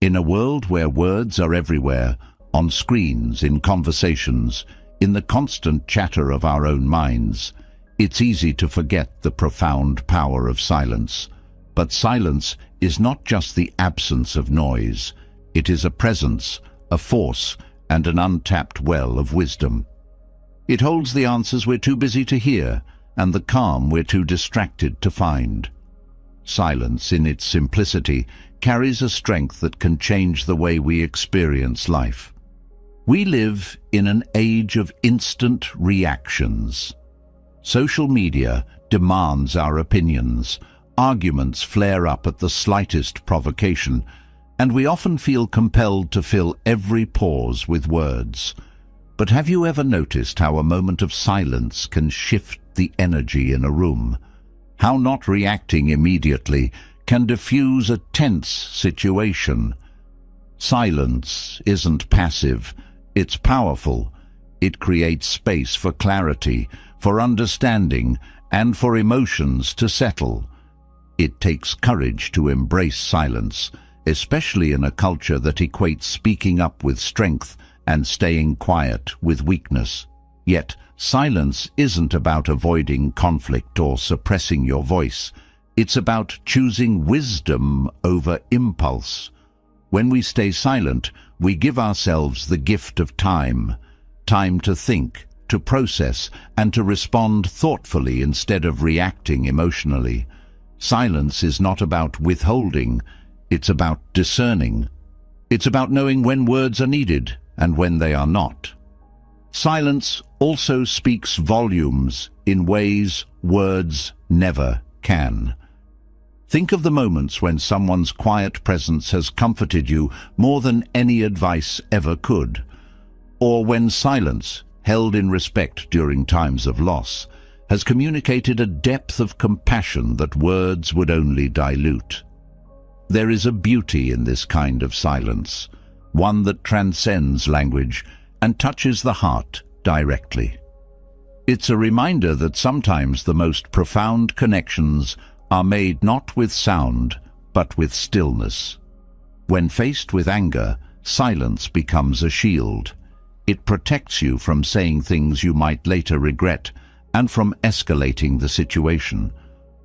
In a world where words are everywhere, on screens, in conversations, in the constant chatter of our own minds, it's easy to forget the profound power of silence. But silence is not just the absence of noise. It is a presence, a force, and an untapped well of wisdom. It holds the answers we're too busy to hear, and the calm we're too distracted to find. Silence, in its simplicity, carries a strength that can change the way we experience life. We live in an age of instant reactions. Social media demands our opinions. Arguments flare up at the slightest provocation, and we often feel compelled to fill every pause with words. But have you ever noticed how a moment of silence can shift the energy in a room? How not reacting immediately can diffuse a tense situation? Silence isn't passive, it's powerful. It creates space for clarity, for understanding, and for emotions to settle. It takes courage to embrace silence, especially in a culture that equates speaking up with strength and staying quiet with weakness. Yet, silence isn't about avoiding conflict or suppressing your voice. It's about choosing wisdom over impulse. When we stay silent, we give ourselves the gift of time. Time to think, to process, and to respond thoughtfully instead of reacting emotionally. Silence is not about withholding, it's about discerning. It's about knowing when words are needed and when they are not. Silence also speaks volumes in ways words never can. Think of the moments when someone's quiet presence has comforted you more than any advice ever could, or when silence, held in respect during times of loss, has communicated a depth of compassion that words would only dilute. There is a beauty in this kind of silence, one that transcends language and touches the heart directly. It's a reminder that sometimes the most profound connections are made not with sound, but with stillness. When faced with anger, silence becomes a shield. It protects you from saying things you might later regret and from escalating the situation.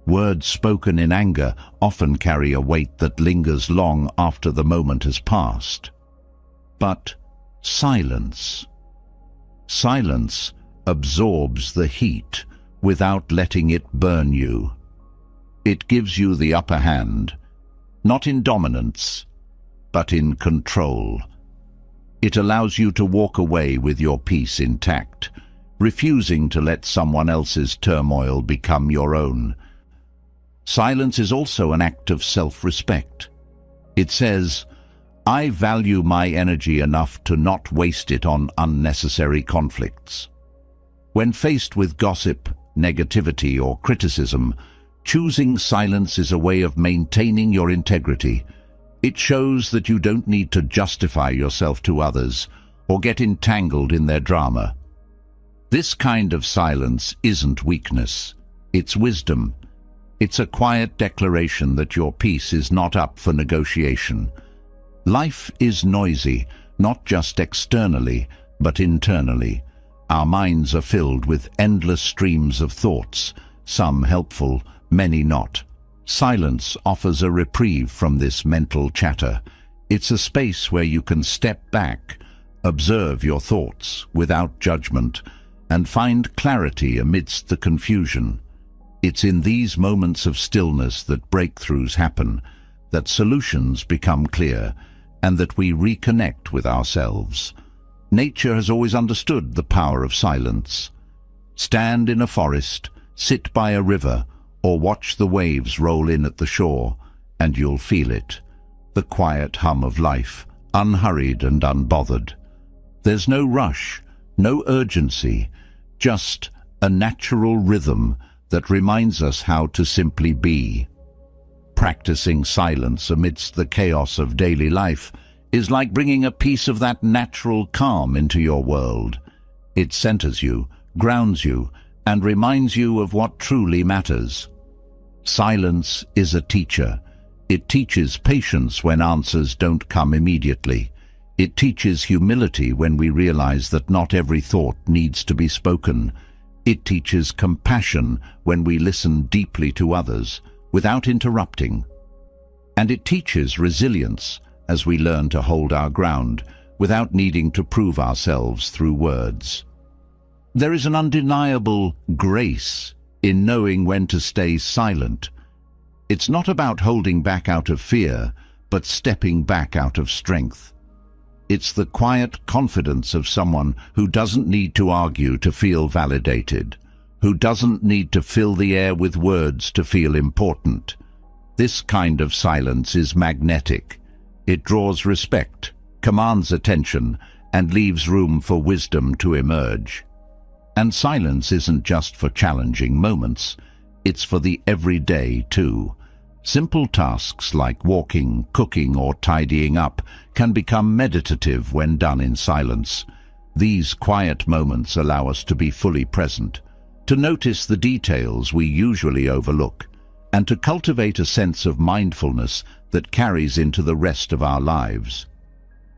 Words spoken in anger often carry a weight that lingers long after the moment has passed. But silence. Silence absorbs the heat without letting it burn you. It gives you the upper hand, not in dominance, but in control. It allows you to walk away with your peace intact, refusing to let someone else's turmoil become your own. Silence is also an act of self-respect. It says, I value my energy enough to not waste it on unnecessary conflicts. When faced with gossip, negativity, or criticism, choosing silence is a way of maintaining your integrity. It shows that you don't need to justify yourself to others or get entangled in their drama. This kind of silence isn't weakness, it's wisdom. It's a quiet declaration that your peace is not up for negotiation. Life is noisy, not just externally, but internally. Our minds are filled with endless streams of thoughts, some helpful, many not. Silence offers a reprieve from this mental chatter. It's a space where you can step back, observe your thoughts without judgment, and find clarity amidst the confusion. It's in these moments of stillness that breakthroughs happen, that solutions become clear, and that we reconnect with ourselves. Nature has always understood the power of silence. Stand in a forest, sit by a river, or watch the waves roll in at the shore, and you'll feel it. The quiet hum of life, unhurried and unbothered. There's no rush, no urgency, just a natural rhythm that reminds us how to simply be. Practicing silence amidst the chaos of daily life is like bringing a piece of that natural calm into your world. It centers you, grounds you, and reminds you of what truly matters. Silence is a teacher. It teaches patience when answers don't come immediately. It teaches humility when we realize that not every thought needs to be spoken. It teaches compassion when we listen deeply to others, without interrupting. And it teaches resilience as we learn to hold our ground, without needing to prove ourselves through words. There is an undeniable grace in knowing when to stay silent. It's not about holding back out of fear, but stepping back out of strength. It's the quiet confidence of someone who doesn't need to argue to feel validated, who doesn't need to fill the air with words to feel important. This kind of silence is magnetic. It draws respect, commands attention, and leaves room for wisdom to emerge. And silence isn't just for challenging moments, it's for the everyday too. Simple tasks like walking, cooking, or tidying up can become meditative when done in silence. These quiet moments allow us to be fully present, to notice the details we usually overlook, and to cultivate a sense of mindfulness that carries into the rest of our lives.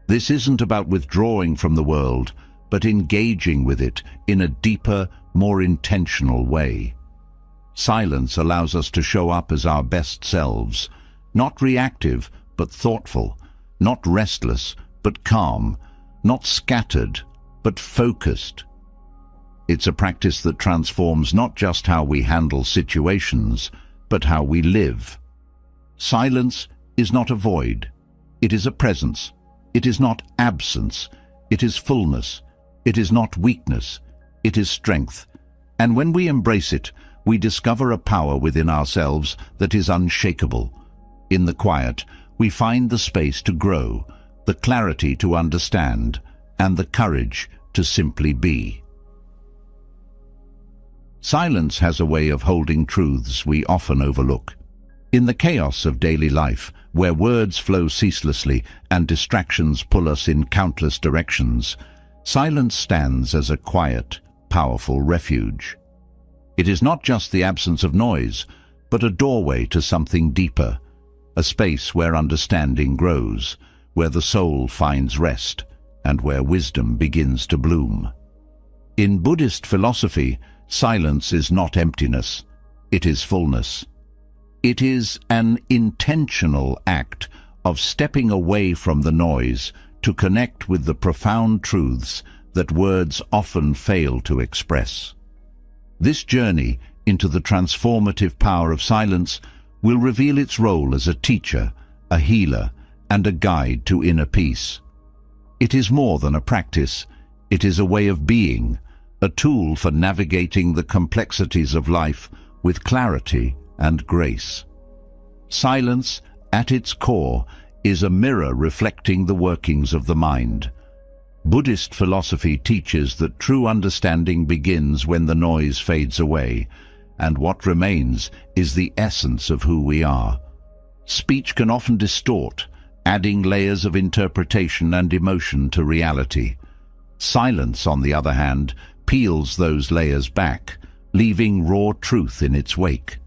This isn't about withdrawing from the world, but engaging with it in a deeper, more intentional way. Silence allows us to show up as our best selves, not reactive, but thoughtful, not restless, but calm, not scattered, but focused. It's a practice that transforms not just how we handle situations, but how we live. Silence is not a void. It is a presence. It is not absence. It is fullness. It is not weakness. It is strength. And when we embrace it, we discover a power within ourselves that is unshakable. In the quiet, we find the space to grow, the clarity to understand, and the courage to simply be. Silence has a way of holding truths we often overlook. In the chaos of daily life, where words flow ceaselessly and distractions pull us in countless directions, silence stands as a quiet, powerful refuge. It is not just the absence of noise, but a doorway to something deeper, a space where understanding grows, where the soul finds rest, and where wisdom begins to bloom. In Buddhist philosophy, silence is not emptiness, it is fullness. It is an intentional act of stepping away from the noise to connect with the profound truths that words often fail to express. This journey into the transformative power of silence will reveal its role as a teacher, a healer, and a guide to inner peace. It is more than a practice, it is a way of being, a tool for navigating the complexities of life with clarity and grace. Silence, at its core, is a mirror reflecting the workings of the mind. Buddhist philosophy teaches that true understanding begins when the noise fades away, and what remains is the essence of who we are. Speech can often distort, adding layers of interpretation and emotion to reality. Silence, on the other hand, peels those layers back, leaving raw truth in its wake.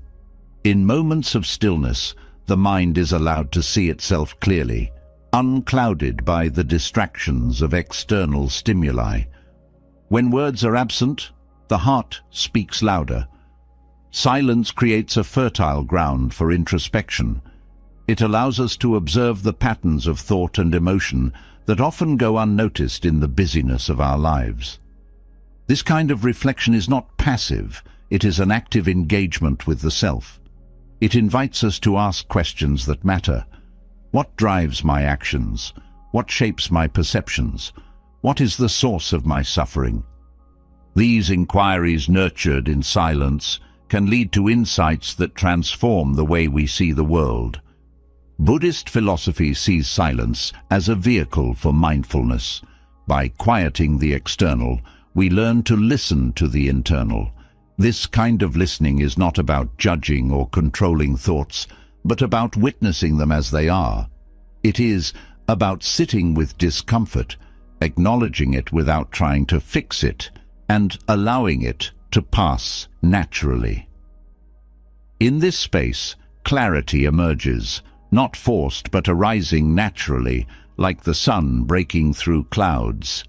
In moments of stillness, the mind is allowed to see itself clearly, unclouded by the distractions of external stimuli. When words are absent, the heart speaks louder. Silence creates a fertile ground for introspection. It allows us to observe the patterns of thought and emotion that often go unnoticed in the busyness of our lives. This kind of reflection is not passive, it is an active engagement with the self. It invites us to ask questions that matter. What drives my actions? What shapes my perceptions? What is the source of my suffering? These inquiries, nurtured in silence, can lead to insights that transform the way we see the world. Buddhist philosophy sees silence as a vehicle for mindfulness. By quieting the external, we learn to listen to the internal. This kind of listening is not about judging or controlling thoughts, but about witnessing them as they are. It is about sitting with discomfort, acknowledging it without trying to fix it, and allowing it to pass naturally. In this space, clarity emerges, not forced but arising naturally, like the sun breaking through clouds.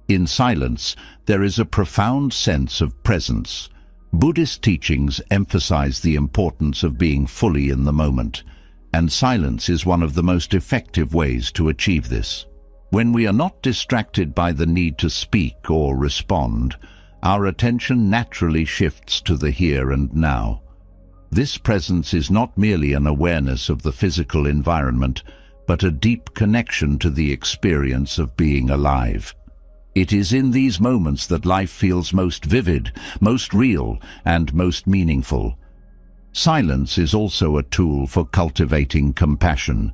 In silence, there is a profound sense of presence. Buddhist teachings emphasize the importance of being fully in the moment, and silence is one of the most effective ways to achieve this. When we are not distracted by the need to speak or respond, our attention naturally shifts to the here and now. This presence is not merely an awareness of the physical environment, but a deep connection to the experience of being alive. It is in these moments that life feels most vivid, most real, and most meaningful. Silence is also a tool for cultivating compassion.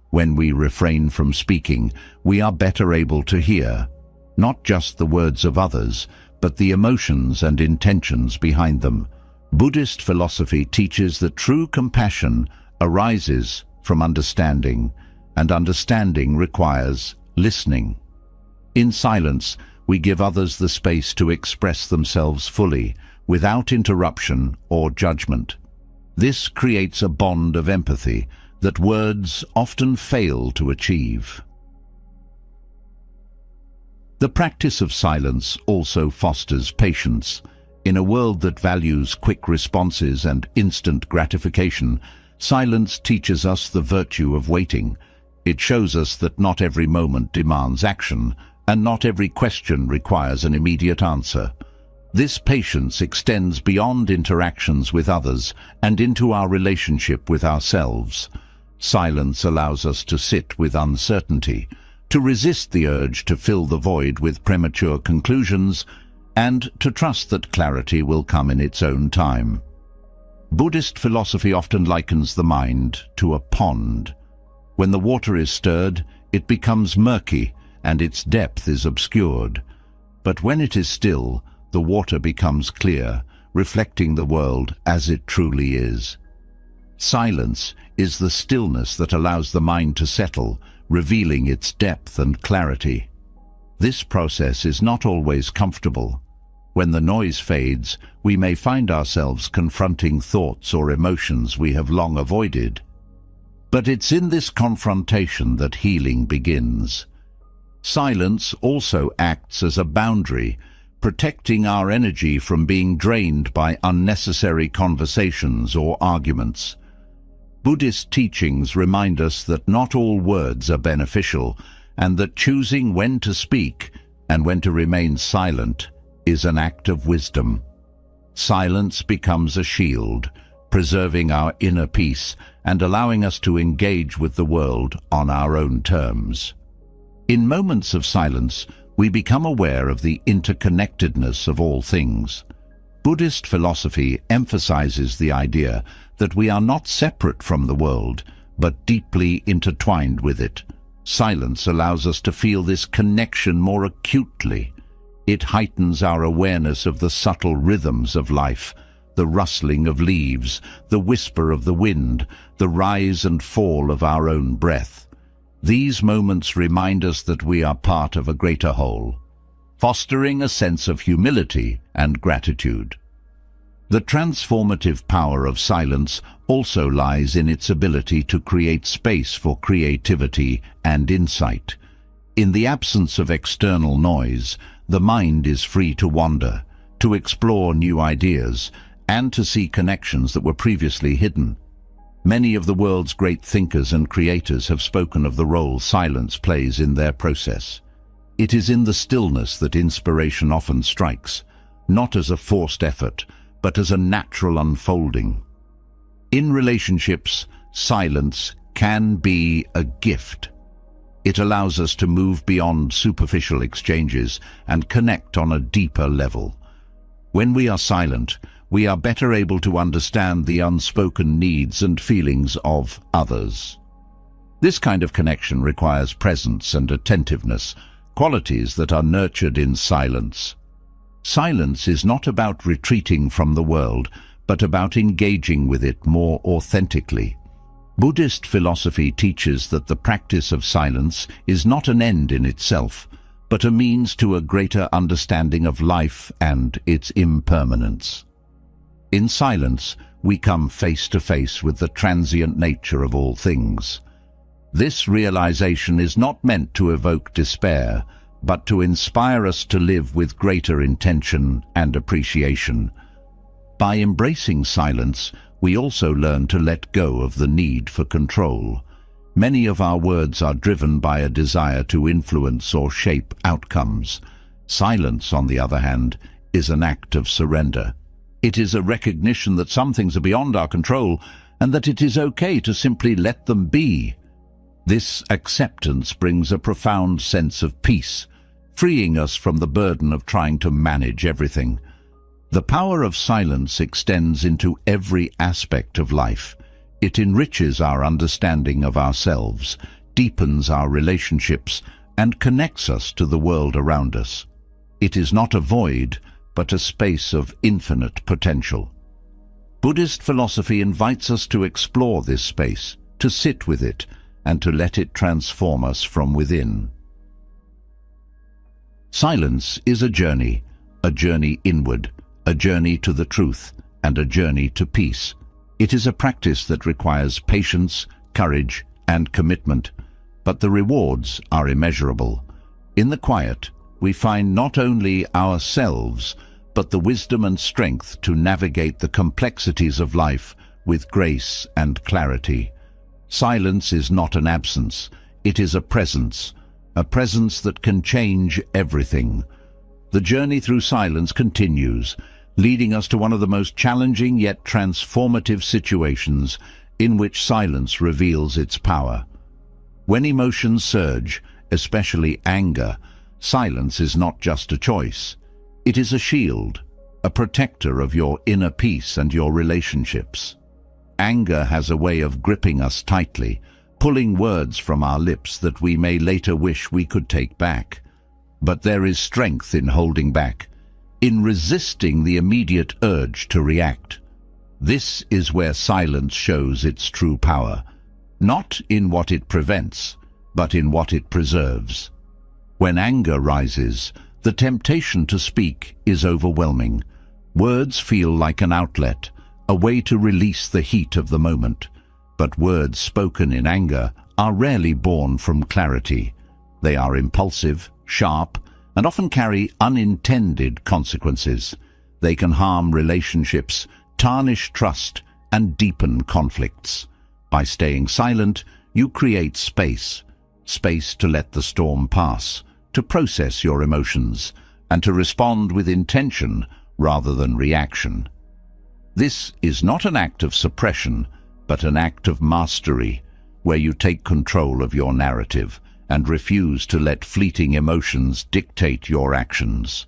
When we refrain from speaking, we are better able to hear, not just the words of others, but the emotions and intentions behind them. Buddhist philosophy teaches that true compassion arises from understanding, and understanding requires listening. In silence, we give others the space to express themselves fully, without interruption or judgment. This creates a bond of empathy that words often fail to achieve. The practice of silence also fosters patience. In a world that values quick responses and instant gratification, silence teaches us the virtue of waiting. It shows us that not every moment demands action, and not every question requires an immediate answer. This patience extends beyond interactions with others and into our relationship with ourselves. Silence allows us to sit with uncertainty, to resist the urge to fill the void with premature conclusions, and to trust that clarity will come in its own time. Buddhist philosophy often likens the mind to a pond. When the water is stirred, it becomes murky, and its depth is obscured. But when it is still, the water becomes clear, reflecting the world as it truly is. Silence is the stillness that allows the mind to settle, revealing its depth and clarity. This process is not always comfortable. When the noise fades, we may find ourselves confronting thoughts or emotions we have long avoided. But it's in this confrontation that healing begins. Silence also acts as a boundary, protecting our energy from being drained by unnecessary conversations or arguments. Buddhist teachings remind us that not all words are beneficial, and that choosing when to speak and when to remain silent is an act of wisdom. Silence becomes a shield, preserving our inner peace and allowing us to engage with the world on our own terms. In moments of silence, we become aware of the interconnectedness of all things. Buddhist philosophy emphasizes the idea that we are not separate from the world, but deeply intertwined with it. Silence allows us to feel this connection more acutely. It heightens our awareness of the subtle rhythms of life, the rustling of leaves, the whisper of the wind, the rise and fall of our own breath. These moments remind us that we are part of a greater whole, fostering a sense of humility and gratitude. The transformative power of silence also lies in its ability to create space for creativity and insight. In the absence of external noise, the mind is free to wander, to explore new ideas, and to see connections that were previously hidden. Many of the world's great thinkers and creators have spoken of the role silence plays in their process. It is in the stillness that inspiration often strikes, not as a forced effort, but as a natural unfolding. In relationships, silence can be a gift. It allows us to move beyond superficial exchanges and connect on a deeper level. When we are silent, we are better able to understand the unspoken needs and feelings of others. This kind of connection requires presence and attentiveness, qualities that are nurtured in silence. Silence is not about retreating from the world, but about engaging with it more authentically. Buddhist philosophy teaches that the practice of silence is not an end in itself, but a means to a greater understanding of life and its impermanence. In silence, we come face to face with the transient nature of all things. This realization is not meant to evoke despair, but to inspire us to live with greater intention and appreciation. By embracing silence, we also learn to let go of the need for control. Many of our words are driven by a desire to influence or shape outcomes. Silence, on the other hand, is an act of surrender. It is a recognition that some things are beyond our control and that it is okay to simply let them be. This acceptance brings a profound sense of peace, freeing us from the burden of trying to manage everything. The power of silence extends into every aspect of life. It enriches our understanding of ourselves, deepens our relationships, and connects us to the world around us. It is not a void, but a space of infinite potential. Buddhist philosophy invites us to explore this space, to sit with it, and to let it transform us from within. Silence is a journey inward, a journey to the truth, and a journey to peace. It is a practice that requires patience, courage, and commitment, but the rewards are immeasurable. In the quiet, we find not only ourselves, but the wisdom and strength to navigate the complexities of life with grace and clarity. Silence is not an absence, it is a presence that can change everything. The journey through silence continues, leading us to one of the most challenging yet transformative situations in which silence reveals its power. When emotions surge, especially anger, silence is not just a choice. It is a shield, a protector of your inner peace and your relationships. Anger has a way of gripping us tightly, pulling words from our lips that we may later wish we could take back. But there is strength in holding back, in resisting the immediate urge to react. This is where silence shows its true power, not in what it prevents, but in what it preserves. When anger rises, the temptation to speak is overwhelming. Words feel like an outlet, a way to release the heat of the moment. But words spoken in anger are rarely born from clarity. They are impulsive, sharp, and often carry unintended consequences. They can harm relationships, tarnish trust, and deepen conflicts. By staying silent, you create space to let the storm pass, to process your emotions, and to respond with intention rather than reaction. This is not an act of suppression, but an act of mastery, where you take control of your narrative and refuse to let fleeting emotions dictate your actions.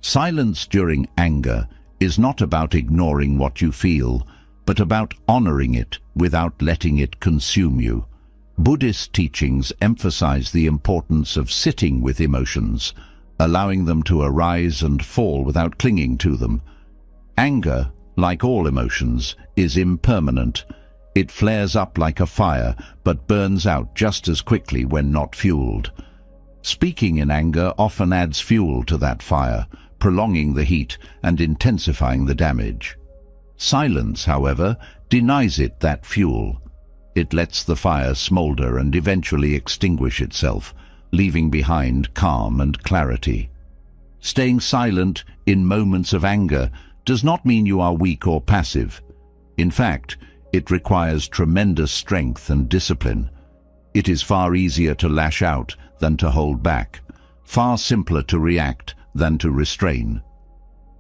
Silence during anger is not about ignoring what you feel, but about honoring it without letting it consume you. Buddhist teachings emphasize the importance of sitting with emotions, allowing them to arise and fall without clinging to them. Anger, like all emotions, is impermanent. It flares up like a fire, but burns out just as quickly when not fueled. Speaking in anger often adds fuel to that fire, prolonging the heat and intensifying the damage. Silence, however, denies it that fuel. It lets the fire smolder and eventually extinguish itself, leaving behind calm and clarity. Staying silent in moments of anger does not mean you are weak or passive. In fact, it requires tremendous strength and discipline. It is far easier to lash out than to hold back, far simpler to react than to restrain.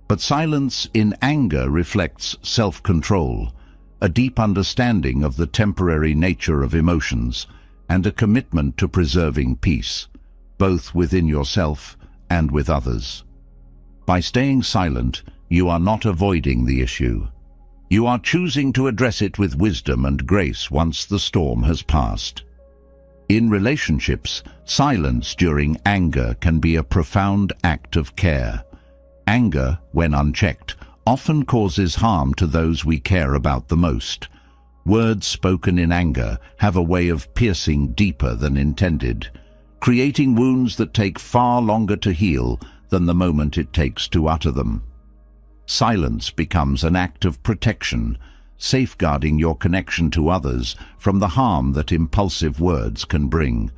But silence in anger reflects self-control, a deep understanding of the temporary nature of emotions, and a commitment to preserving peace, both within yourself and with others. By staying silent, you are not avoiding the issue. You are choosing to address it with wisdom and grace once the storm has passed. In relationships, silence during anger can be a profound act of care. Anger, when unchecked, often causes harm to those we care about the most. Words spoken in anger have a way of piercing deeper than intended, creating wounds that take far longer to heal than the moment it takes to utter them. silence becomes an act of protection, safeguarding your connection to others from the harm that impulsive words can bring.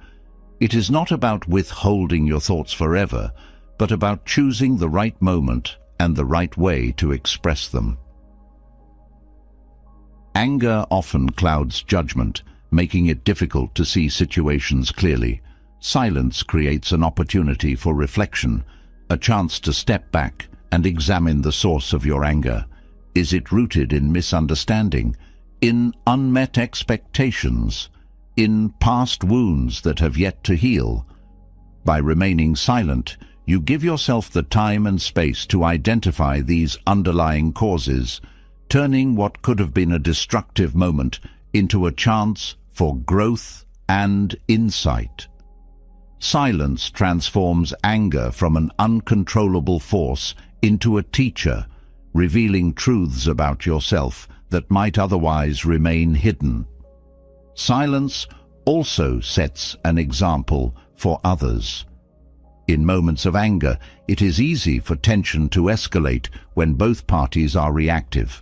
It is not about withholding your thoughts forever, but about choosing the right moment and the right way to express them. Anger often clouds judgment, making it difficult to see situations clearly. Silence creates an opportunity for reflection, a chance to step back and examine the source of your anger. Is it rooted in misunderstanding, in unmet expectations, in past wounds that have yet to heal? By remaining silent, you give yourself the time and space to identify these underlying causes, turning what could have been a destructive moment into a chance for growth and insight. Silence transforms anger from an uncontrollable force into a teacher, revealing truths about yourself that might otherwise remain hidden. Silence also sets an example for others. In moments of anger, it is easy for tension to escalate when both parties are reactive.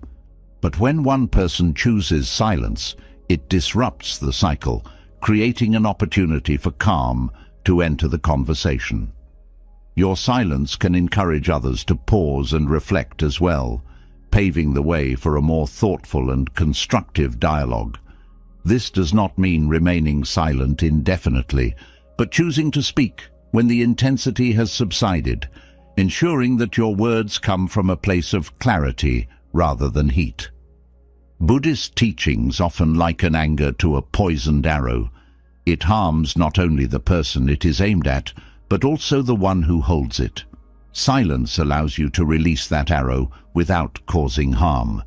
But when one person chooses silence, it disrupts the cycle, creating an opportunity for calm to enter the conversation. Your silence can encourage others to pause and reflect as well, paving the way for a more thoughtful and constructive dialogue. This does not mean remaining silent indefinitely, but choosing to speak when the intensity has subsided, ensuring that your words come from a place of clarity rather than heat. Buddhist teachings often liken anger to a poisoned arrow. It harms not only the person it is aimed at, but also the one who holds it. Silence allows you to release that arrow without causing harm.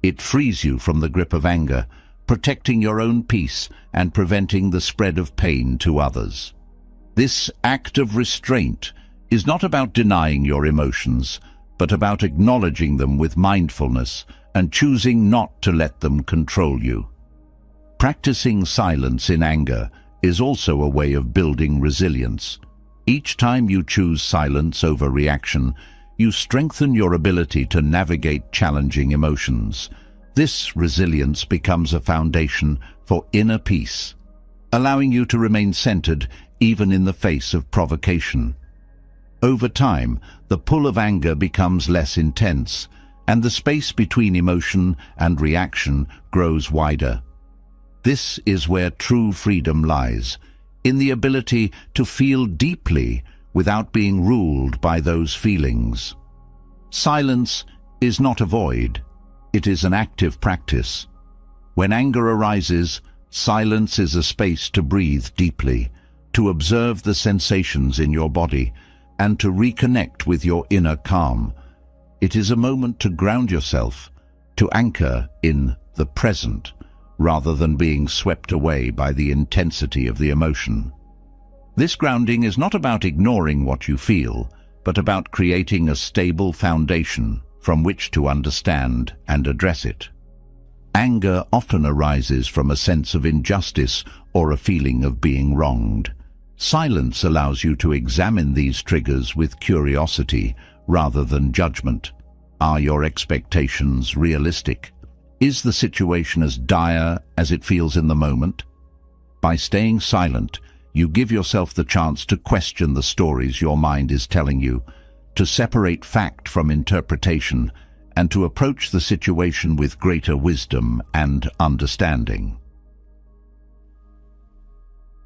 It frees you from the grip of anger, protecting your own peace and preventing the spread of pain to others. This act of restraint is not about denying your emotions, but about acknowledging them with mindfulness and choosing not to let them control you. Practicing silence in anger is also a way of building resilience. Each time you choose silence over reaction, you strengthen your ability to navigate challenging emotions. This resilience becomes a foundation for inner peace, allowing you to remain centered even in the face of provocation. Over time, the pull of anger becomes less intense, and the space between emotion and reaction grows wider. This is where true freedom lies, in the ability to feel deeply without being ruled by those feelings. Silence is not a void, it is an active practice. When anger arises, silence is a space to breathe deeply, to observe the sensations in your body, and to reconnect with your inner calm. It is a moment to ground yourself, to anchor in the present, rather than being swept away by the intensity of the emotion. This grounding is not about ignoring what you feel, but about creating a stable foundation from which to understand and address it. Anger often arises from a sense of injustice or a feeling of being wronged. Silence allows you to examine these triggers with curiosity rather than judgment. Are your expectations realistic? Is the situation as dire as it feels in the moment? By staying silent, you give yourself the chance to question the stories your mind is telling you, to separate fact from interpretation, and to approach the situation with greater wisdom and understanding.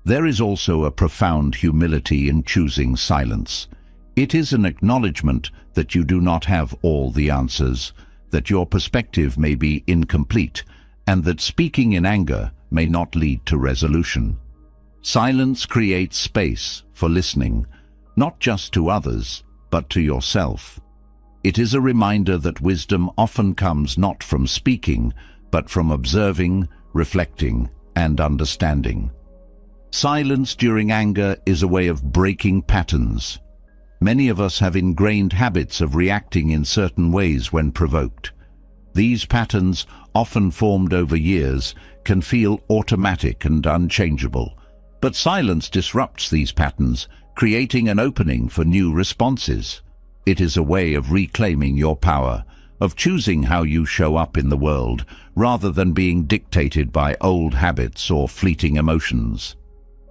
There is also a profound humility in choosing silence. It is an acknowledgement that you do not have all the answers, that your perspective may be incomplete, and that speaking in anger may not lead to resolution. Silence creates space for listening, not just to others, but to yourself. It is a reminder that wisdom often comes not from speaking, but from observing, reflecting, and understanding. Silence during anger is a way of breaking patterns. Many of us have ingrained habits of reacting in certain ways when provoked. These patterns, often formed over years, can feel automatic and unchangeable. But silence disrupts these patterns, creating an opening for new responses. It is a way of reclaiming your power, of choosing how you show up in the world, rather than being dictated by old habits or fleeting emotions.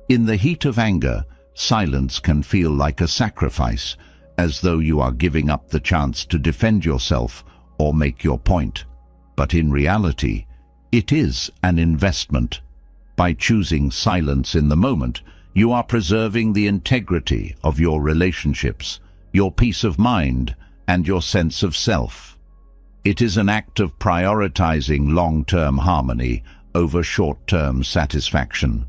In the heat of anger, silence can feel like a sacrifice, as though you are giving up the chance to defend yourself or make your point. But in reality, it is an investment. By choosing silence in the moment, you are preserving the integrity of your relationships, your peace of mind, and your sense of self. It is an act of prioritizing long-term harmony over short-term satisfaction.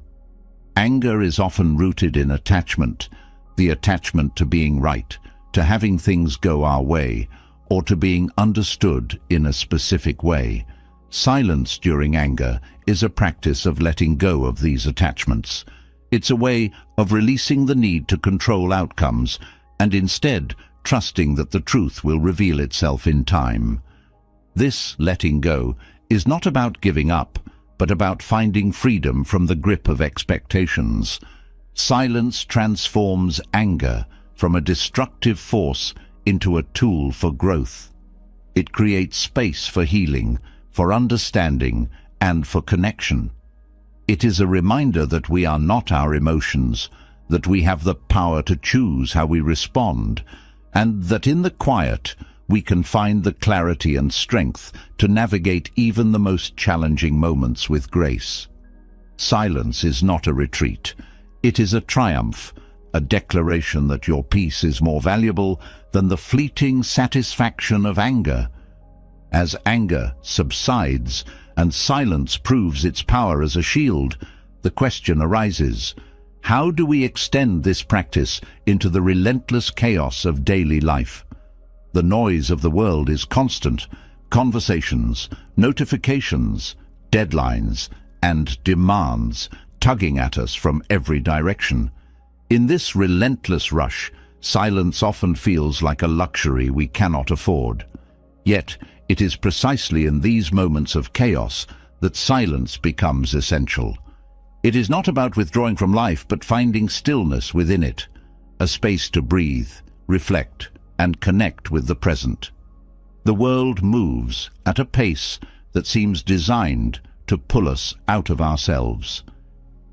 Anger is often rooted in attachment, the attachment to being right, to having things go our way, or to being understood in a specific way. Silence during anger is a practice of letting go of these attachments. It's a way of releasing the need to control outcomes and instead trusting that the truth will reveal itself in time. This letting go is not about giving up, but about finding freedom from the grip of expectations. Silence transforms anger from a destructive force into a tool for growth. It creates space for healing, for understanding, and for connection. It is a reminder that we are not our emotions, that we have the power to choose how we respond, and that in the quiet we can find the clarity and strength to navigate even the most challenging moments with grace. Silence is not a retreat. It is a triumph, a declaration that your peace is more valuable than the fleeting satisfaction of anger. As anger subsides and silence proves its power as a shield, the question arises: how do we extend this practice into the relentless chaos of daily life? The noise of the world is constant: conversations, notifications, deadlines, and demands tugging at us from every direction. In this relentless rush, silence often feels like a luxury we cannot afford. Yet, it is precisely in these moments of chaos that silence becomes essential. It is not about withdrawing from life, but finding stillness within it, a space to breathe, reflect, and connect with the present. The world moves at a pace that seems designed to pull us out of ourselves.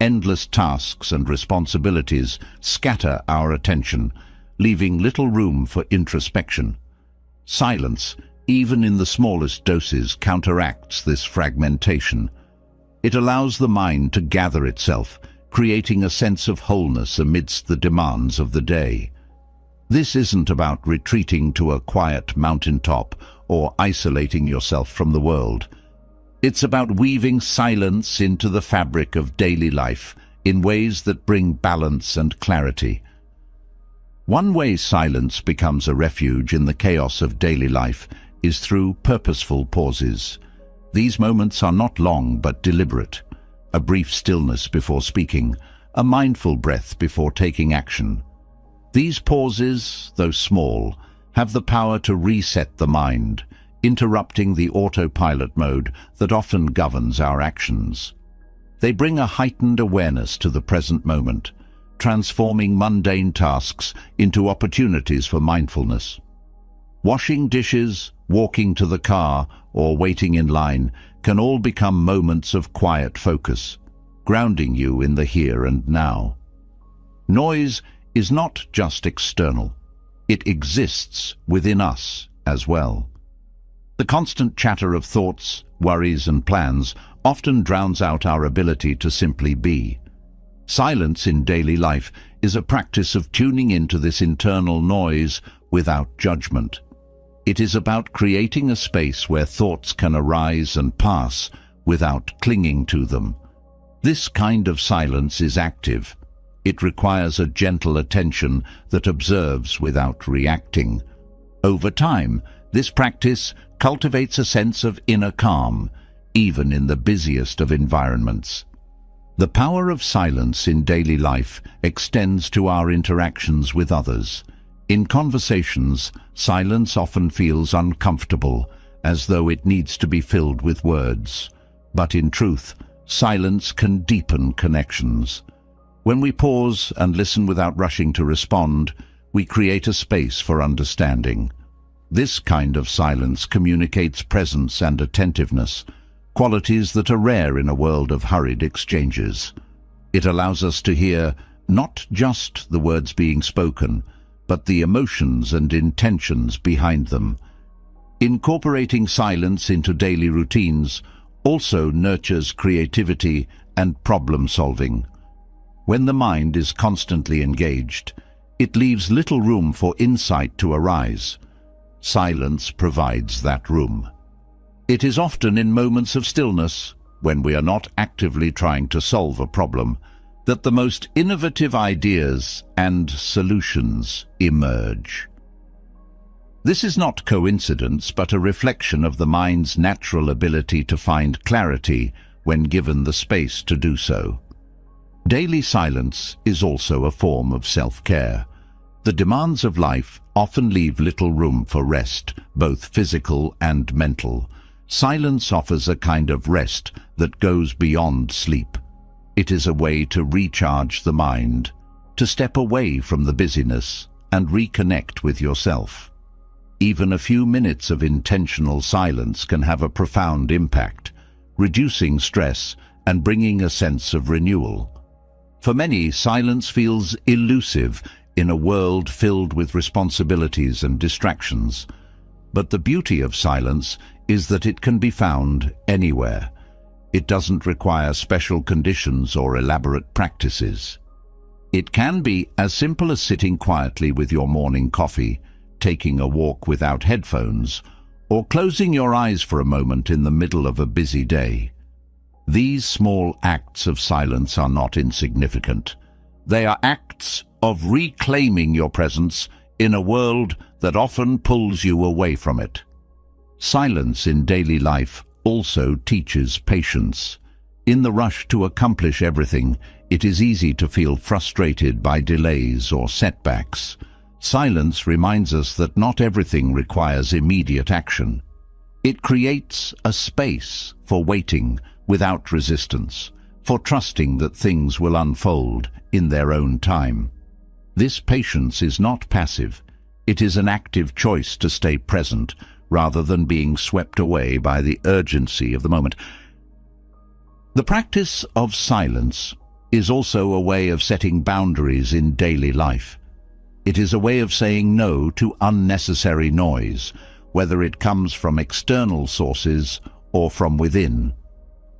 Endless tasks and responsibilities scatter our attention, leaving little room for introspection. Silence, even in the smallest doses, counteracts this fragmentation. It allows the mind to gather itself, creating a sense of wholeness amidst the demands of the day. This isn't about retreating to a quiet mountaintop or isolating yourself from the world. It's about weaving silence into the fabric of daily life in ways that bring balance and clarity. One way silence becomes a refuge in the chaos of daily life is through purposeful pauses. These moments are not long but deliberate: a brief stillness before speaking, a mindful breath before taking action. These pauses, though small, have the power to reset the mind, interrupting the autopilot mode that often governs our actions. They bring a heightened awareness to the present moment, transforming mundane tasks into opportunities for mindfulness. Washing dishes, walking to the car, or waiting in line can all become moments of quiet focus, grounding you in the here and now. Noise is not just external. It exists within us as well. The constant chatter of thoughts, worries, and plans often drowns out our ability to simply be. Silence in daily life is a practice of tuning into this internal noise without judgment. It is about creating a space where thoughts can arise and pass without clinging to them. This kind of silence is active. It requires a gentle attention that observes without reacting. Over time, this practice cultivates a sense of inner calm, even in the busiest of environments. The power of silence in daily life extends to our interactions with others. In conversations, silence often feels uncomfortable, as though it needs to be filled with words. But in truth, silence can deepen connections. When we pause and listen without rushing to respond, we create a space for understanding. This kind of silence communicates presence and attentiveness, qualities that are rare in a world of hurried exchanges. It allows us to hear not just the words being spoken, but the emotions and intentions behind them. Incorporating silence into daily routines also nurtures creativity and problem-solving. When the mind is constantly engaged, it leaves little room for insight to arise. Silence provides that room. It is often in moments of stillness, when we are not actively trying to solve a problem, that the most innovative ideas and solutions emerge. This is not coincidence, but a reflection of the mind's natural ability to find clarity when given the space to do so. Daily silence is also a form of self-care. The demands of life often leave little room for rest, both physical and mental. Silence offers a kind of rest that goes beyond sleep. It is a way to recharge the mind, to step away from the busyness and reconnect with yourself. Even a few minutes of intentional silence can have a profound impact, reducing stress and bringing a sense of renewal. For many, silence feels elusive in a world filled with responsibilities and distractions. But the beauty of silence is that it can be found anywhere. It doesn't require special conditions or elaborate practices. It can be as simple as sitting quietly with your morning coffee, taking a walk without headphones, or closing your eyes for a moment in the middle of a busy day. These small acts of silence are not insignificant. They are acts of reclaiming your presence in a world that often pulls you away from it. Silence in daily life also teaches patience. In the rush to accomplish everything, it is easy to feel frustrated by delays or setbacks. Silence reminds us that not everything requires immediate action. It creates a space for waiting without resistance, for trusting that things will unfold in their own time. This patience is not passive. It is an active choice to stay present rather than being swept away by the urgency of the moment. The practice of silence is also a way of setting boundaries in daily life. It is a way of saying no to unnecessary noise, whether it comes from external sources or from within.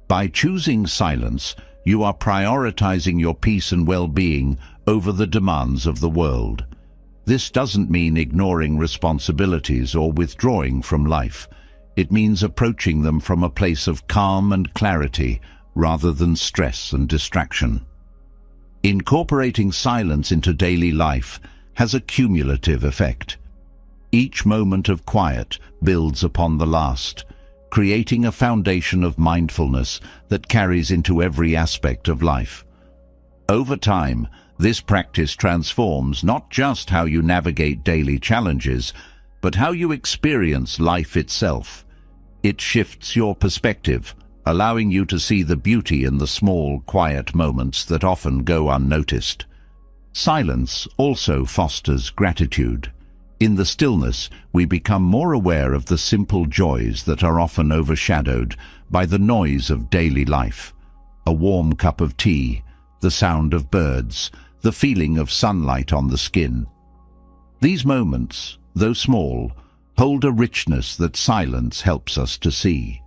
By choosing silence, you are prioritizing your peace and well-being over the demands of the world. This doesn't mean ignoring responsibilities or withdrawing from life. It means approaching them from a place of calm and clarity rather than stress and distraction. Incorporating silence into daily life has a cumulative effect. Each moment of quiet builds upon the last, creating a foundation of mindfulness that carries into every aspect of life. Over time, this practice transforms not just how you navigate daily challenges, but how you experience life itself. It shifts your perspective, allowing you to see the beauty in the small, quiet moments that often go unnoticed. Silence also fosters gratitude. In the stillness, we become more aware of the simple joys that are often overshadowed by the noise of daily life. A warm cup of tea, the sound of birds, the feeling of sunlight on the skin. These moments, though small, hold a richness that silence helps us to see.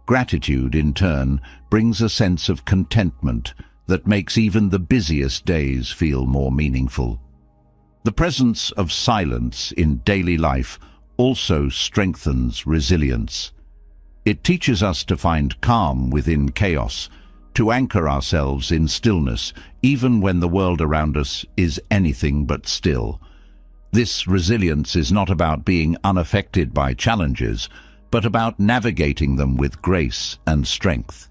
Gratitude, in turn, brings a sense of contentment that makes even the busiest days feel more meaningful. The presence of silence in daily life also strengthens resilience. It teaches us to find calm within chaos, to anchor ourselves in stillness, even when the world around us is anything but still. This resilience is not about being unaffected by challenges, but about navigating them with grace and strength.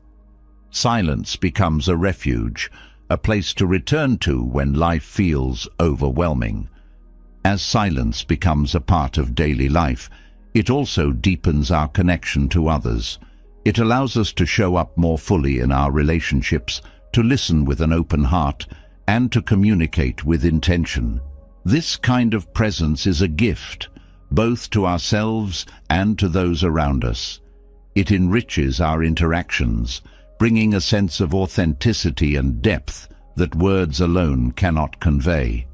Silence becomes a refuge, a place to return to when life feels overwhelming. As silence becomes a part of daily life, it also deepens our connection to others. It allows us to show up more fully in our relationships, to listen with an open heart, and to communicate with intention. This kind of presence is a gift, both to ourselves and to those around us. It enriches our interactions, bringing a sense of authenticity and depth that words alone cannot convey.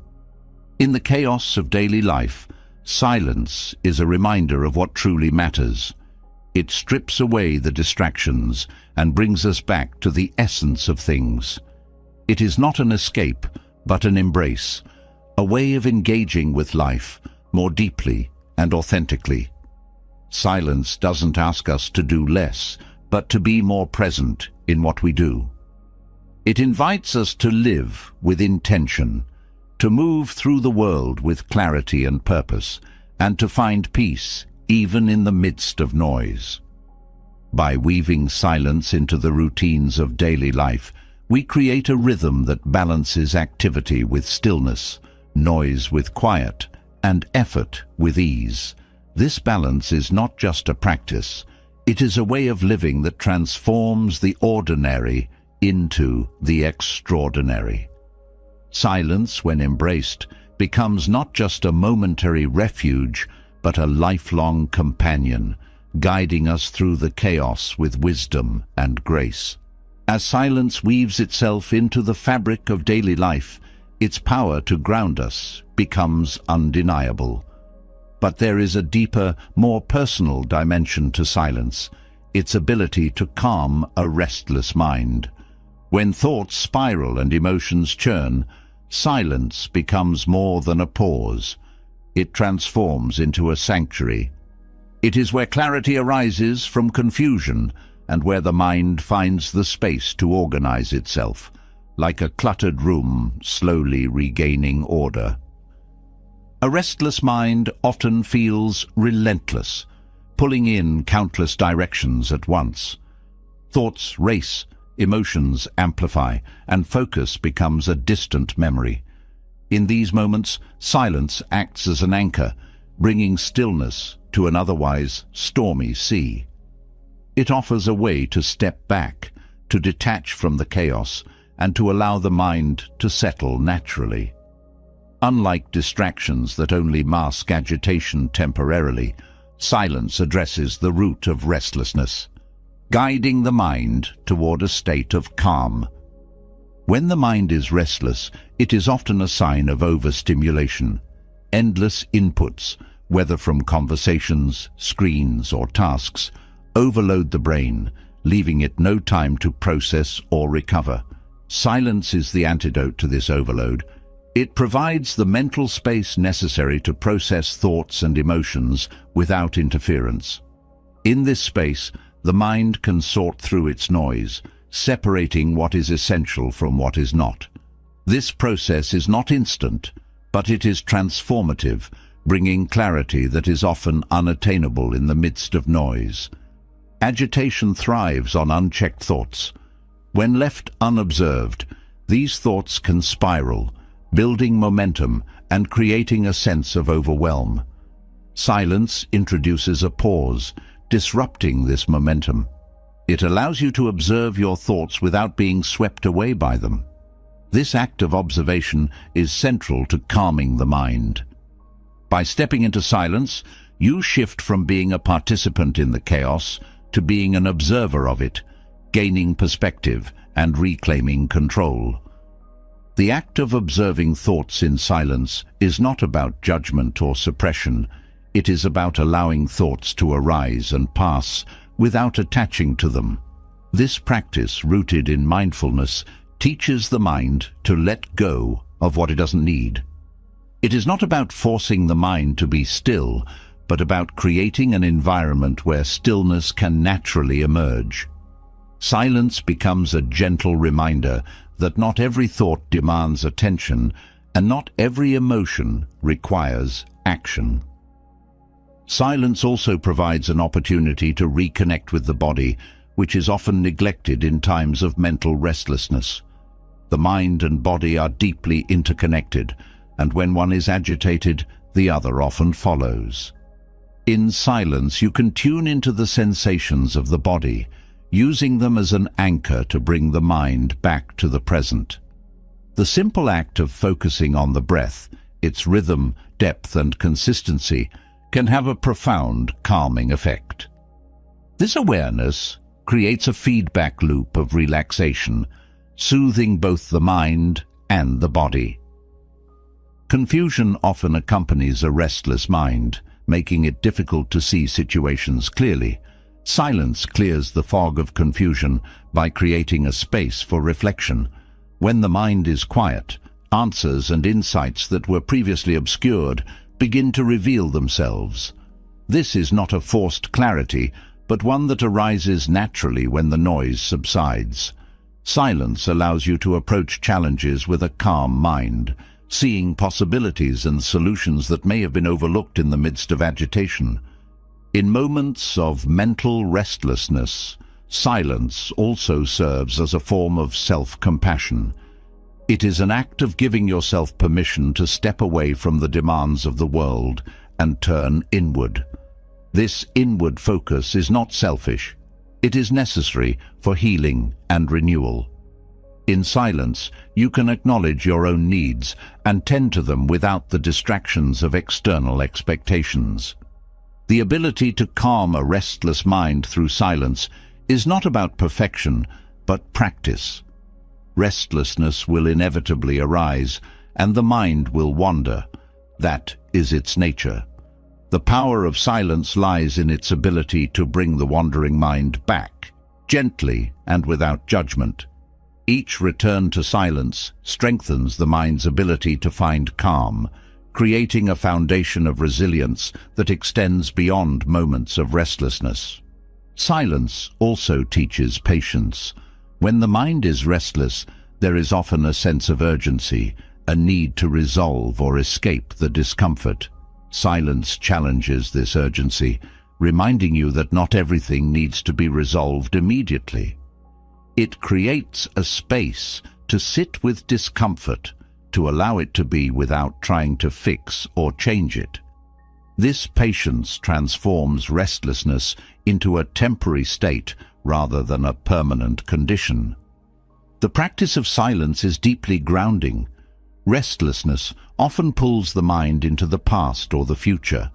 In the chaos of daily life, silence is a reminder of what truly matters. It strips away the distractions and brings us back to the essence of things. It is not an escape, but an embrace, a way of engaging with life more deeply and authentically. Silence doesn't ask us to do less, but to be more present in what we do. It invites us to live with intention, to move through the world with clarity and purpose, and to find peace even in the midst of noise. By weaving silence into the routines of daily life, we create a rhythm that balances activity with stillness, noise with quiet, and effort with ease. This balance is not just a practice, it is a way of living that transforms the ordinary into the extraordinary. Silence, when embraced, becomes not just a momentary refuge, but a lifelong companion, guiding us through the chaos with wisdom and grace. As silence weaves itself into the fabric of daily life, its power to ground us becomes undeniable. But there is a deeper, more personal dimension to silence, its ability to calm a restless mind. When thoughts spiral and emotions churn, silence becomes more than a pause. It transforms into a sanctuary. It is where clarity arises from confusion and where the mind finds the space to organize itself, like a cluttered room slowly regaining order. A restless mind often feels relentless, pulling in countless directions at once. Thoughts race, emotions amplify, and focus becomes a distant memory. In these moments, silence acts as an anchor, bringing stillness to an otherwise stormy sea. It offers a way to step back, to detach from the chaos, and to allow the mind to settle naturally. Unlike distractions that only mask agitation temporarily, silence addresses the root of restlessness, guiding the mind toward a state of calm. When the mind is restless, it is often a sign of overstimulation. Endless inputs, whether from conversations, screens, or tasks, overload the brain, leaving it no time to process or recover. Silence is the antidote to this overload. It provides the mental space necessary to process thoughts and emotions without interference. In this space, the mind can sort through its noise, separating what is essential from what is not. This process is not instant, but it is transformative, bringing clarity that is often unattainable in the midst of noise. Agitation thrives on unchecked thoughts. When left unobserved, these thoughts can spiral, building momentum and creating a sense of overwhelm. Silence introduces a pause, disrupting this momentum. It allows you to observe your thoughts without being swept away by them. This act of observation is central to calming the mind. By stepping into silence, you shift from being a participant in the chaos to being an observer of it, gaining perspective and reclaiming control. The act of observing thoughts in silence is not about judgment or suppression. It is about allowing thoughts to arise and pass without attaching to them. This practice, rooted in mindfulness, teaches the mind to let go of what it doesn't need. It is not about forcing the mind to be still, but about creating an environment where stillness can naturally emerge. Silence becomes a gentle reminder that not every thought demands attention and not every emotion requires action. Silence also provides an opportunity to reconnect with the body, which is often neglected in times of mental restlessness. The mind and body are deeply interconnected, and when one is agitated, the other often follows. In silence, you can tune into the sensations of the body, using them as an anchor to bring the mind back to the present. The simple act of focusing on the breath, its rhythm, depth, and consistency, can have a profound calming effect. This awareness creates a feedback loop of relaxation, soothing both the mind and the body. Confusion often accompanies a restless mind, making it difficult to see situations clearly. Silence clears the fog of confusion by creating a space for reflection. When the mind is quiet, answers and insights that were previously obscured begin to reveal themselves. This is not a forced clarity, but one that arises naturally when the noise subsides. Silence allows you to approach challenges with a calm mind, seeing possibilities and solutions that may have been overlooked in the midst of agitation. In moments of mental restlessness, silence also serves as a form of self-compassion. It is an act of giving yourself permission to step away from the demands of the world and turn inward. This inward focus is not selfish. It is necessary for healing and renewal. In silence, you can acknowledge your own needs and tend to them without the distractions of external expectations. The ability to calm a restless mind through silence is not about perfection, but practice. Restlessness will inevitably arise, and the mind will wander. That is its nature. The power of silence lies in its ability to bring the wandering mind back, gently and without judgment. Each return to silence strengthens the mind's ability to find calm, creating a foundation of resilience that extends beyond moments of restlessness. Silence also teaches patience. When the mind is restless, there is often a sense of urgency, a need to resolve or escape the discomfort. Silence challenges this urgency, reminding you that not everything needs to be resolved immediately. It creates a space to sit with discomfort, to allow it to be without trying to fix or change it. This patience transforms restlessness into a temporary state rather than a permanent condition. The practice of silence is deeply grounding. Restlessness often pulls the mind into the past or the future,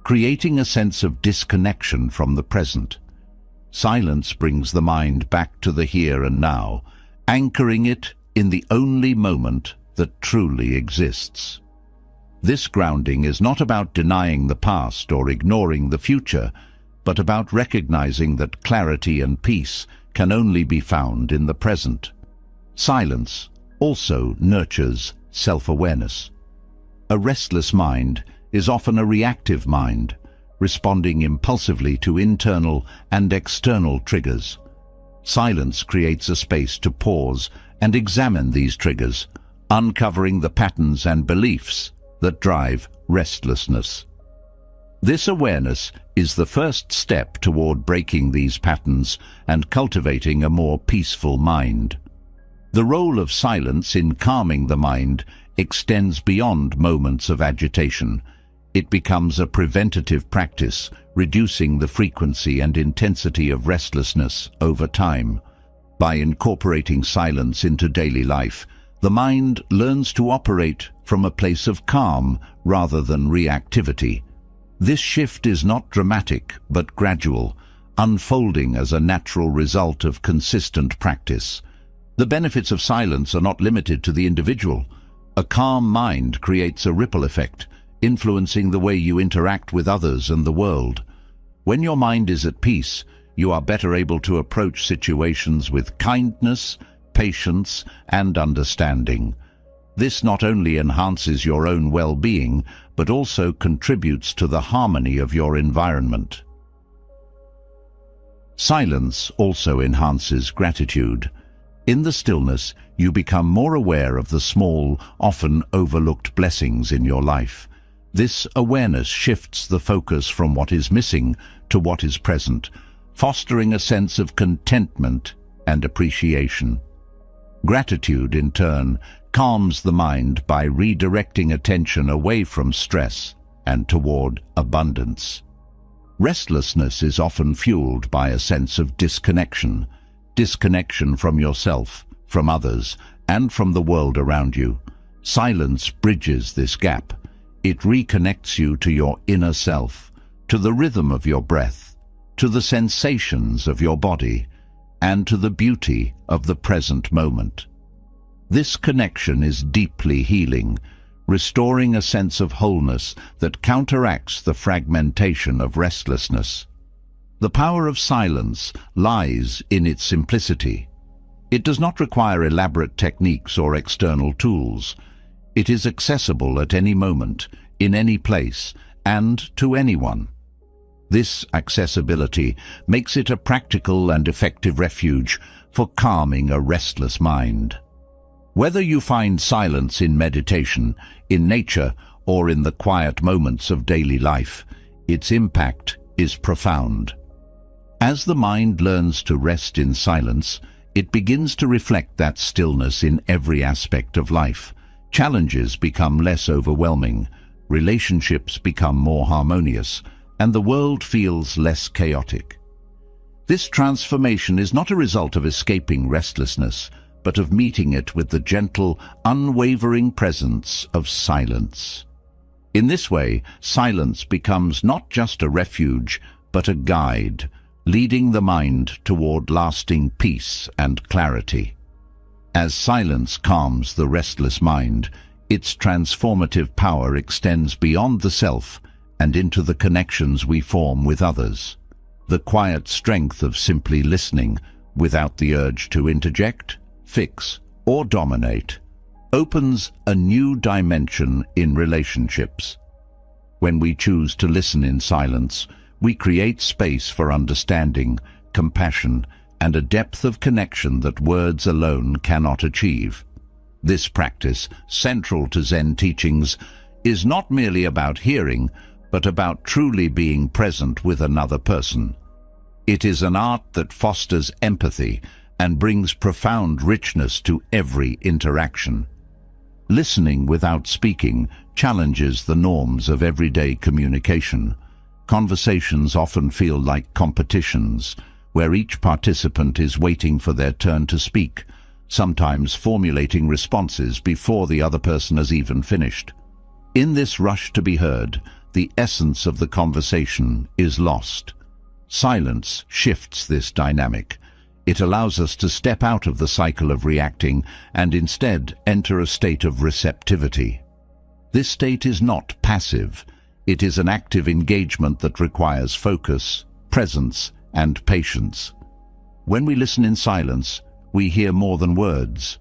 creating a sense of disconnection from the present. Silence brings the mind back to the here and now, anchoring it in the only moment that truly exists. This grounding is not about denying the past or ignoring the future, but about recognizing that clarity and peace can only be found in the present. Silence also nurtures self-awareness. A restless mind is often a reactive mind, responding impulsively to internal and external triggers. Silence creates a space to pause and examine these triggers, uncovering the patterns and beliefs that drive restlessness. This awareness is the first step toward breaking these patterns and cultivating a more peaceful mind. The role of silence in calming the mind extends beyond moments of agitation. It becomes a preventative practice, reducing the frequency and intensity of restlessness over time. By incorporating silence into daily life, the mind learns to operate from a place of calm rather than reactivity. This shift is not dramatic but gradual, unfolding as a natural result of consistent practice. The benefits of silence are not limited to the individual. A calm mind creates a ripple effect, influencing the way you interact with others and the world. When your mind is at peace, you are better able to approach situations with kindness, patience, and understanding. This not only enhances your own well-being, but also contributes to the harmony of your environment. Silence also enhances gratitude. In the stillness, you become more aware of the small, often overlooked blessings in your life. This awareness shifts the focus from what is missing to what is present, fostering a sense of contentment and appreciation. Gratitude, in turn, calms the mind by redirecting attention away from stress and toward abundance. Restlessness is often fueled by a sense of disconnection from yourself, from others, and from the world around you. Silence bridges this gap. It reconnects you to your inner self, to the rhythm of your breath, to the sensations of your body, and to the beauty of the present moment. This connection is deeply healing, restoring a sense of wholeness that counteracts the fragmentation of restlessness. The power of silence lies in its simplicity. It does not require elaborate techniques or external tools. It is accessible at any moment, in any place, and to anyone. This accessibility makes it a practical and effective refuge for calming a restless mind. Whether you find silence in meditation, in nature, or in the quiet moments of daily life, its impact is profound. As the mind learns to rest in silence, it begins to reflect that stillness in every aspect of life. Challenges become less overwhelming, relationships become more harmonious, and the world feels less chaotic. This transformation is not a result of escaping restlessness, but of meeting it with the gentle, unwavering presence of silence. In this way, silence becomes not just a refuge, but a guide, leading the mind toward lasting peace and clarity. As silence calms the restless mind, its transformative power extends beyond the self and into the connections we form with others. The quiet strength of simply listening, without the urge to interject, fix, or dominate, opens a new dimension in relationships. When we choose to listen in silence, we create space for understanding, compassion, and a depth of connection that words alone cannot achieve. This practice, central to Zen teachings, is not merely about hearing, but about truly being present with another person. It is an art that fosters empathy and brings profound richness to every interaction. Listening without speaking challenges the norms of everyday communication. Conversations often feel like competitions, where each participant is waiting for their turn to speak, sometimes formulating responses before the other person has even finished. In this rush to be heard, the essence of the conversation is lost. Silence shifts this dynamic. It allows us to step out of the cycle of reacting and instead enter a state of receptivity. This state is not passive. It is an active engagement that requires focus, presence, and patience. When we listen in silence, we hear more than words.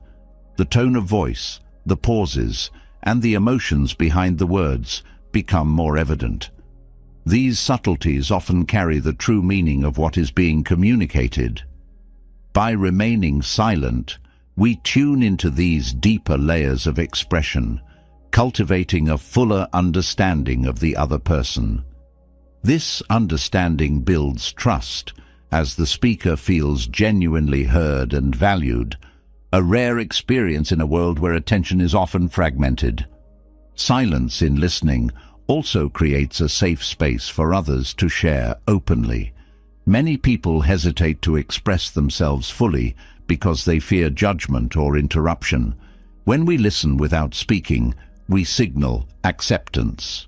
The tone of voice, the pauses, and the emotions behind the words become more evident. These subtleties often carry the true meaning of what is being communicated. By remaining silent, we tune into these deeper layers of expression, cultivating a fuller understanding of the other person. This understanding builds trust, as the speaker feels genuinely heard and valued, a rare experience in a world where attention is often fragmented. Silence in listening also creates a safe space for others to share openly. Many people hesitate to express themselves fully because they fear judgment or interruption. When we listen without speaking, we signal acceptance.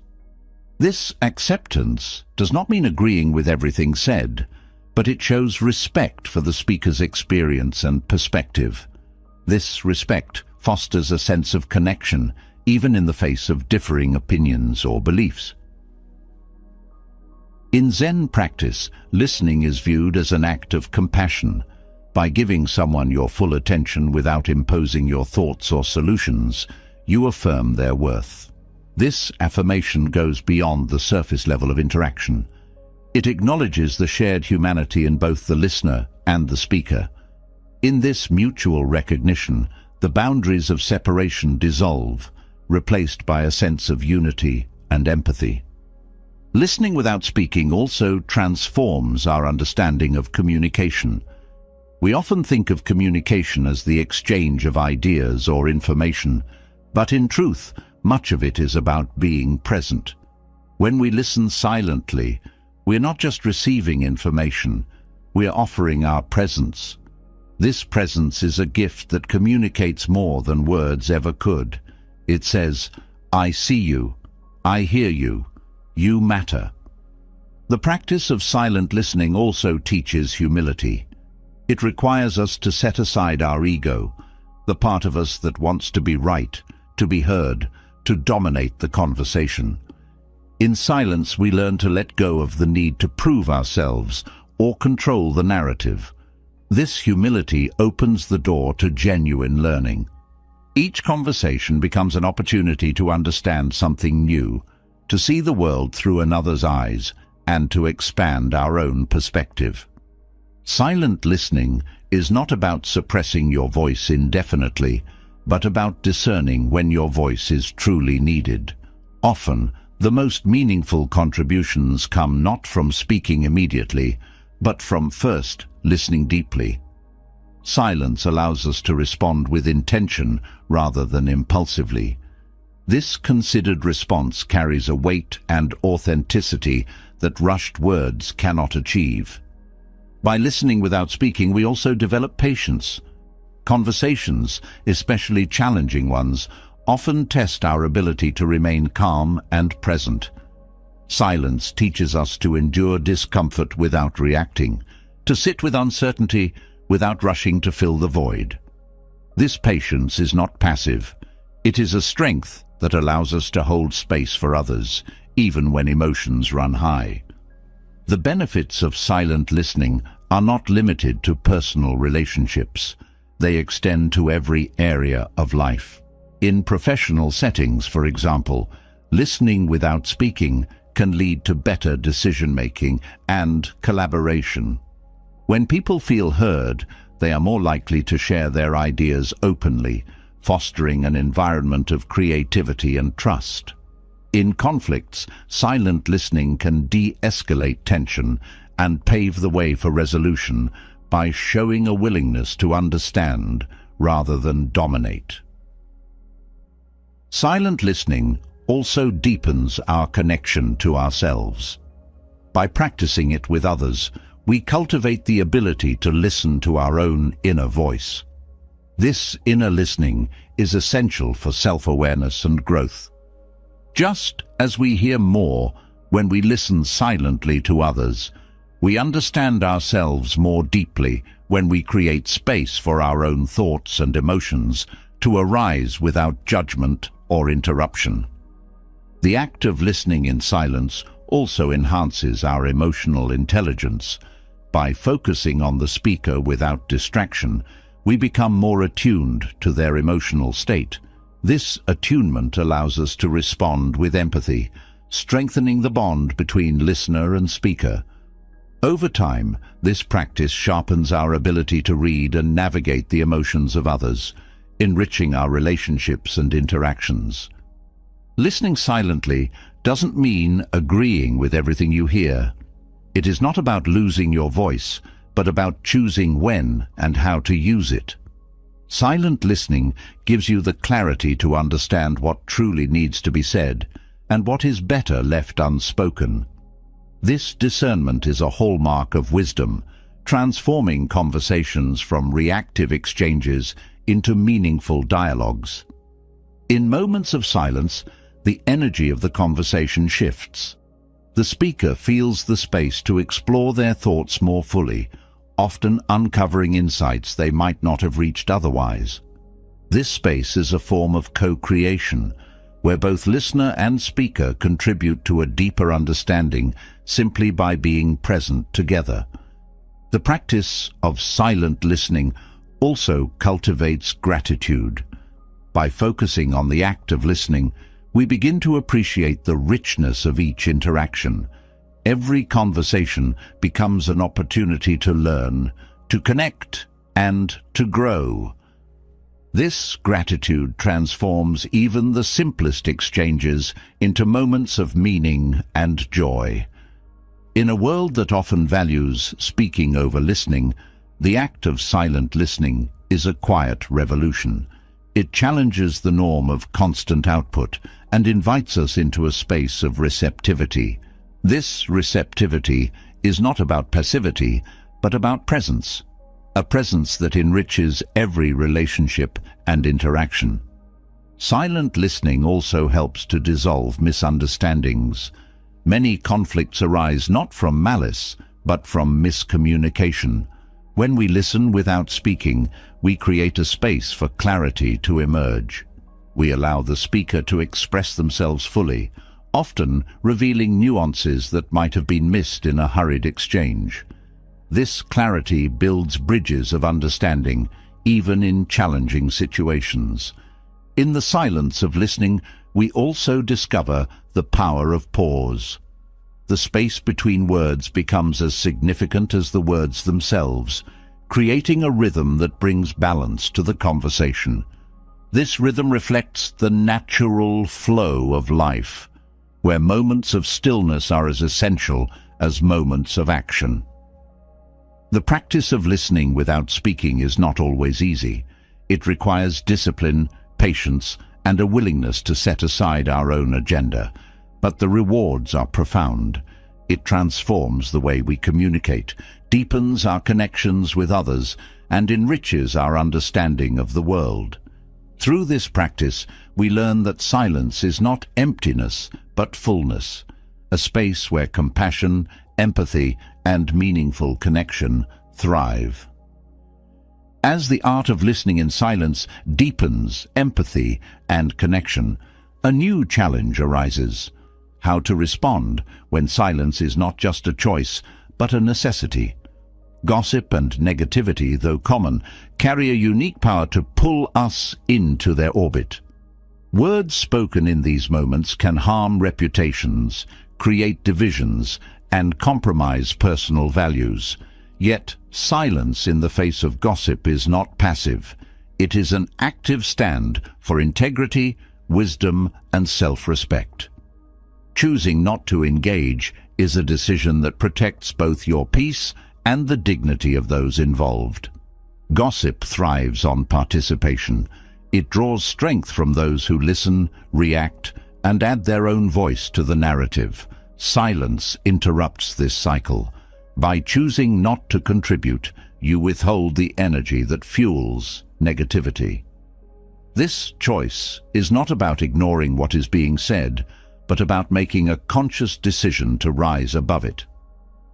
This acceptance does not mean agreeing with everything said, but it shows respect for the speaker's experience and perspective. This respect fosters a sense of connection, even in the face of differing opinions or beliefs. In Zen practice, listening is viewed as an act of compassion. By giving someone your full attention without imposing your thoughts or solutions, you affirm their worth. This affirmation goes beyond the surface level of interaction. It acknowledges the shared humanity in both the listener and the speaker. In this mutual recognition, the boundaries of separation dissolve, replaced by a sense of unity and empathy. Listening without speaking also transforms our understanding of communication. We often think of communication as the exchange of ideas or information, but in truth, much of it is about being present. When we listen silently, we're not just receiving information, we're offering our presence. This presence is a gift that communicates more than words ever could. It says, "I see you, I hear you. You matter. The practice of silent listening also teaches humility. It requires us to set aside our ego, the part of us that wants to be right, to be heard, to dominate the conversation. In silence, we learn to let go of the need to prove ourselves or control the narrative. This humility opens the door to genuine learning. Each conversation becomes an opportunity to understand something new, to see the world through another's eyes, and to expand our own perspective. Silent listening is not about suppressing your voice indefinitely, but about discerning when your voice is truly needed. Often, the most meaningful contributions come not from speaking immediately, but from first listening deeply. Silence allows us to respond with intention rather than impulsively. This considered response carries a weight and authenticity that rushed words cannot achieve. By listening without speaking, we also develop patience. Conversations, especially challenging ones, often test our ability to remain calm and present. Silence teaches us to endure discomfort without reacting, to sit with uncertainty without rushing to fill the void. This patience is not passive. It is a strength that allows us to hold space for others, even when emotions run high. The benefits of silent listening are not limited to personal relationships. They extend to every area of life. In professional settings, for example, listening without speaking can lead to better decision-making and collaboration. When people feel heard, they are more likely to share their ideas openly, fostering an environment of creativity and trust. In conflicts, silent listening can de-escalate tension and pave the way for resolution by showing a willingness to understand rather than dominate. Silent listening also deepens our connection to ourselves. By practicing it with others, we cultivate the ability to listen to our own inner voice. This inner listening is essential for self-awareness and growth. Just as we hear more when we listen silently to others, we understand ourselves more deeply when we create space for our own thoughts and emotions to arise without judgment or interruption. The act of listening in silence also enhances our emotional intelligence. By focusing on the speaker without distraction, we become more attuned to their emotional state. This attunement allows us to respond with empathy, strengthening the bond between listener and speaker. Over time, this practice sharpens our ability to read and navigate the emotions of others, enriching our relationships and interactions. Listening silently doesn't mean agreeing with everything you hear. It is not about losing your voice, but about choosing when and how to use it. Silent listening gives you the clarity to understand what truly needs to be said and what is better left unspoken. This discernment is a hallmark of wisdom, transforming conversations from reactive exchanges into meaningful dialogues. In moments of silence, the energy of the conversation shifts. The speaker feels the space to explore their thoughts more fully, often uncovering insights they might not have reached otherwise. This space is a form of co-creation, where both listener and speaker contribute to a deeper understanding simply by being present together. The practice of silent listening also cultivates gratitude. By focusing on the act of listening, we begin to appreciate the richness of each interaction. Every conversation becomes an opportunity to learn, to connect, and to grow. This gratitude transforms even the simplest exchanges into moments of meaning and joy. In a world that often values speaking over listening, the act of silent listening is a quiet revolution. It challenges the norm of constant output and invites us into a space of receptivity. This receptivity is not about passivity, but about presence, a presence that enriches every relationship and interaction. Silent listening also helps to dissolve misunderstandings. Many conflicts arise not from malice, but from miscommunication. When we listen without speaking, we create a space for clarity to emerge. We allow the speaker to express themselves fully, often revealing nuances that might have been missed in a hurried exchange. This clarity builds bridges of understanding, even in challenging situations. In the silence of listening, we also discover the power of pause. The space between words becomes as significant as the words themselves, creating a rhythm that brings balance to the conversation. This rhythm reflects the natural flow of life, where moments of stillness are as essential as moments of action. The practice of listening without speaking is not always easy. It requires discipline, patience, and a willingness to set aside our own agenda. But the rewards are profound. It transforms the way we communicate, deepens our connections with others, and enriches our understanding of the world. Through this practice, we learn that silence is not emptiness, but fullness, a space where compassion, empathy, and meaningful connection thrive. As the art of listening in silence deepens empathy and connection, a new challenge arises: how to respond when silence is not just a choice, but a necessity. Gossip and negativity, though common, carry a unique power to pull us into their orbit. Words spoken in these moments can harm reputations, create divisions, and compromise personal values. Yet, silence in the face of gossip is not passive. It is an active stand for integrity, wisdom, and self-respect. Choosing not to engage is a decision that protects both your peace and the dignity of those involved. Gossip thrives on participation. It draws strength from those who listen, react, and add their own voice to the narrative. Silence interrupts this cycle. By choosing not to contribute, you withhold the energy that fuels negativity. This choice is not about ignoring what is being said, but about making a conscious decision to rise above it.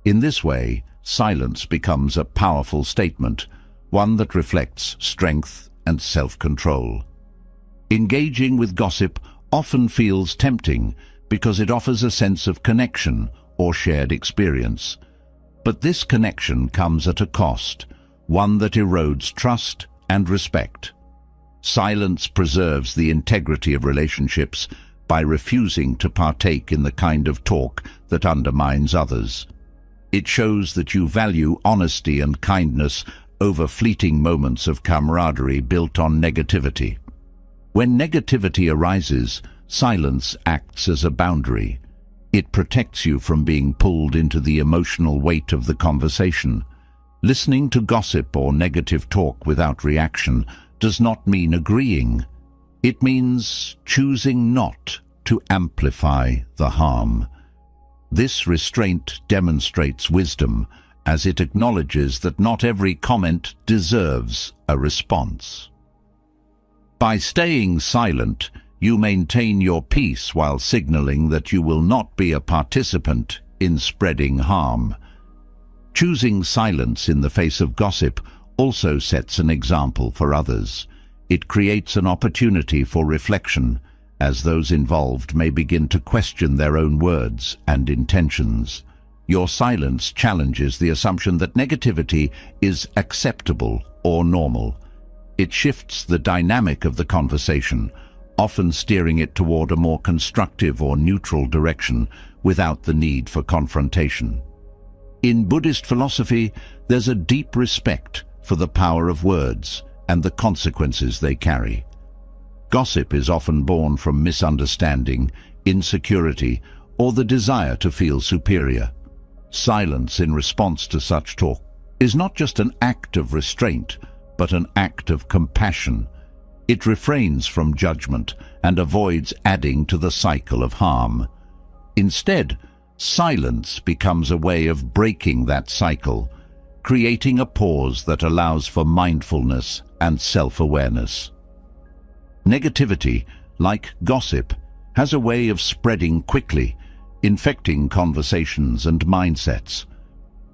In this way, silence becomes a powerful statement, one that reflects strength and self-control. Engaging with gossip often feels tempting because it offers a sense of connection or shared experience. But this connection comes at a cost, one that erodes trust and respect. Silence preserves the integrity of relationships by refusing to partake in the kind of talk that undermines others. It shows that you value honesty and kindness over fleeting moments of camaraderie built on negativity. When negativity arises, silence acts as a boundary. It protects you from being pulled into the emotional weight of the conversation. Listening to gossip or negative talk without reaction does not mean agreeing. It means choosing not to amplify the harm. This restraint demonstrates wisdom, as it acknowledges that not every comment deserves a response. By staying silent, you maintain your peace while signaling that you will not be a participant in spreading harm. Choosing silence in the face of gossip also sets an example for others. It creates an opportunity for reflection, as those involved may begin to question their own words and intentions. Your silence challenges the assumption that negativity is acceptable or normal. It shifts the dynamic of the conversation, often steering it toward a more constructive or neutral direction without the need for confrontation. In Buddhist philosophy, there's a deep respect for the power of words and the consequences they carry. Gossip is often born from misunderstanding, insecurity, or the desire to feel superior. Silence in response to such talk is not just an act of restraint, but an act of compassion. It refrains from judgment and avoids adding to the cycle of harm. Instead, silence becomes a way of breaking that cycle, creating a pause that allows for mindfulness and self-awareness. Negativity, like gossip, has a way of spreading quickly, infecting conversations and mindsets.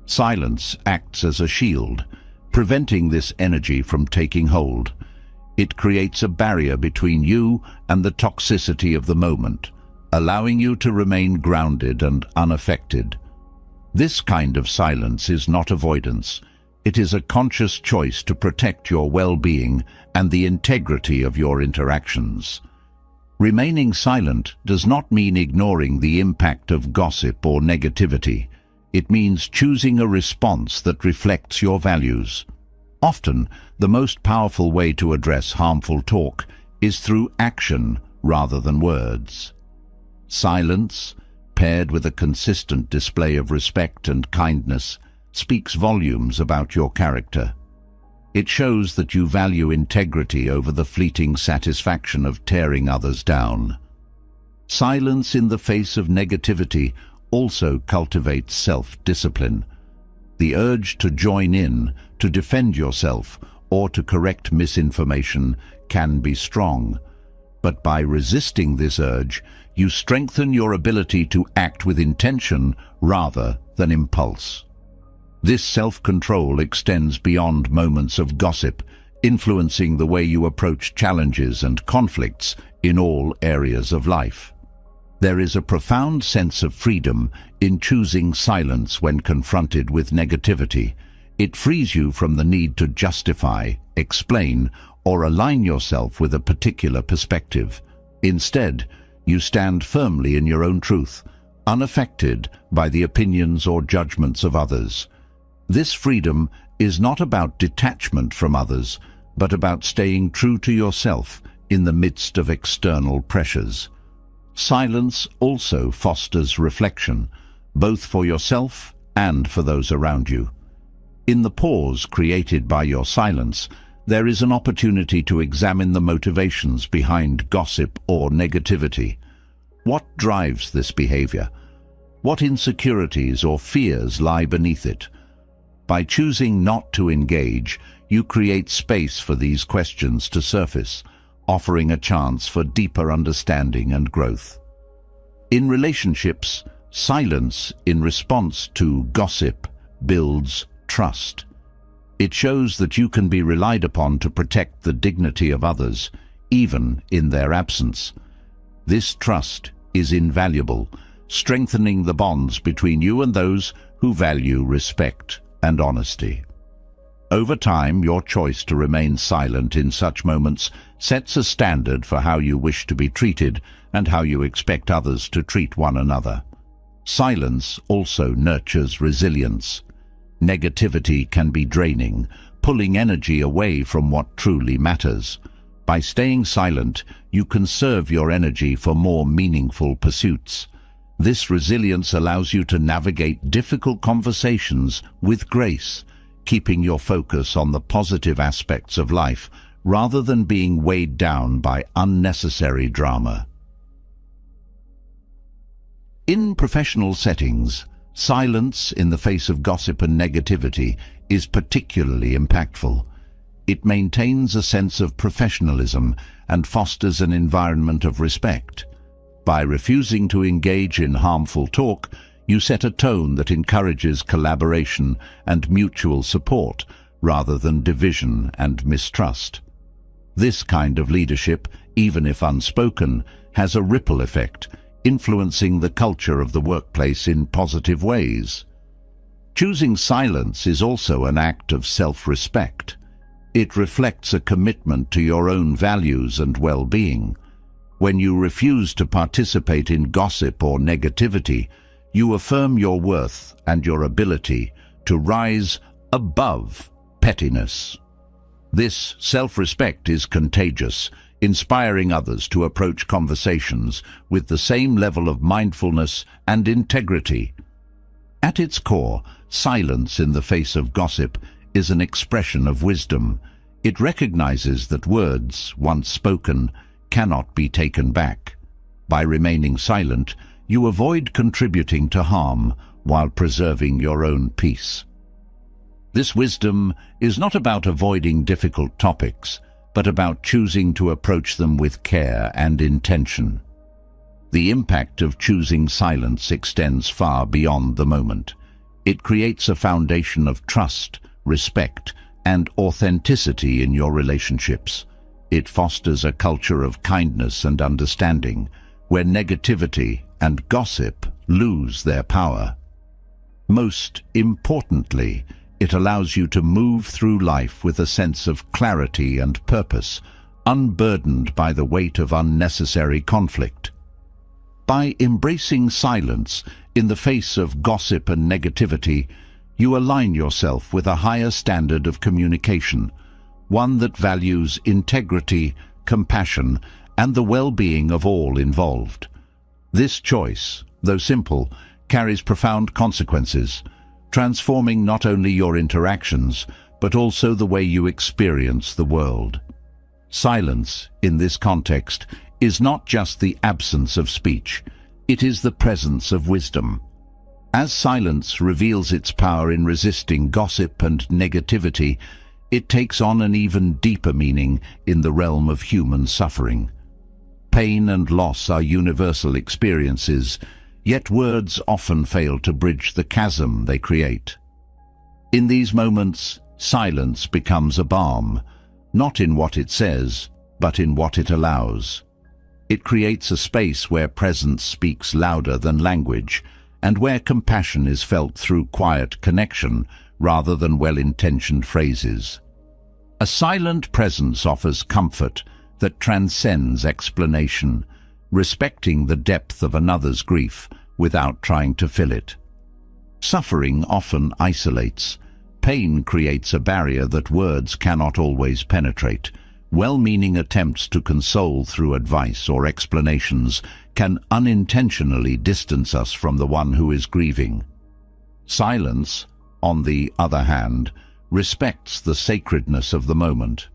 Silence acts as a shield, preventing this energy from taking hold. It creates a barrier between you and the toxicity of the moment, allowing you to remain grounded and unaffected. This kind of silence is not avoidance. It is a conscious choice to protect your well-being and the integrity of your interactions. Remaining silent does not mean ignoring the impact of gossip or negativity. It means choosing a response that reflects your values. Often, the most powerful way to address harmful talk is through action rather than words. Silence, paired with a consistent display of respect and kindness, speaks volumes about your character. It shows that you value integrity over the fleeting satisfaction of tearing others down. Silence in the face of negativity also cultivates self-discipline. The urge to join in, to defend yourself, or to correct misinformation can be strong. But by resisting this urge, you strengthen your ability to act with intention rather than impulse. This self-control extends beyond moments of gossip, influencing the way you approach challenges and conflicts in all areas of life. There is a profound sense of freedom in choosing silence when confronted with negativity. It frees you from the need to justify, explain, or align yourself with a particular perspective. Instead, you stand firmly in your own truth, unaffected by the opinions or judgments of others. This freedom is not about detachment from others, but about staying true to yourself in the midst of external pressures. Silence also fosters reflection, both for yourself and for those around you. In the pause created by your silence, there is an opportunity to examine the motivations behind gossip or negativity. What drives this behavior? What insecurities or fears lie beneath it? By choosing not to engage, you create space for these questions to surface, offering a chance for deeper understanding and growth. In relationships, silence in response to gossip builds trust. It shows that you can be relied upon to protect the dignity of others, even in their absence. This trust is invaluable, strengthening the bonds between you and those who value respect and honesty. Over time, your choice to remain silent in such moments sets a standard for how you wish to be treated and how you expect others to treat one another. Silence also nurtures resilience. Negativity can be draining, pulling energy away from what truly matters. By staying silent, you conserve your energy for more meaningful pursuits. This resilience allows you to navigate difficult conversations with grace, keeping your focus on the positive aspects of life rather than being weighed down by unnecessary drama. In professional settings, silence in the face of gossip and negativity is particularly impactful. It maintains a sense of professionalism and fosters an environment of respect. By refusing to engage in harmful talk, you set a tone that encourages collaboration and mutual support rather than division and mistrust. This kind of leadership, even if unspoken, has a ripple effect, influencing the culture of the workplace in positive ways. Choosing silence is also an act of self-respect. It reflects a commitment to your own values and well-being. When you refuse to participate in gossip or negativity, you affirm your worth and your ability to rise above pettiness. This self-respect is contagious, inspiring others to approach conversations with the same level of mindfulness and integrity. At its core, silence in the face of gossip is an expression of wisdom. It recognizes that words, once spoken, cannot be taken back. By remaining silent, you avoid contributing to harm while preserving your own peace. This wisdom is not about avoiding difficult topics, but about choosing to approach them with care and intention. The impact of choosing silence extends far beyond the moment. It creates a foundation of trust, respect, and authenticity in your relationships. It fosters a culture of kindness and understanding, where negativity and gossip lose their power. Most importantly, it allows you to move through life with a sense of clarity and purpose, unburdened by the weight of unnecessary conflict. By embracing silence in the face of gossip and negativity, you align yourself with a higher standard of communication, one that values integrity, compassion, and the well-being of all involved. This choice, though simple, carries profound consequences, transforming not only your interactions, but also the way you experience the world. Silence, in this context, is not just the absence of speech, it is the presence of wisdom. As silence reveals its power in resisting gossip and negativity, it takes on an even deeper meaning in the realm of human suffering. Pain and loss are universal experiences, yet words often fail to bridge the chasm they create. In these moments, silence becomes a balm, not in what it says, but in what it allows. It creates a space where presence speaks louder than language, and where compassion is felt through quiet connection rather than well-intentioned phrases. A silent presence offers comfort that transcends explanation, respecting the depth of another's grief without trying to fill it. Suffering often isolates. Pain creates a barrier that words cannot always penetrate. Well-meaning attempts to console through advice or explanations can unintentionally distance us from the one who is grieving. Silence, on the other hand, respects the sacredness of the moment.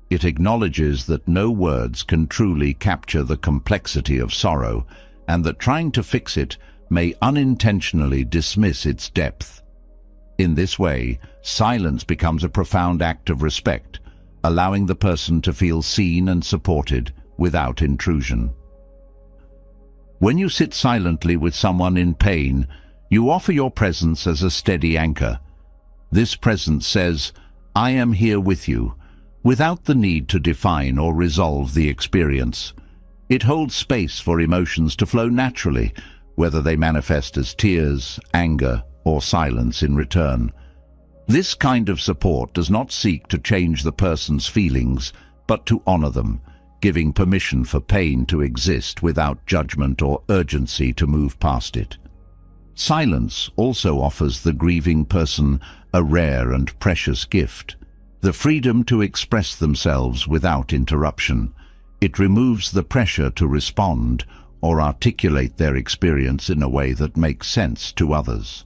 It acknowledges that no words can truly capture the complexity of sorrow, and that trying to fix it may unintentionally dismiss its depth. In this way, silence becomes a profound act of respect, allowing the person to feel seen and supported without intrusion. When you sit silently with someone in pain, you offer your presence as a steady anchor. This presence says, "I am here with you," without the need to define or resolve the experience. It holds space for emotions to flow naturally, whether they manifest as tears, anger, or silence in return. This kind of support does not seek to change the person's feelings, but to honor them, giving permission for pain to exist without judgment or urgency to move past it. Silence also offers the grieving person a rare and precious gift: the freedom to express themselves without interruption. It removes the pressure to respond or articulate their experience in a way that makes sense to others.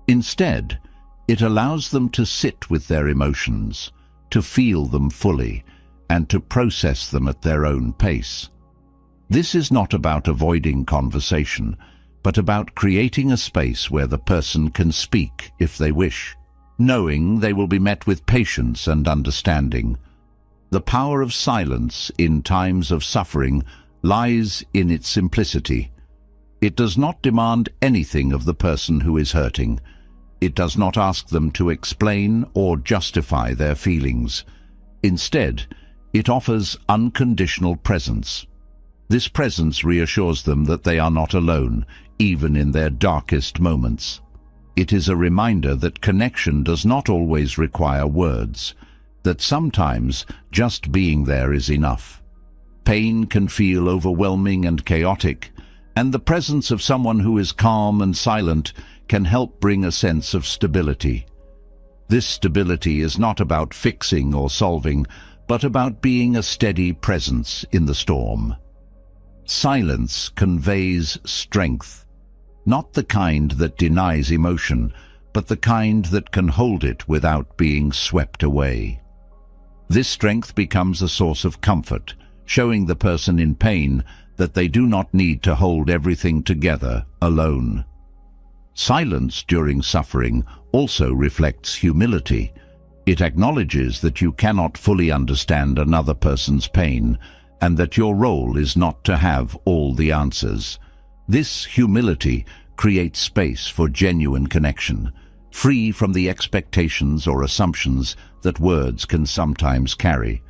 Instead, it allows them to sit with their emotions, to feel them fully, and to process them at their own pace. This is not about avoiding conversation, but about creating a space where the person can speak if they wish, knowing they will be met with patience and understanding. The power of silence in times of suffering lies in its simplicity. It does not demand anything of the person who is hurting. It does not ask them to explain or justify their feelings. Instead, it offers unconditional presence. This presence reassures them that they are not alone, even in their darkest moments. It is a reminder that connection does not always require words, that sometimes just being there is enough. Pain can feel overwhelming and chaotic, and the presence of someone who is calm and silent can help bring a sense of stability. This stability is not about fixing or solving, but about being a steady presence in the storm. Silence conveys strength, not the kind that denies emotion, but the kind that can hold it without being swept away. This strength becomes a source of comfort, showing the person in pain that they do not need to hold everything together alone. Silence during suffering also reflects humility. It acknowledges that you cannot fully understand another person's pain and that your role is not to have all the answers. This humility creates space for genuine connection, free from the expectations or assumptions that words can sometimes carry.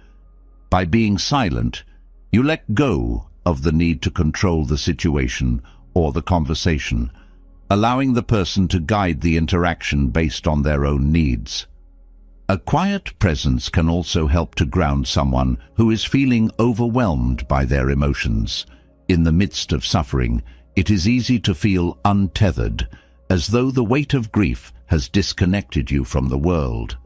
By being silent, you let go of the need to control the situation or the conversation, allowing the person to guide the interaction based on their own needs. A quiet presence can also help to ground someone who is feeling overwhelmed by their emotions. In the midst of suffering, it is easy to feel untethered, as though the weight of grief has disconnected you from the world.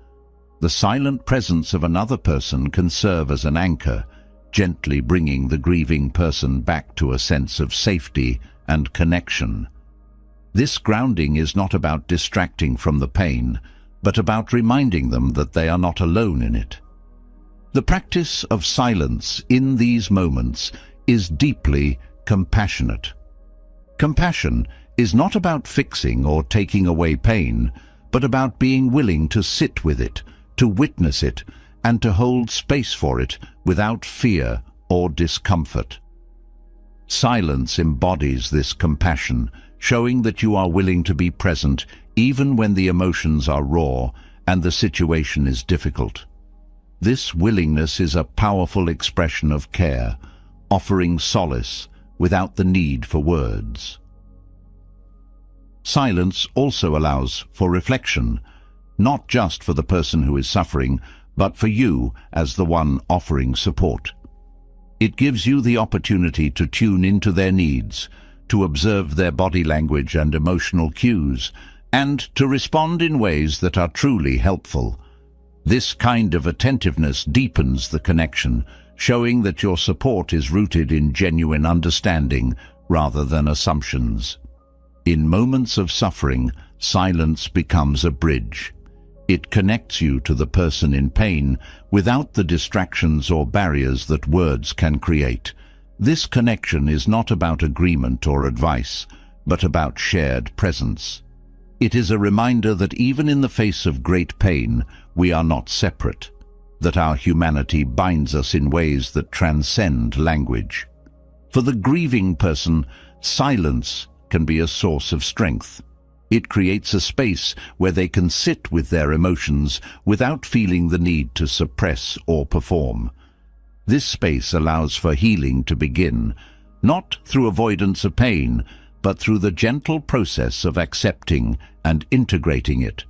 The silent presence of another person can serve as an anchor, gently bringing the grieving person back to a sense of safety and connection. This grounding is not about distracting from the pain, but about reminding them that they are not alone in it. The practice of silence in these moments is deeply compassionate. Compassion is not about fixing or taking away pain, but about being willing to sit with it, to witness it, and to hold space for it without fear or discomfort. Silence embodies this compassion, showing that you are willing to be present even when the emotions are raw and the situation is difficult. This willingness is a powerful expression of care, offering solace without the need for words. Silence also allows for reflection, not just for the person who is suffering, but for you as the one offering support. It gives you the opportunity to tune into their needs, to observe their body language and emotional cues, and to respond in ways that are truly helpful. This kind of attentiveness deepens the connection, showing that your support is rooted in genuine understanding rather than assumptions. In moments of suffering, silence becomes a bridge. It connects you to the person in pain without the distractions or barriers that words can create. This connection is not about agreement or advice, but about shared presence. It is a reminder that even in the face of great pain, we are not separate, that our humanity binds us in ways that transcend language. For the grieving person, silence can be a source of strength. It creates a space where they can sit with their emotions without feeling the need to suppress or perform. This space allows for healing to begin, not through avoidance of pain, but through the gentle process of accepting and integrating it.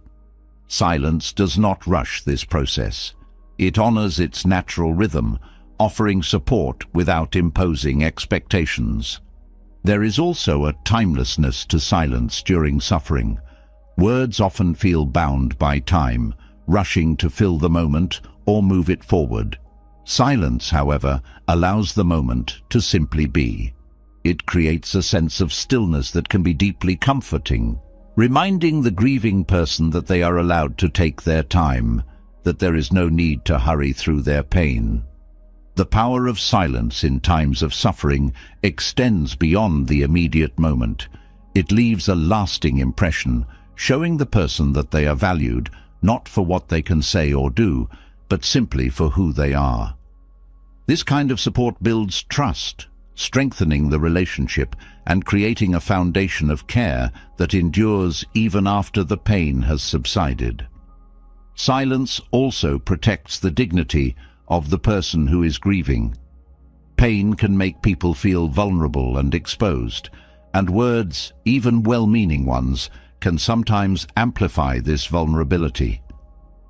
Silence does not rush this process. It honors its natural rhythm, offering support without imposing expectations. There is also a timelessness to silence during suffering. Words often feel bound by time, rushing to fill the moment or move it forward. Silence, however, allows the moment to simply be. It creates a sense of stillness that can be deeply comforting, reminding the grieving person that they are allowed to take their time, that there is no need to hurry through their pain. The power of silence in times of suffering extends beyond the immediate moment. It leaves a lasting impression, showing the person that they are valued, not for what they can say or do, but simply for who they are. This kind of support builds trust, strengthening the relationship and creating a foundation of care that endures even after the pain has subsided. Silence also protects the dignity of the person who is grieving. Pain can make people feel vulnerable and exposed, and words, even well-meaning ones, can sometimes amplify this vulnerability.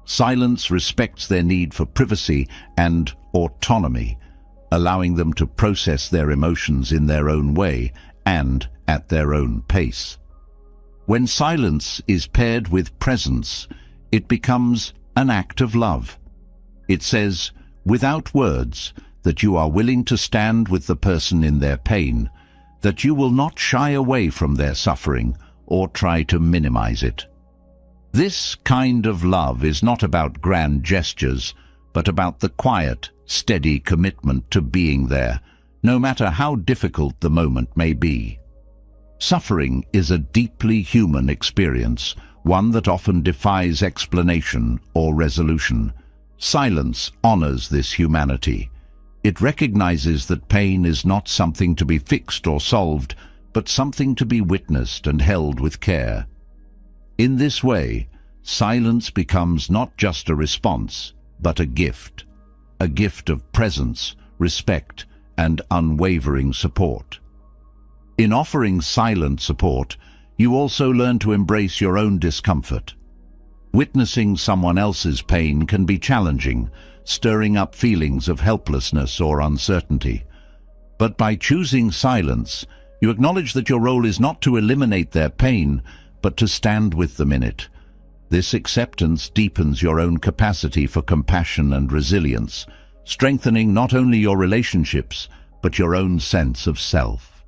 Silence respects their need for privacy and autonomy, allowing them to process their emotions in their own way and at their own pace. When silence is paired with presence, it becomes an act of love. It says, without words, that you are willing to stand with the person in their pain, that you will not shy away from their suffering or try to minimize it. This kind of love is not about grand gestures, but about the quiet, steady commitment to being there, no matter how difficult the moment may be. Suffering is a deeply human experience, one that often defies explanation or resolution. Silence honors this humanity. It recognizes that pain is not something to be fixed or solved, but something to be witnessed and held with care. In this way, silence becomes not just a response, but a gift of presence, respect, and unwavering support. In offering silent support, you also learn to embrace your own discomfort. Witnessing someone else's pain can be challenging, stirring up feelings of helplessness or uncertainty. But by choosing silence, you acknowledge that your role is not to eliminate their pain, but to stand with them in it. This acceptance deepens your own capacity for compassion and resilience, strengthening not only your relationships, but your own sense of self.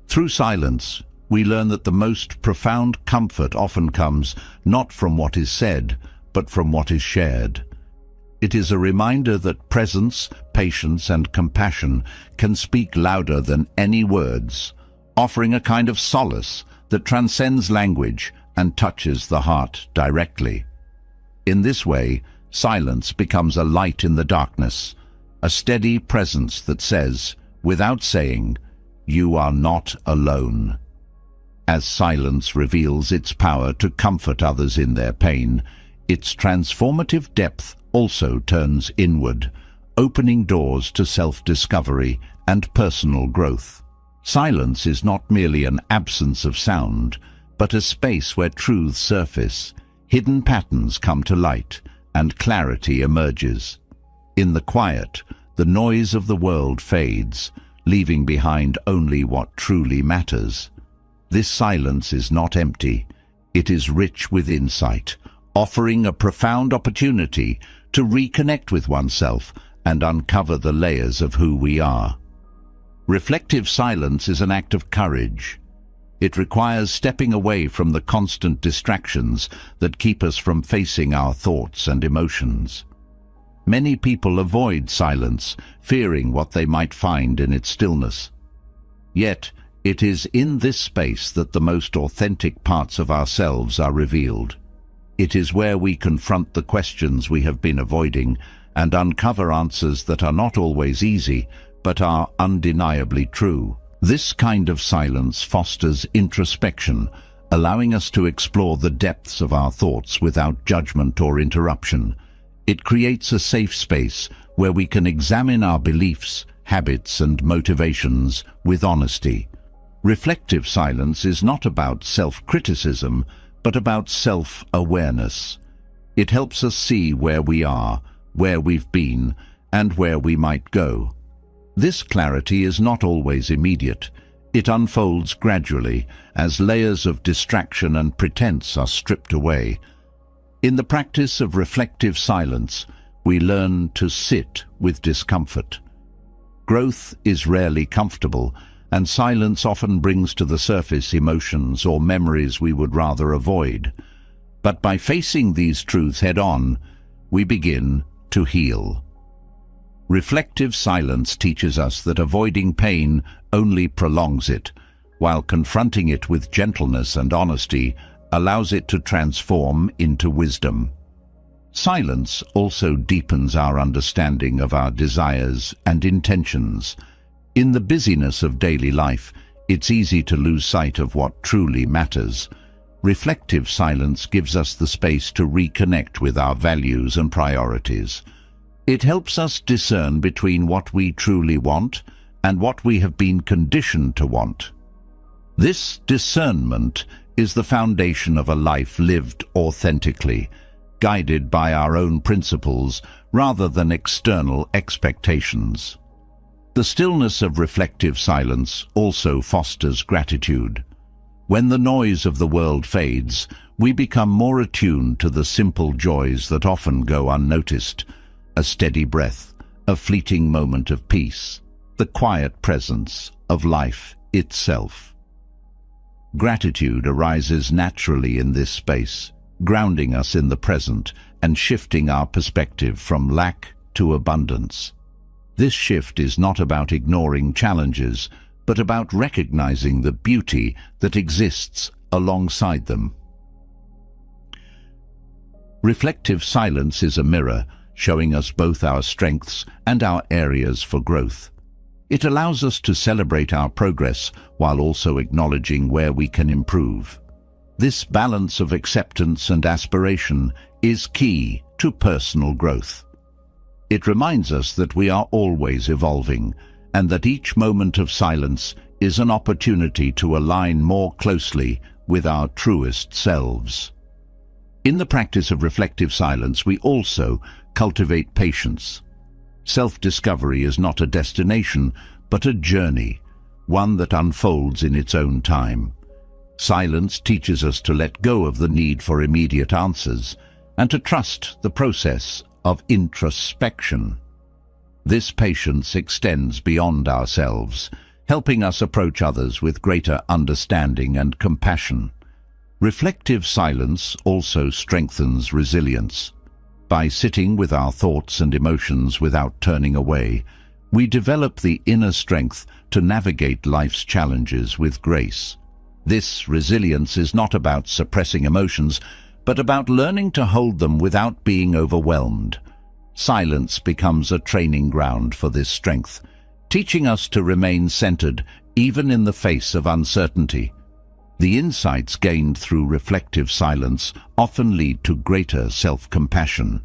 Through silence, we learn that the most profound comfort often comes not from what is said, but from what is shared. It is a reminder that presence, patience, and compassion can speak louder than any words, offering a kind of solace that transcends language and touches the heart directly. In this way, silence becomes a light in the darkness, a steady presence that says, without saying, "You are not alone." As silence reveals its power to comfort others in their pain, its transformative depth also turns inward, opening doors to self-discovery and personal growth. Silence is not merely an absence of sound, but a space where truths surface, hidden patterns come to light, and clarity emerges. In the quiet, the noise of the world fades, leaving behind only what truly matters. This silence is not empty, it is rich with insight, offering a profound opportunity to reconnect with oneself and uncover the layers of who we are. Reflective silence is an act of courage. It requires stepping away from the constant distractions that keep us from facing our thoughts and emotions. Many people avoid silence, fearing what they might find in its stillness. Yet, it is in this space that the most authentic parts of ourselves are revealed. It is where we confront the questions we have been avoiding and uncover answers that are not always easy, but are undeniably true. This kind of silence fosters introspection, allowing us to explore the depths of our thoughts without judgment or interruption. It creates a safe space where we can examine our beliefs, habits, and motivations with honesty. Reflective silence is not about self-criticism, but about self-awareness. It helps us see where we are, where we've been, and where we might go. This clarity is not always immediate. It unfolds gradually as layers of distraction and pretense are stripped away. In the practice of reflective silence, we learn to sit with discomfort. Growth is rarely comfortable, and silence often brings to the surface emotions or memories we would rather avoid. But by facing these truths head-on, we begin to heal. Reflective silence teaches us that avoiding pain only prolongs it, while confronting it with gentleness and honesty allows it to transform into wisdom. Silence also deepens our understanding of our desires and intentions. In the busyness of daily life, it's easy to lose sight of what truly matters. Reflective silence gives us the space to reconnect with our values and priorities. It helps us discern between what we truly want and what we have been conditioned to want. This discernment is the foundation of a life lived authentically, guided by our own principles rather than external expectations. The stillness of reflective silence also fosters gratitude. When the noise of the world fades, we become more attuned to the simple joys that often go unnoticed: a steady breath, a fleeting moment of peace, the quiet presence of life itself. Gratitude arises naturally in this space, grounding us in the present and shifting our perspective from lack to abundance. This shift is not about ignoring challenges, but about recognizing the beauty that exists alongside them. Reflective silence is a mirror, showing us both our strengths and our areas for growth. It allows us to celebrate our progress while also acknowledging where we can improve. This balance of acceptance and aspiration is key to personal growth. It reminds us that we are always evolving, and that each moment of silence is an opportunity to align more closely with our truest selves. In the practice of reflective silence, we also cultivate patience. Self-discovery is not a destination, but a journey, one that unfolds in its own time. Silence teaches us to let go of the need for immediate answers and to trust the process of introspection. This patience extends beyond ourselves, helping us approach others with greater understanding and compassion. Reflective silence also strengthens resilience. By sitting with our thoughts and emotions without turning away, we develop the inner strength to navigate life's challenges with grace. This resilience is not about suppressing emotions, but about learning to hold them without being overwhelmed. Silence becomes a training ground for this strength, teaching us to remain centered even in the face of uncertainty. The insights gained through reflective silence often lead to greater self-compassion.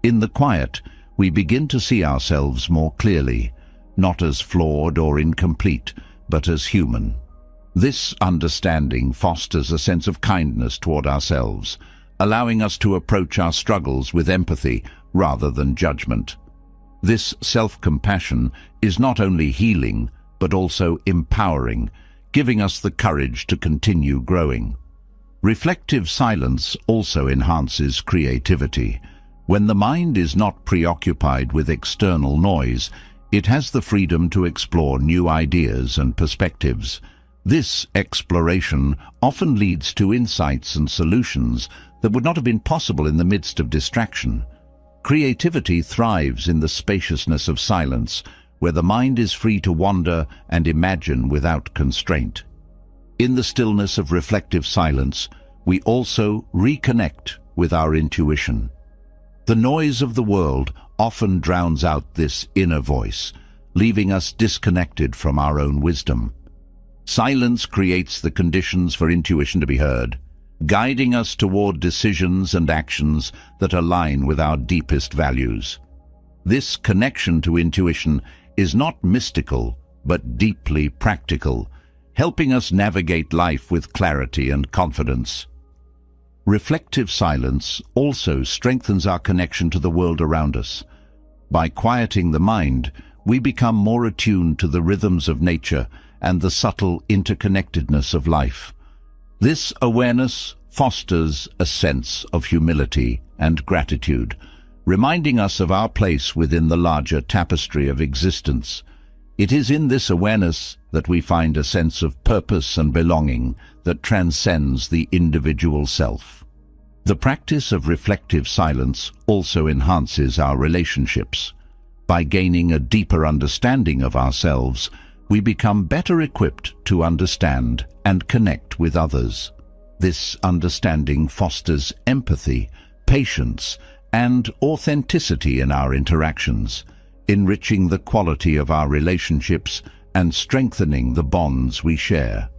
In the quiet, we begin to see ourselves more clearly, not as flawed or incomplete, but as human. This understanding fosters a sense of kindness toward ourselves, allowing us to approach our struggles with empathy rather than judgment. This self-compassion is not only healing, but also empowering, giving us the courage to continue growing. Reflective silence also enhances creativity. When the mind is not preoccupied with external noise, it has the freedom to explore new ideas and perspectives. This exploration often leads to insights and solutions that would not have been possible in the midst of distraction. Creativity thrives in the spaciousness of silence, where the mind is free to wander and imagine without constraint. In the stillness of reflective silence, we also reconnect with our intuition. The noise of the world often drowns out this inner voice, leaving us disconnected from our own wisdom. Silence creates the conditions for intuition to be heard, guiding us toward decisions and actions that align with our deepest values. This connection to intuition is not mystical, but deeply practical, helping us navigate life with clarity and confidence. Reflective silence also strengthens our connection to the world around us. By quieting the mind, we become more attuned to the rhythms of nature and the subtle interconnectedness of life. This awareness fosters a sense of humility and gratitude, reminding us of our place within the larger tapestry of existence. It is in this awareness that we find a sense of purpose and belonging that transcends the individual self. The practice of reflective silence also enhances our relationships. By gaining a deeper understanding of ourselves, we become better equipped to understand and connect with others. This understanding fosters empathy, patience, and authenticity in our interactions, enriching the quality of our relationships and strengthening the bonds we share.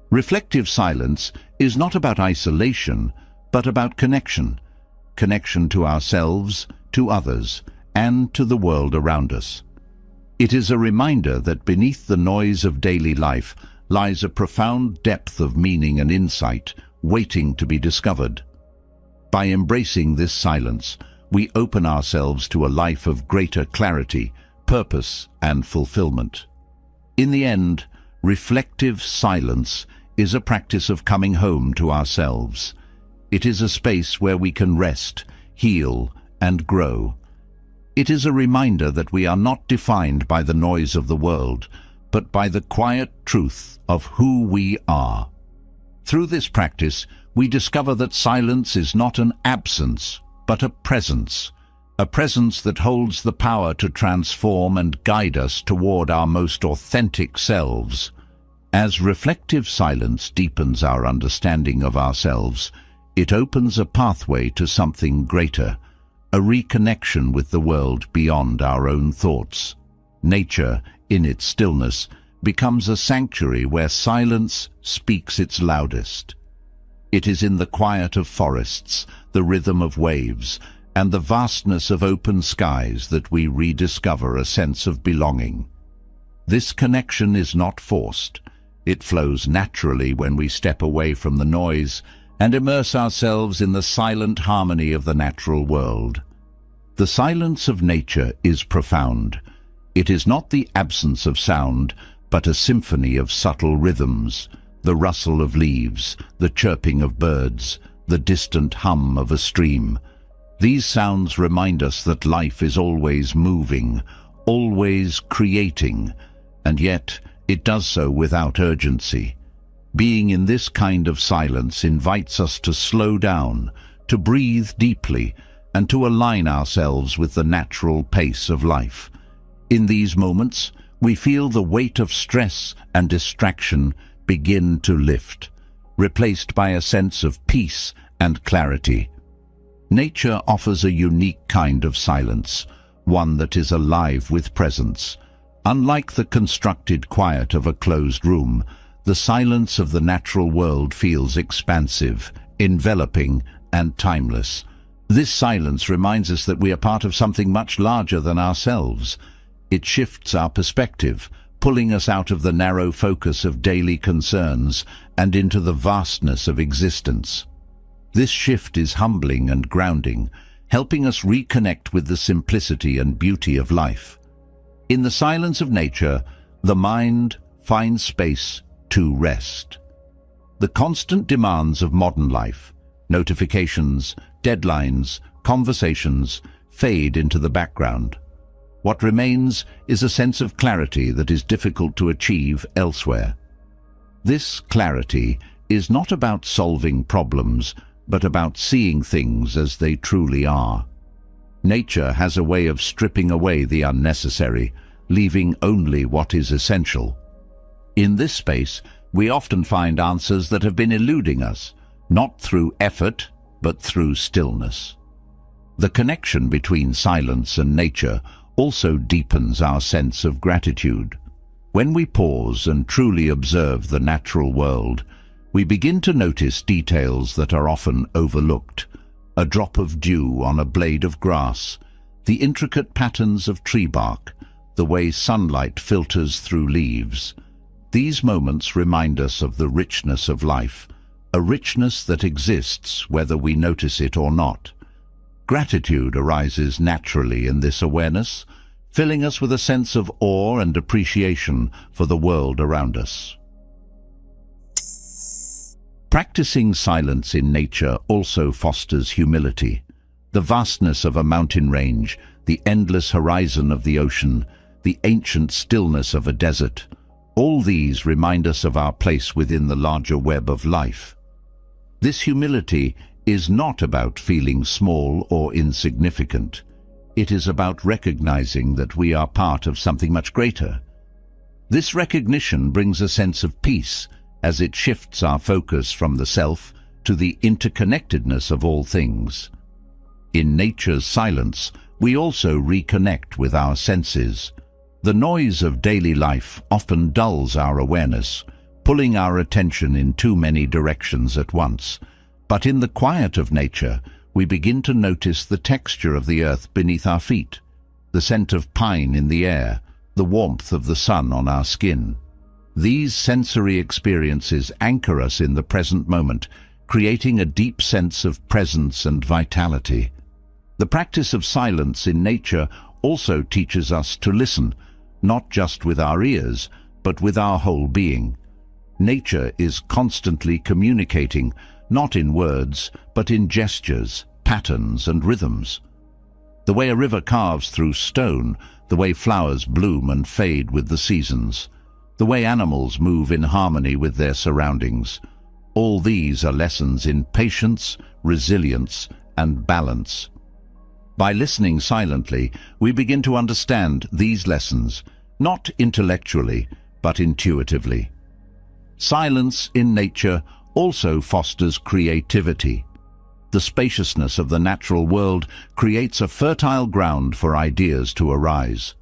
Reflective silence is not about isolation, but about connection. Connection to ourselves, to others, and to the world around us. It is a reminder that beneath the noise of daily life lies a profound depth of meaning and insight waiting to be discovered. By embracing this silence, we open ourselves to a life of greater clarity, purpose, and fulfillment. In the end, reflective silence is a practice of coming home to ourselves. It is a space where we can rest, heal, and grow. It is a reminder that we are not defined by the noise of the world, but by the quiet truth of who we are. Through this practice, we discover that silence is not an absence, but a presence, a presence that holds the power to transform and guide us toward our most authentic selves. As reflective silence deepens our understanding of ourselves, it opens a pathway to something greater, a reconnection with the world beyond our own thoughts. Nature, in its stillness, becomes a sanctuary where silence speaks its loudest. It is in the quiet of forests, the rhythm of waves, and the vastness of open skies that we rediscover a sense of belonging. This connection is not forced. It flows naturally when we step away from the noise and immerse ourselves in the silent harmony of the natural world. The silence of nature is profound. It is not the absence of sound, but a symphony of subtle rhythms, the rustle of leaves, the chirping of birds, the distant hum of a stream. These sounds remind us that life is always moving, always creating, and yet it does so without urgency. Being in this kind of silence invites us to slow down, to breathe deeply, and to align ourselves with the natural pace of life. In these moments, we feel the weight of stress and distraction begin to lift, replaced by a sense of peace and clarity. Nature offers a unique kind of silence, one that is alive with presence. Unlike the constructed quiet of a closed room, the silence of the natural world feels expansive, enveloping, and timeless. This silence reminds us that we are part of something much larger than ourselves. It shifts our perspective, pulling us out of the narrow focus of daily concerns and into the vastness of existence. This shift is humbling and grounding, helping us reconnect with the simplicity and beauty of life. In the silence of nature, the mind finds space to rest. The constant demands of modern life, notifications, deadlines, conversations, fade into the background. What remains is a sense of clarity that is difficult to achieve elsewhere. This clarity is not about solving problems, but about seeing things as they truly are. Nature has a way of stripping away the unnecessary, leaving only what is essential. In this space, we often find answers that have been eluding us, not through effort, but through stillness. The connection between silence and nature also deepens our sense of gratitude. When we pause and truly observe the natural world, we begin to notice details that are often overlooked. A drop of dew on a blade of grass, the intricate patterns of tree bark, the way sunlight filters through leaves. These moments remind us of the richness of life, a richness that exists whether we notice it or not. Gratitude arises naturally in this awareness, filling us with a sense of awe and appreciation for the world around us. Practicing silence in nature also fosters humility. The vastness of a mountain range, the endless horizon of the ocean, the ancient stillness of a desert, all these remind us of our place within the larger web of life. This humility is not about feeling small or insignificant. It is about recognizing that we are part of something much greater. This recognition brings a sense of peace as it shifts our focus from the self to the interconnectedness of all things. In nature's silence, we also reconnect with our senses. The noise of daily life often dulls our awareness, pulling our attention in too many directions at once. But in the quiet of nature, we begin to notice the texture of the earth beneath our feet, the scent of pine in the air, the warmth of the sun on our skin. These sensory experiences anchor us in the present moment, creating a deep sense of presence and vitality. The practice of silence in nature also teaches us to listen, not just with our ears, but with our whole being. Nature is constantly communicating, not in words, but in gestures, patterns, and rhythms. The way a river carves through stone, the way flowers bloom and fade with the seasons, the way animals move in harmony with their surroundings. All these are lessons in patience, resilience, and balance. By listening silently, we begin to understand these lessons, not intellectually, but intuitively. Silence in nature also fosters creativity. The spaciousness of the natural world creates a fertile ground for ideas to arise.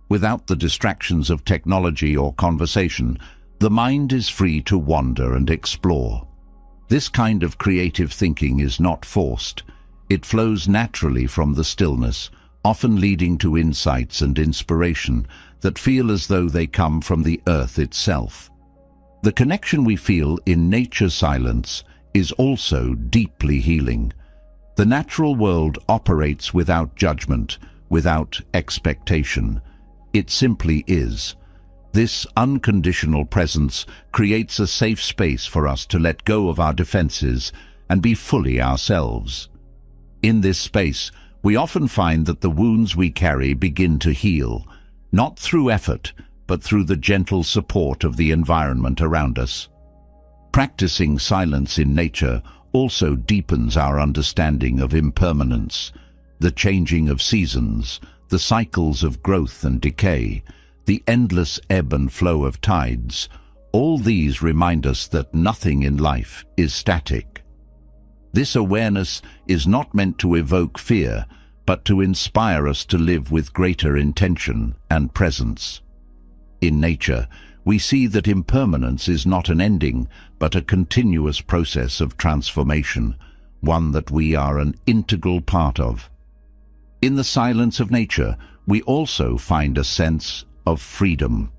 Without the distractions of technology or conversation, the mind is free to wander and explore. This kind of creative thinking is not forced. It flows naturally from the stillness, often leading to insights and inspiration that feel as though they come from the earth itself. The connection we feel in nature's silence is also deeply healing. The natural world operates without judgment, without expectation. It simply is. This unconditional presence creates a safe space for us to let go of our defenses and be fully ourselves. In this space, we often find that the wounds we carry begin to heal, not through effort, but through the gentle support of the environment around us. Practicing silence in nature also deepens our understanding of impermanence, the changing of seasons, the cycles of growth and decay, the endless ebb and flow of tides. All these remind us that nothing in life is static. This awareness is not meant to evoke fear, but to inspire us to live with greater intention and presence. In nature, we see that impermanence is not an ending, but a continuous process of transformation, one that we are an integral part of. In the silence of nature, we also find a sense of freedom.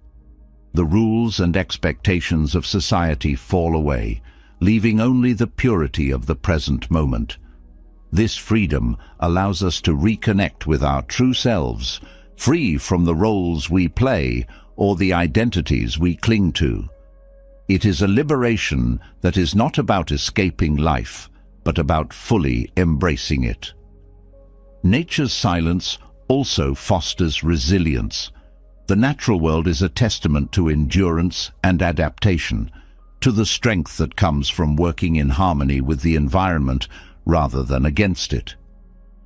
The rules and expectations of society fall away, leaving only the purity of the present moment. This freedom allows us to reconnect with our true selves, free from the roles we play or the identities we cling to. It is a liberation that is not about escaping life, but about fully embracing it. Nature's silence also fosters resilience. The natural world is a testament to endurance and adaptation, to the strength that comes from working in harmony with the environment rather than against it.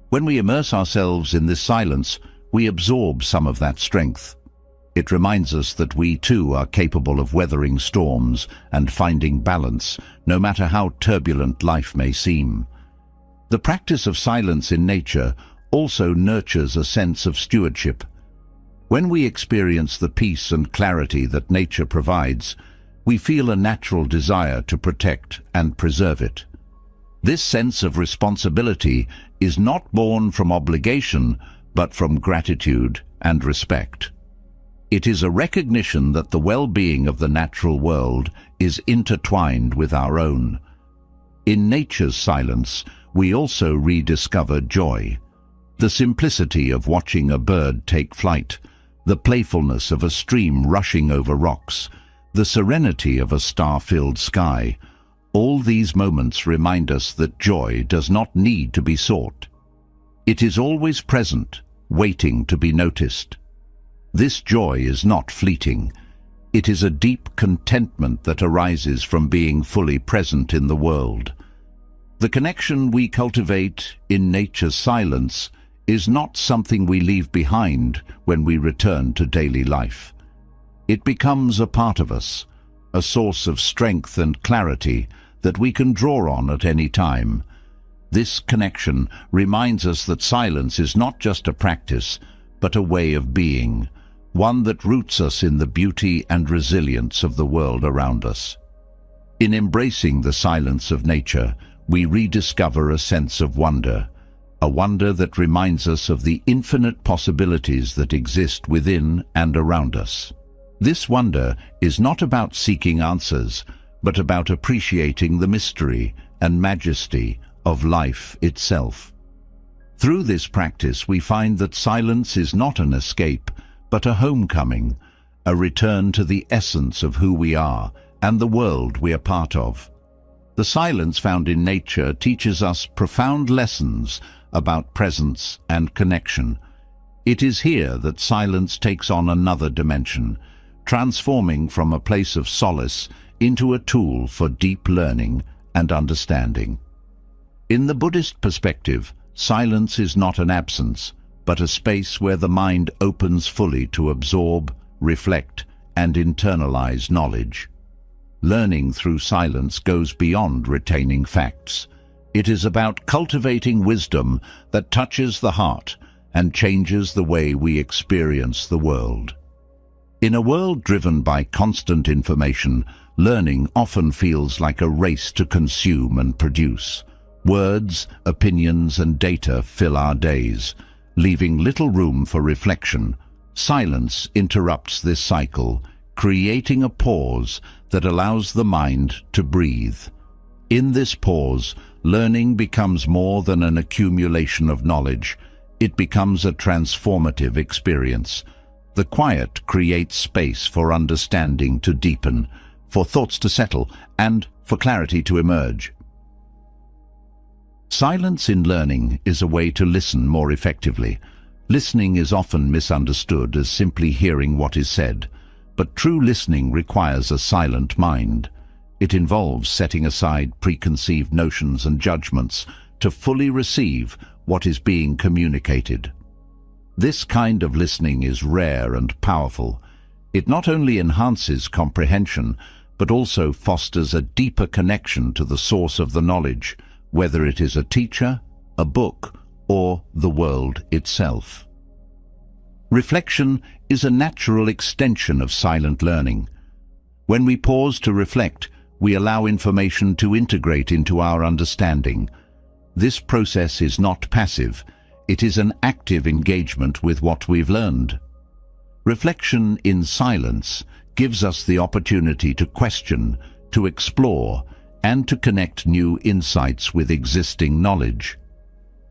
When we immerse ourselves in this silence, we absorb some of that strength. It reminds us that we too are capable of weathering storms and finding balance, no matter how turbulent life may seem. The practice of silence in nature also nurtures a sense of stewardship. When we experience the peace and clarity that nature provides, we feel a natural desire to protect and preserve it. This sense of responsibility is not born from obligation, but from gratitude and respect. It is a recognition that the well-being of the natural world is intertwined with our own. In nature's silence, we also rediscover joy. The simplicity of watching a bird take flight, the playfulness of a stream rushing over rocks, the serenity of a star-filled sky. All these moments remind us that joy does not need to be sought. It is always present, waiting to be noticed. This joy is not fleeting. It is a deep contentment that arises from being fully present in the world. The connection we cultivate in nature's silence is not something we leave behind when we return to daily life. It becomes a part of us, a source of strength and clarity that we can draw on at any time. This connection reminds us that silence is not just a practice, but a way of being, one that roots us in the beauty and resilience of the world around us. In embracing the silence of nature, we rediscover a sense of wonder, a wonder that reminds us of the infinite possibilities that exist within and around us. This wonder is not about seeking answers, but about appreciating the mystery and majesty of life itself. Through this practice, we find that silence is not an escape, but a homecoming, a return to the essence of who we are and the world we are part of. The silence found in nature teaches us profound lessons about presence and connection. It is here that silence takes on another dimension, transforming from a place of solace into a tool for deep learning and understanding. In the Buddhist perspective, Silence is not an absence, but a space where the mind opens fully to absorb, reflect, and internalize knowledge. Learning through silence goes beyond retaining facts. It is about cultivating wisdom that touches the heart and changes the way we experience the world. In a world driven by constant information, learning often feels like a race to consume and produce. Words, opinions, and data fill our days, leaving little room for reflection. Silence interrupts this cycle, creating a pause that allows the mind to breathe. In this pause, learning becomes more than an accumulation of knowledge. It becomes a transformative experience. The quiet creates space for understanding to deepen, for thoughts to settle, and for clarity to emerge. Silence in learning is a way to listen more effectively. Listening is often misunderstood as simply hearing what is said, but true listening requires a silent mind. It involves setting aside preconceived notions and judgments to fully receive what is being communicated. This kind of listening is rare and powerful. It not only enhances comprehension, but also fosters a deeper connection to the source of the knowledge, whether it is a teacher, a book, or the world itself. Reflection is a natural extension of silent learning. When we pause to reflect, we allow information to integrate into our understanding. This process is not passive. It is an active engagement with what we've learned. Reflection in silence gives us the opportunity to question, to explore, and to connect new insights with existing knowledge.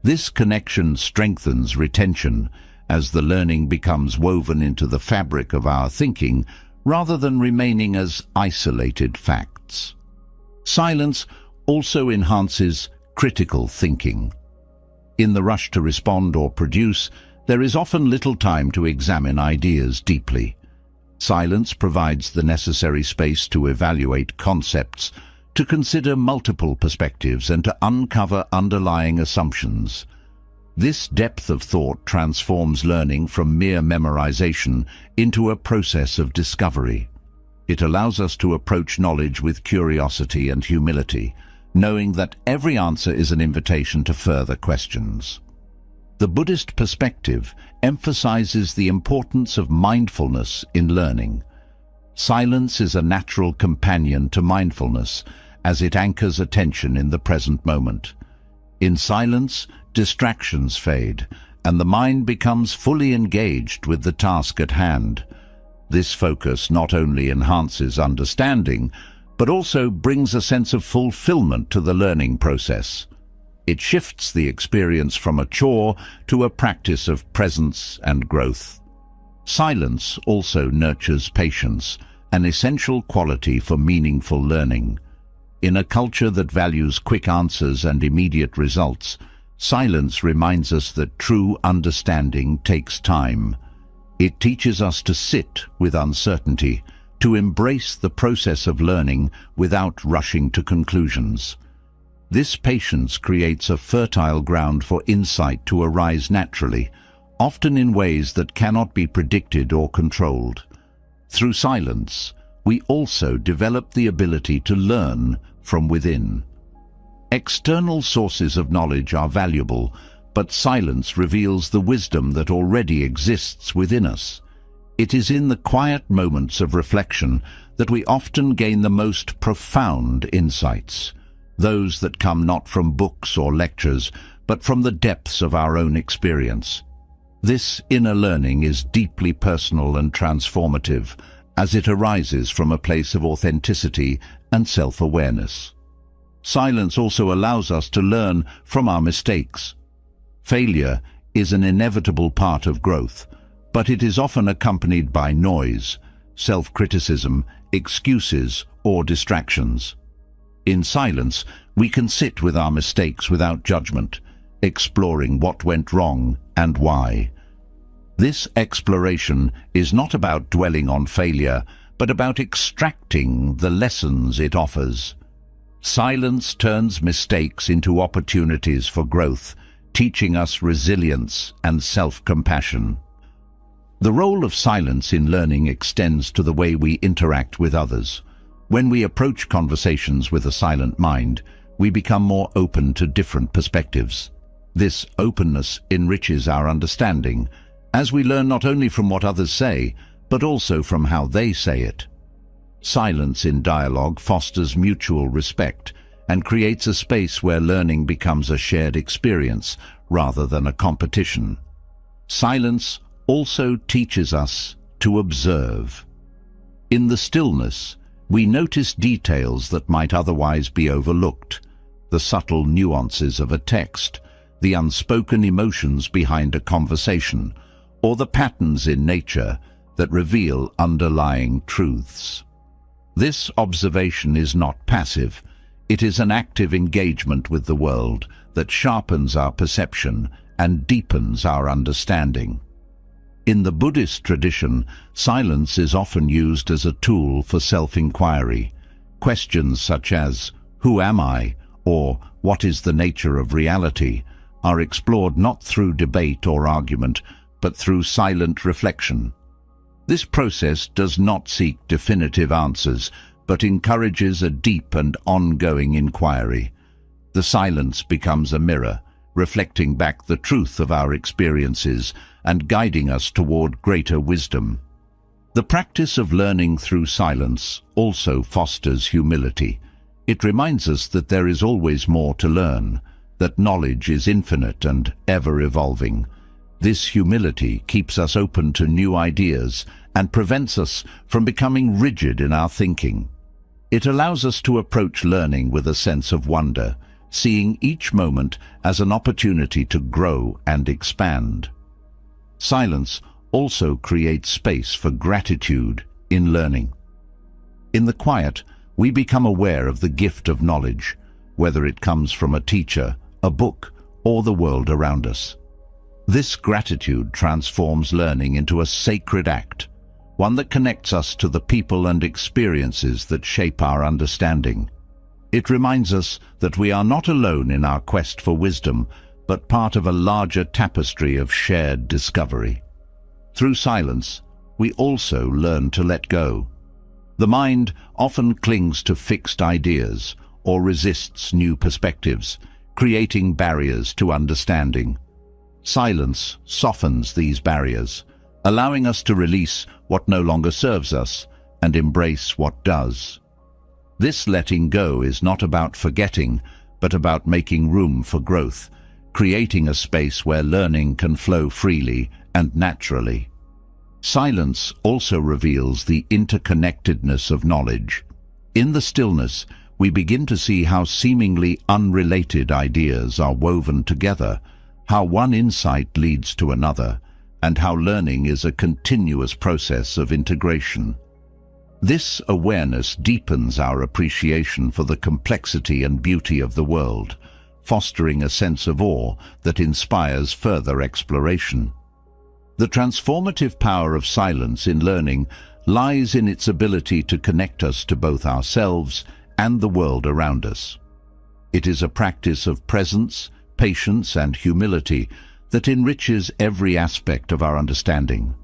This connection strengthens retention as the learning becomes woven into the fabric of our thinking rather than remaining as isolated facts. Silence also enhances critical thinking. In the rush to respond or produce, there is often little time to examine ideas deeply. Silence provides the necessary space to evaluate concepts, to consider multiple perspectives, and to uncover underlying assumptions. This depth of thought transforms learning from mere memorization into a process of discovery. It allows us to approach knowledge with curiosity and humility, knowing that every answer is an invitation to further questions. The Buddhist perspective emphasizes the importance of mindfulness in learning. Silence is a natural companion to mindfulness, as it anchors attention in the present moment. In silence, distractions fade, and the mind becomes fully engaged with the task at hand. This focus not only enhances understanding, but also brings a sense of fulfillment to the learning process. It shifts the experience from a chore to a practice of presence and growth. Silence also nurtures patience, an essential quality for meaningful learning. In a culture that values quick answers and immediate results, silence reminds us that true understanding takes time. It teaches us to sit with uncertainty, to embrace the process of learning without rushing to conclusions. This patience creates a fertile ground for insight to arise naturally, often in ways that cannot be predicted or controlled. Through silence, we also develop the ability to learn from within. External sources of knowledge are valuable, but silence reveals the wisdom that already exists within us. It is in the quiet moments of reflection that we often gain the most profound insights, those that come not from books or lectures, but from the depths of our own experience. This inner learning is deeply personal and transformative, as it arises from a place of authenticity and self-awareness. Silence also allows us to learn from our mistakes. Failure is an inevitable part of growth, but it is often accompanied by noise, self-criticism, excuses, or distractions. In silence, we can sit with our mistakes without judgment, exploring what went wrong and why. This exploration is not about dwelling on failure, but about extracting the lessons it offers. Silence turns mistakes into opportunities for growth, teaching us resilience and self-compassion. The role of silence in learning extends to the way we interact with others. When we approach conversations with a silent mind, we become more open to different perspectives. This openness enriches our understanding, as we learn not only from what others say, but also from how they say it. Silence in dialogue fosters mutual respect and creates a space where learning becomes a shared experience rather than a competition. Silence also teaches us to observe. In the stillness, we notice details that might otherwise be overlooked, the subtle nuances of a text, the unspoken emotions behind a conversation, or the patterns in nature that reveal underlying truths. This observation is not passive. It is an active engagement with the world that sharpens our perception and deepens our understanding. In the Buddhist tradition, silence is often used as a tool for self-inquiry. Questions such as, "Who am I?" or "What is the nature of reality?" are explored not through debate or argument, but through silent reflection. This process does not seek definitive answers, but encourages a deep and ongoing inquiry. The silence becomes a mirror, reflecting back the truth of our experiences and guiding us toward greater wisdom. The practice of learning through silence also fosters humility. It reminds us that there is always more to learn, that knowledge is infinite and ever-evolving. This humility keeps us open to new ideas and prevents us from becoming rigid in our thinking. It allows us to approach learning with a sense of wonder, seeing each moment as an opportunity to grow and expand. Silence also creates space for gratitude in learning. In the quiet, we become aware of the gift of knowledge, whether it comes from a teacher, a book, or the world around us. This gratitude transforms learning into a sacred act, one that connects us to the people and experiences that shape our understanding. It reminds us that we are not alone in our quest for wisdom, but part of a larger tapestry of shared discovery. Through silence, we also learn to let go. The mind often clings to fixed ideas or resists new perspectives, creating barriers to understanding. Silence softens these barriers, allowing us to release what no longer serves us and embrace what does. This letting go is not about forgetting, but about making room for growth, creating a space where learning can flow freely and naturally. Silence also reveals the interconnectedness of knowledge. In the stillness, we begin to see how seemingly unrelated ideas are woven together, how one insight leads to another, and how learning is a continuous process of integration. This awareness deepens our appreciation for the complexity and beauty of the world, fostering a sense of awe that inspires further exploration. The transformative power of silence in learning lies in its ability to connect us to both ourselves and the world around us. It is a practice of presence, patience, and humility that enriches every aspect of our understanding.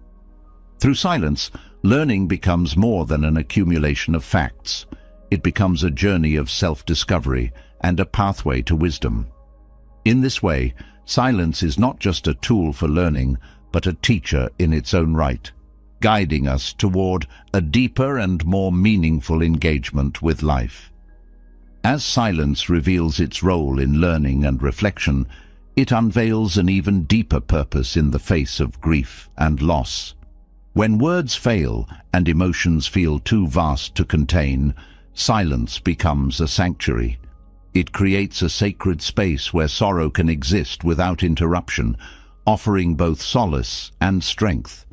Through silence, learning becomes more than an accumulation of facts. It becomes a journey of self-discovery and a pathway to wisdom. In this way, silence is not just a tool for learning, but a teacher in its own right, guiding us toward a deeper and more meaningful engagement with life. As silence reveals its role in learning and reflection, it unveils an even deeper purpose in the face of grief and loss. When words fail and emotions feel too vast to contain, silence becomes a sanctuary. It creates a sacred space where sorrow can exist without interruption, offering both solace and strength.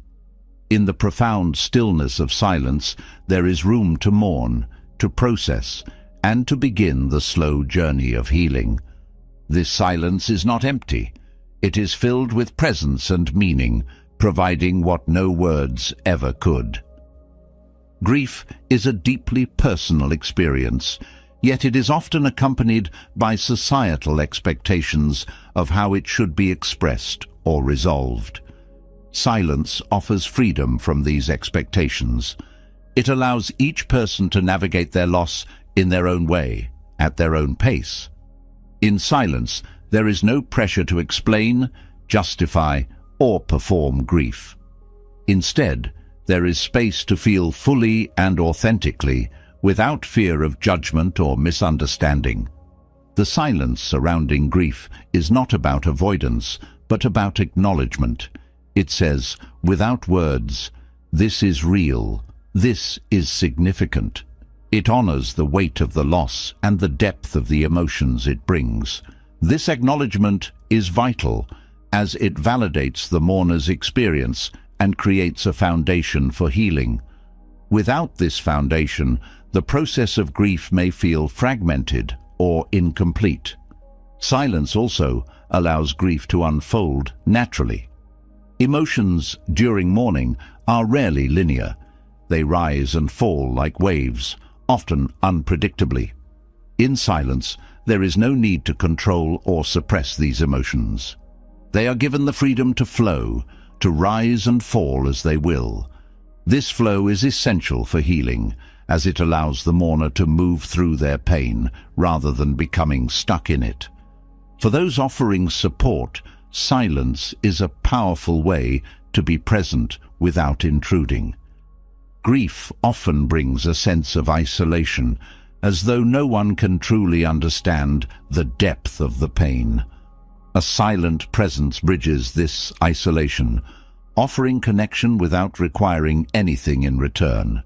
In the profound stillness of silence, there is room to mourn, to process, and to begin the slow journey of healing. This silence is not empty. It is filled with presence and meaning, providing what no words ever could. Grief is a deeply personal experience, yet it is often accompanied by societal expectations of how it should be expressed or resolved. Silence offers freedom from these expectations. It allows each person to navigate their loss in their own way, at their own pace. In silence, there is no pressure to explain, justify, or perform grief. Instead, there is space to feel fully and authentically, without fear of judgment or misunderstanding. The silence surrounding grief is not about avoidance, but about acknowledgement. It says, without words, this is real, this is significant. It honors the weight of the loss and the depth of the emotions it brings. This acknowledgement is vital, as it validates the mourner's experience and creates a foundation for healing. Without this foundation, the process of grief may feel fragmented or incomplete. Silence also allows grief to unfold naturally. Emotions during mourning are rarely linear. They rise and fall like waves, often unpredictably. In silence, there is no need to control or suppress these emotions. They are given the freedom to flow, to rise and fall as they will. This flow is essential for healing, as it allows the mourner to move through their pain rather than becoming stuck in it. For those offering support, silence is a powerful way to be present without intruding. Grief often brings a sense of isolation, as though no one can truly understand the depth of the pain. A silent presence bridges this isolation, offering connection without requiring anything in return.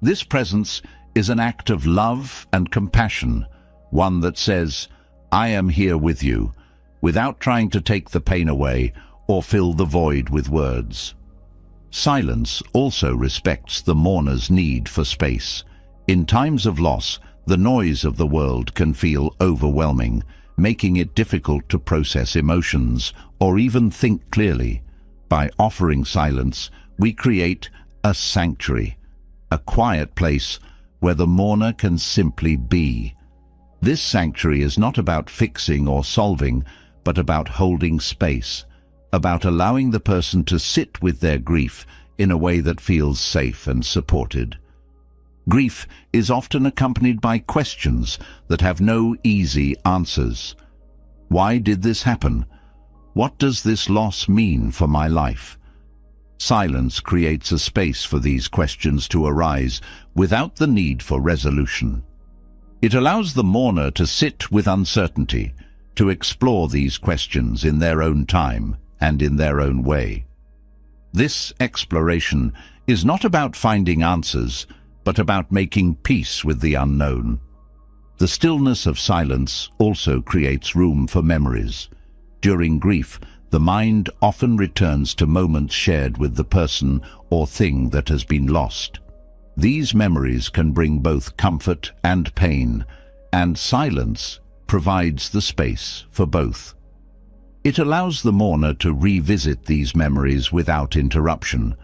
This presence is an act of love and compassion, one that says, I am here with you, without trying to take the pain away or fill the void with words. Silence also respects the mourner's need for space. In times of loss, the noise of the world can feel overwhelming, making it difficult to process emotions or even think clearly. By offering silence, we create a sanctuary, a quiet place where the mourner can simply be. This sanctuary is not about fixing or solving, but about holding space, about allowing the person to sit with their grief in a way that feels safe and supported. Grief is often accompanied by questions that have no easy answers. Why did this happen? What does this loss mean for my life? Silence creates a space for these questions to arise without the need for resolution. It allows the mourner to sit with uncertainty, to explore these questions in their own time and in their own way. This exploration is not about finding answers, but about making peace with the unknown. The stillness of silence also creates room for memories. During grief, the mind often returns to moments shared with the person or thing that has been lost. These memories can bring both comfort and pain, and silence provides the space for both. It allows the mourner to revisit these memories without interruption,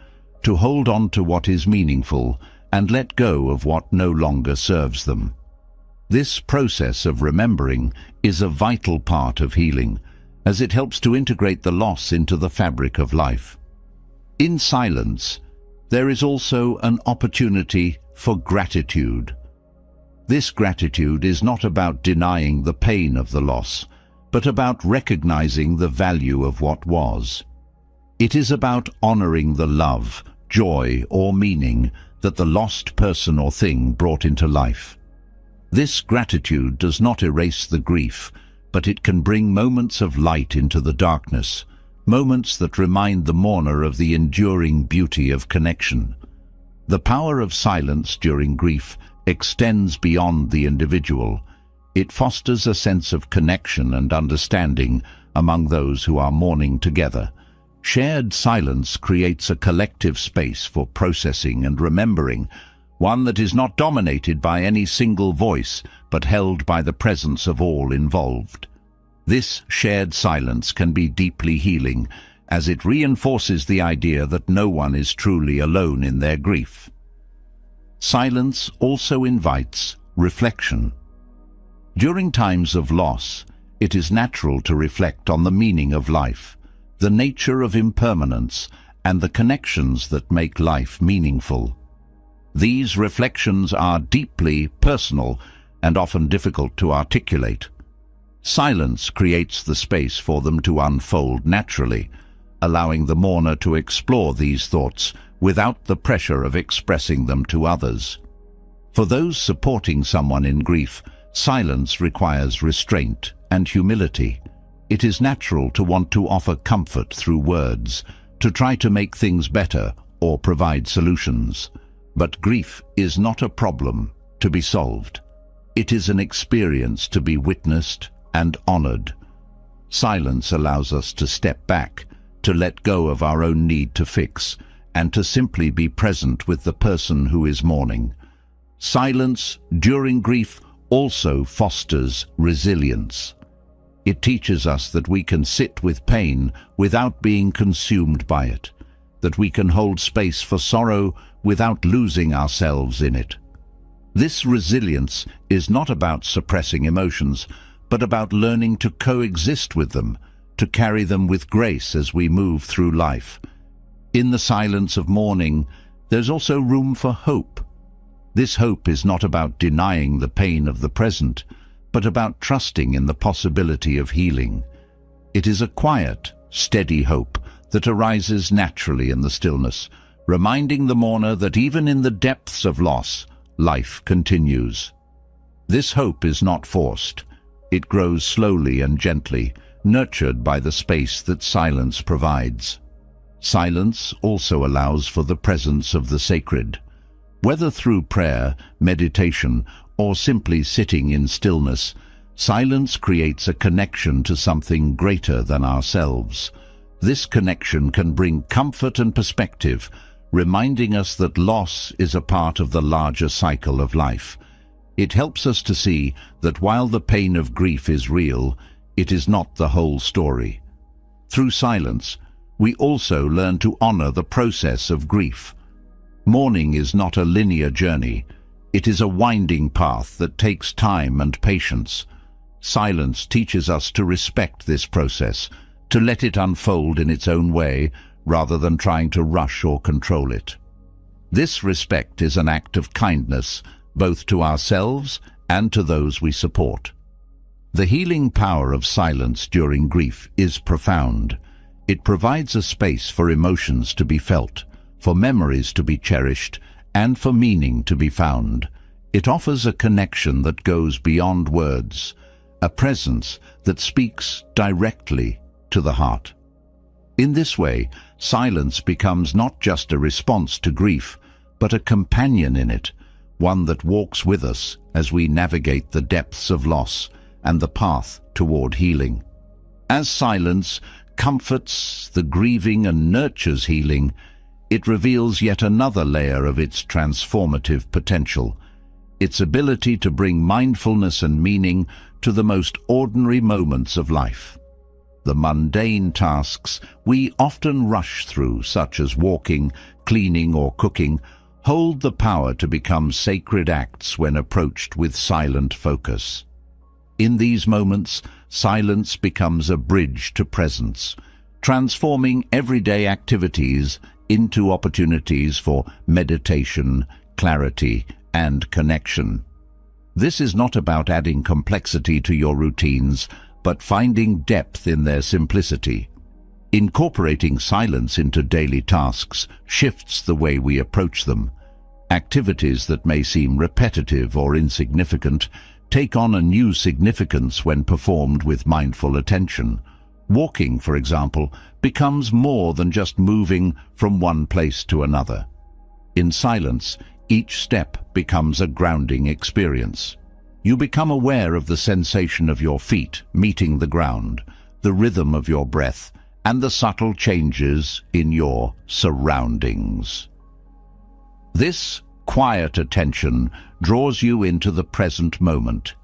to hold on to what is meaningful and let go of what no longer serves them. This process of remembering is a vital part of healing, as it helps to integrate the loss into the fabric of life. In silence, there is also an opportunity for gratitude. This gratitude is not about denying the pain of the loss, but about recognizing the value of what was. It is about honoring the love, joy, or meaning that the lost person or thing brought into life. This gratitude does not erase the grief, but it can bring moments of light into the darkness, moments that remind the mourner of the enduring beauty of connection. The power of silence during grief extends beyond the individual. It fosters a sense of connection and understanding among those who are mourning together. Shared silence creates a collective space for processing and remembering, one that is not dominated by any single voice, but held by the presence of all involved. This shared silence can be deeply healing, as it reinforces the idea that no one is truly alone in their grief. Silence also invites reflection. During times of loss, it is natural to reflect on the meaning of life, the nature of impermanence, and the connections that make life meaningful. These reflections are deeply personal and often difficult to articulate. Silence creates the space for them to unfold naturally, allowing the mourner to explore these thoughts without the pressure of expressing them to others. For those supporting someone in grief, silence requires restraint and humility. It is natural to want to offer comfort through words, to try to make things better or provide solutions. But grief is not a problem to be solved. It is an experience to be witnessed and honored. Silence allows us to step back, to let go of our own need to fix, and to simply be present with the person who is mourning. Silence during grief also fosters resilience. It teaches us that we can sit with pain without being consumed by it, that we can hold space for sorrow without losing ourselves in it. This resilience is not about suppressing emotions, but about learning to coexist with them, to carry them with grace as we move through life. In the silence of mourning, there's also room for hope. This hope is not about denying the pain of the present, but about trusting in the possibility of healing. It is a quiet, steady hope that arises naturally in the stillness, reminding the mourner that even in the depths of loss, life continues. This hope is not forced. It grows slowly and gently, nurtured by the space that silence provides. Silence also allows for the presence of the sacred. Whether through prayer, meditation, or simply sitting in stillness, silence creates a connection to something greater than ourselves. This connection can bring comfort and perspective, reminding us that loss is a part of the larger cycle of life. It helps us to see that while the pain of grief is real, it is not the whole story. Through silence, we also learn to honor the process of grief. Mourning is not a linear journey. It is a winding path that takes time and patience. Silence teaches us to respect this process, to let it unfold in its own way, rather than trying to rush or control it. This respect is an act of kindness, both to ourselves and to those we support. The healing power of silence during grief is profound. It provides a space for emotions to be felt, for memories to be cherished, and for meaning to be found. It offers a connection that goes beyond words, a presence that speaks directly to the heart. In this way, silence becomes not just a response to grief, but a companion in it, one that walks with us as we navigate the depths of loss and the path toward healing. As silence comforts the grieving and nurtures healing, it reveals yet another layer of its transformative potential, its ability to bring mindfulness and meaning to the most ordinary moments of life. The mundane tasks we often rush through, such as walking, cleaning, or cooking, hold the power to become sacred acts when approached with silent focus. In these moments, silence becomes a bridge to presence, transforming everyday activities into opportunities for meditation, clarity, and connection. This is not about adding complexity to your routines, but finding depth in their simplicity. Incorporating silence into daily tasks shifts the way we approach them. Activities that may seem repetitive or insignificant take on a new significance when performed with mindful attention. Walking, for example, becomes more than just moving from one place to another. In silence, each step becomes a grounding experience. You become aware of the sensation of your feet meeting the ground, the rhythm of your breath, and the subtle changes in your surroundings. This quiet attention draws you into the present moment,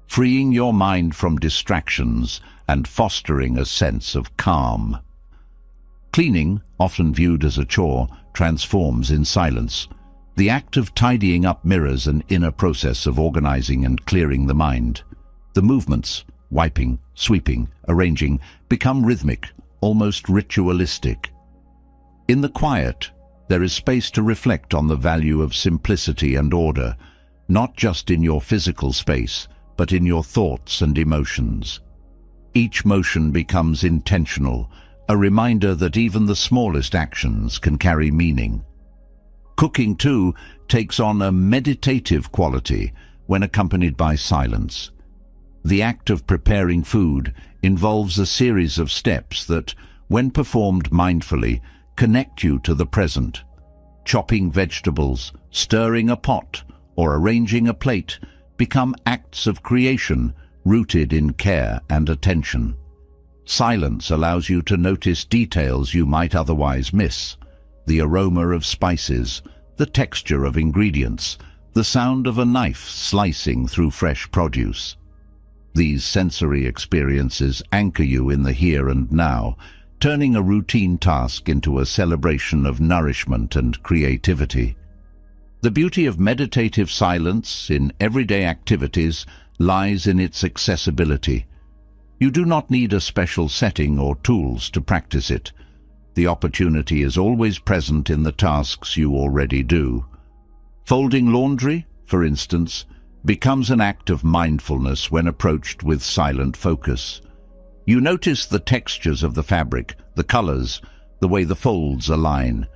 freeing your mind from distractions and fostering a sense of calm. Cleaning, often viewed as a chore, transforms in silence. The act of tidying up mirrors an inner process of organizing and clearing the mind. The movements, wiping, sweeping, arranging, become rhythmic, almost ritualistic. In the quiet, there is space to reflect on the value of simplicity and order, not just in your physical space, but in your thoughts and emotions. Each motion becomes intentional, a reminder that even the smallest actions can carry meaning. Cooking, too, takes on a meditative quality when accompanied by silence. The act of preparing food involves a series of steps that, when performed mindfully, connect you to the present. Chopping vegetables, stirring a pot, or arranging a plate become acts of creation rooted in care and attention. Silence allows you to notice details you might otherwise miss: the aroma of spices, the texture of ingredients, the sound of a knife slicing through fresh produce. These sensory experiences anchor you in the here and now, turning a routine task into a celebration of nourishment and creativity. The beauty of meditative silence in everyday activities lies in its accessibility. You do not need a special setting or tools to practice it. The opportunity is always present in the tasks you already do. Folding laundry, for instance, becomes an act of mindfulness when approached with silent focus. You notice the textures of the fabric, the colors, the way the folds align.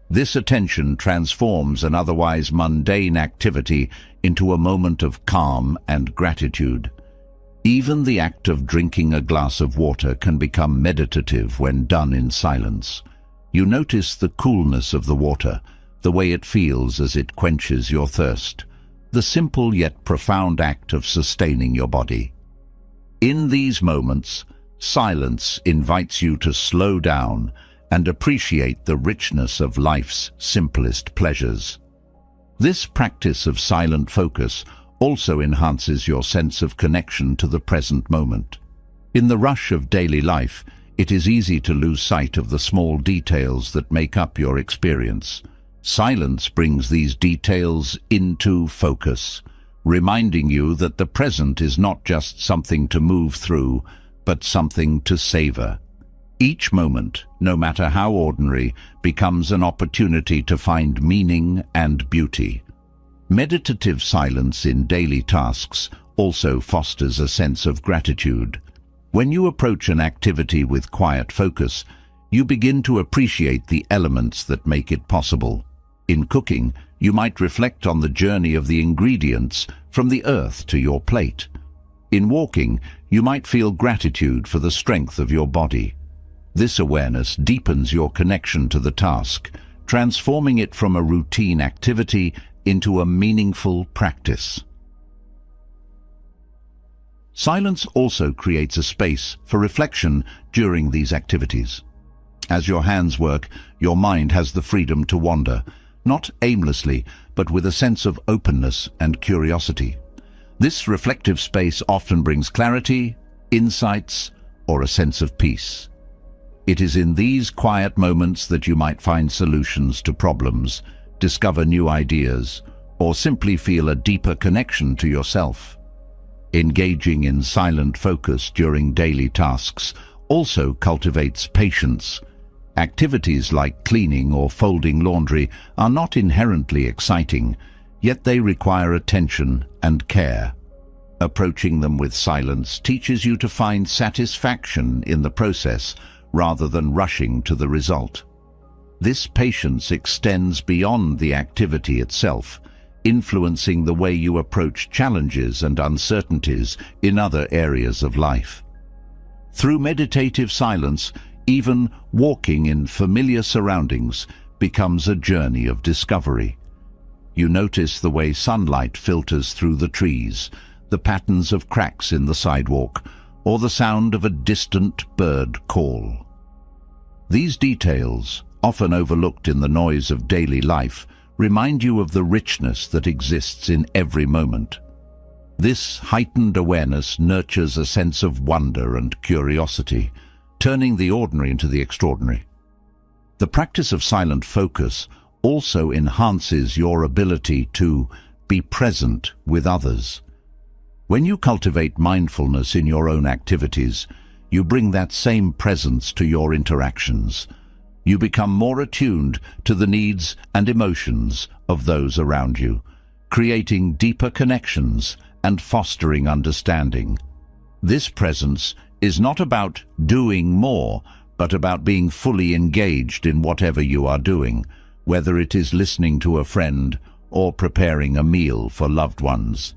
This attention transforms an otherwise mundane activity into a moment of calm and gratitude. Even the act of drinking a glass of water can become meditative when done in silence. You notice the coolness of the water, the way it feels as it quenches your thirst, the simple yet profound act of sustaining your body. In these moments, silence invites you to slow down and appreciate the richness of life's simplest pleasures. This practice of silent focus also enhances your sense of connection to the present moment. In the rush of daily life, it is easy to lose sight of the small details that make up your experience. Silence brings these details into focus, reminding you that the present is not just something to move through, but something to savor. Each moment, no matter how ordinary, becomes an opportunity to find meaning and beauty. Meditative silence in daily tasks also fosters a sense of gratitude. When you approach an activity with quiet focus, you begin to appreciate the elements that make it possible. In cooking, you might reflect on the journey of the ingredients from the earth to your plate. In walking, you might feel gratitude for the strength of your body. This awareness deepens your connection to the task, transforming it from a routine activity into a meaningful practice. Silence also creates a space for reflection during these activities. As your hands work, your mind has the freedom to wander, not aimlessly, but with a sense of openness and curiosity. This reflective space often brings clarity, insights, or a sense of peace. It is in these quiet moments that you might find solutions to problems, discover new ideas, or simply feel a deeper connection to yourself. Engaging in silent focus during daily tasks also cultivates patience. Activities like cleaning or folding laundry are not inherently exciting, yet they require attention and care. Approaching them with silence teaches you to find satisfaction in the process rather than rushing to the result. This patience extends beyond the activity itself, influencing the way you approach challenges and uncertainties in other areas of life. Through meditative silence, even walking in familiar surroundings becomes a journey of discovery. You notice the way sunlight filters through the trees, the patterns of cracks in the sidewalk, or the sound of a distant bird call. These details, often overlooked in the noise of daily life, remind you of the richness that exists in every moment. This heightened awareness nurtures a sense of wonder and curiosity, turning the ordinary into the extraordinary. The practice of silent focus also enhances your ability to be present with others. When you cultivate mindfulness in your own activities, you bring that same presence to your interactions. You become more attuned to the needs and emotions of those around you, creating deeper connections and fostering understanding. This presence is not about doing more, but about being fully engaged in whatever you are doing, whether it is listening to a friend or preparing a meal for loved ones.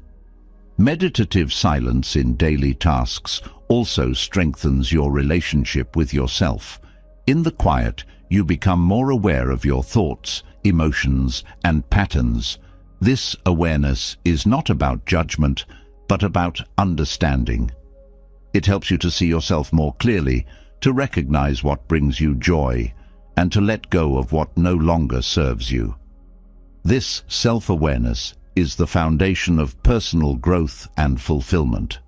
Meditative silence in daily tasks also strengthens your relationship with yourself. In the quiet, you become more aware of your thoughts, emotions, and patterns. This awareness is not about judgment, but about understanding. It helps you to see yourself more clearly, to recognize what brings you joy, and to let go of what no longer serves you. This self-awareness is the foundation of personal growth and fulfillment.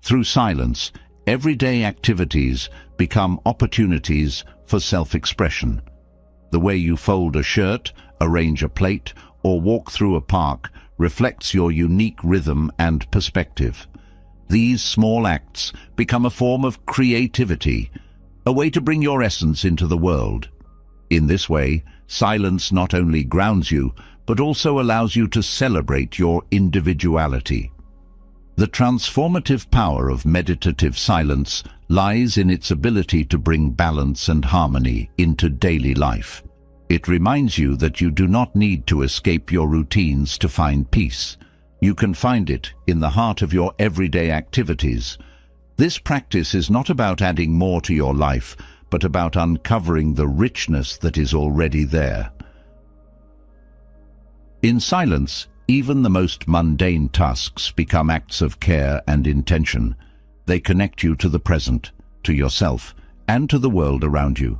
Through silence, everyday activities become opportunities for self-expression. The way you fold a shirt, arrange a plate, or walk through a park reflects your unique rhythm and perspective. These small acts become a form of creativity, a way to bring your essence into the world. In this way, silence not only grounds you, but also allows you to celebrate your individuality. The transformative power of meditative silence lies in its ability to bring balance and harmony into daily life. It reminds you that you do not need to escape your routines to find peace. You can find it in the heart of your everyday activities. This practice is not about adding more to your life, but about uncovering the richness that is already there. In silence, even the most mundane tasks become acts of care and intention. They connect you to the present, to yourself, and to the world around you.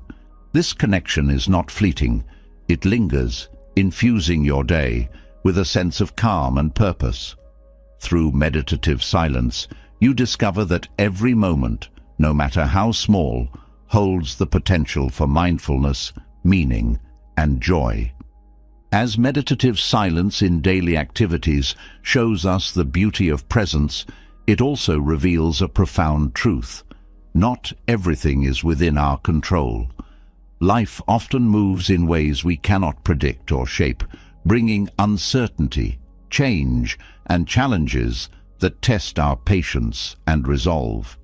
This connection is not fleeting. It lingers, infusing your day with a sense of calm and purpose. Through meditative silence, you discover that every moment, no matter how small, holds the potential for mindfulness, meaning, and joy. As meditative silence in daily activities shows us the beauty of presence, it also reveals a profound truth. Not everything is within our control. Life often moves in ways we cannot predict or shape, bringing uncertainty, change, and challenges that test our patience and resolve.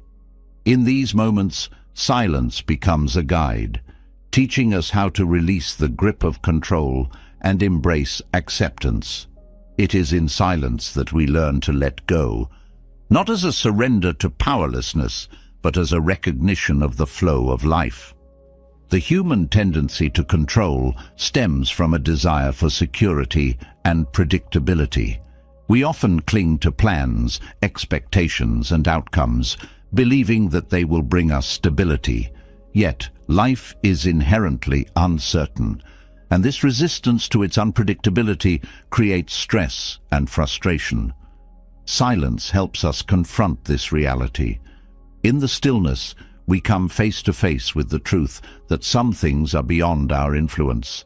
In these moments, silence becomes a guide, teaching us how to release the grip of control and embrace acceptance. It is in silence that we learn to let go, not as a surrender to powerlessness, but as a recognition of the flow of life. The human tendency to control stems from a desire for security and predictability. We often cling to plans, expectations, and outcomes, believing that they will bring us stability. Yet, life is inherently uncertain, and this resistance to its unpredictability creates stress and frustration. Silence helps us confront this reality. In the stillness, we come face to face with the truth that some things are beyond our influence.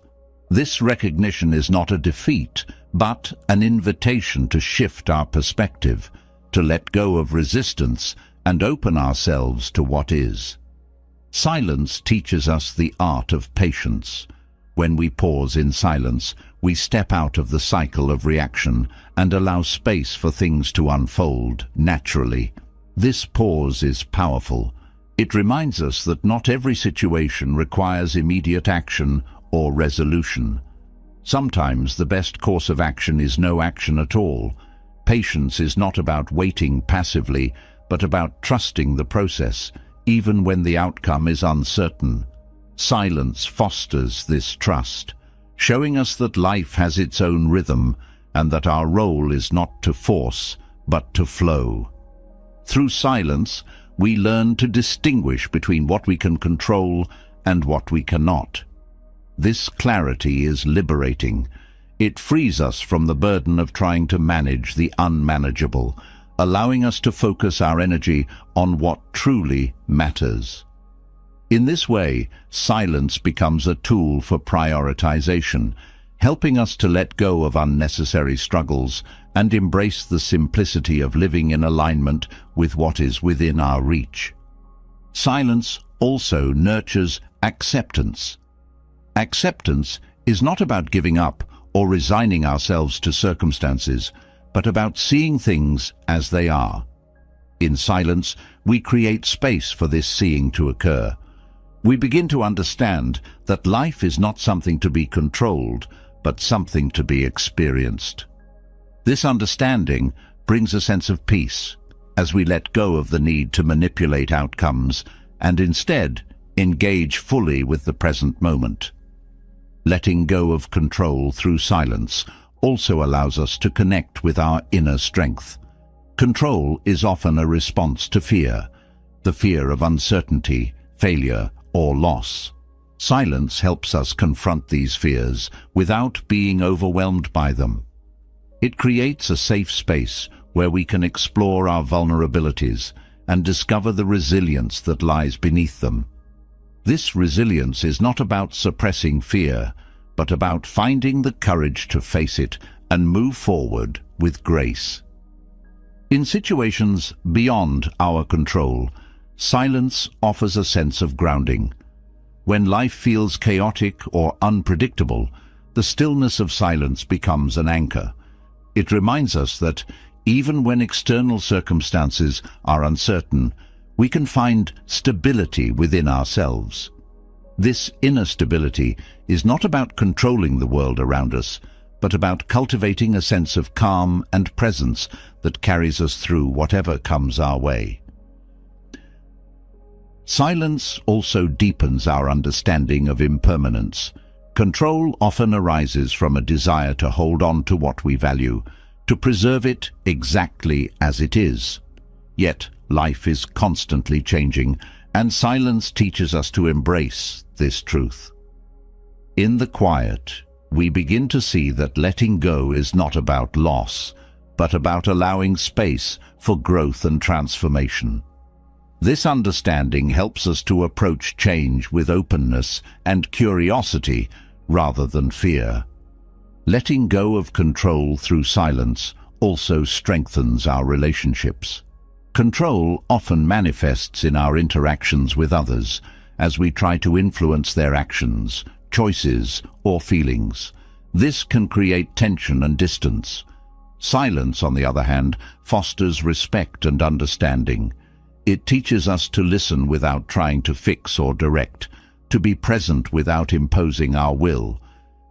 This recognition is not a defeat, but an invitation to shift our perspective, to let go of resistance and open ourselves to what is. Silence teaches us the art of patience. When we pause in silence, we step out of the cycle of reaction and allow space for things to unfold naturally. This pause is powerful. It reminds us that not every situation requires immediate action or resolution. Sometimes the best course of action is no action at all. Patience is not about waiting passively, but about trusting the process, even when the outcome is uncertain. Silence fosters this trust, showing us that life has its own rhythm and that our role is not to force, but to flow. Through silence, we learn to distinguish between what we can control and what we cannot. This clarity is liberating. It frees us from the burden of trying to manage the unmanageable, allowing us to focus our energy on what truly matters. In this way, silence becomes a tool for prioritization, helping us to let go of unnecessary struggles and embrace the simplicity of living in alignment with what is within our reach. Silence also nurtures acceptance. Acceptance is not about giving up or resigning ourselves to circumstances, but about seeing things as they are. In silence, we create space for this seeing to occur. We begin to understand that life is not something to be controlled, but something to be experienced. This understanding brings a sense of peace as we let go of the need to manipulate outcomes and instead engage fully with the present moment. Letting go of control through silence also allows us to connect with our inner strength. Control is often a response to fear, the fear of uncertainty, failure, or loss. Silence helps us confront these fears without being overwhelmed by them. It creates a safe space where we can explore our vulnerabilities and discover the resilience that lies beneath them. This resilience is not about suppressing fear, but about finding the courage to face it and move forward with grace. In situations beyond our control, silence offers a sense of grounding. When life feels chaotic or unpredictable, the stillness of silence becomes an anchor. It reminds us that even when external circumstances are uncertain, we can find stability within ourselves. This inner stability is not about controlling the world around us, but about cultivating a sense of calm and presence that carries us through whatever comes our way. Silence also deepens our understanding of impermanence. Control often arises from a desire to hold on to what we value, to preserve it exactly as it is. Yet, life is constantly changing, and silence teaches us to embrace this truth. In the quiet, we begin to see that letting go is not about loss, but about allowing space for growth and transformation. This understanding helps us to approach change with openness and curiosity rather than fear. Letting go of control through silence also strengthens our relationships. Control often manifests in our interactions with others as we try to influence their actions, choices, or feelings. This can create tension and distance. Silence, on the other hand, fosters respect and understanding. It teaches us to listen without trying to fix or direct, to be present without imposing our will.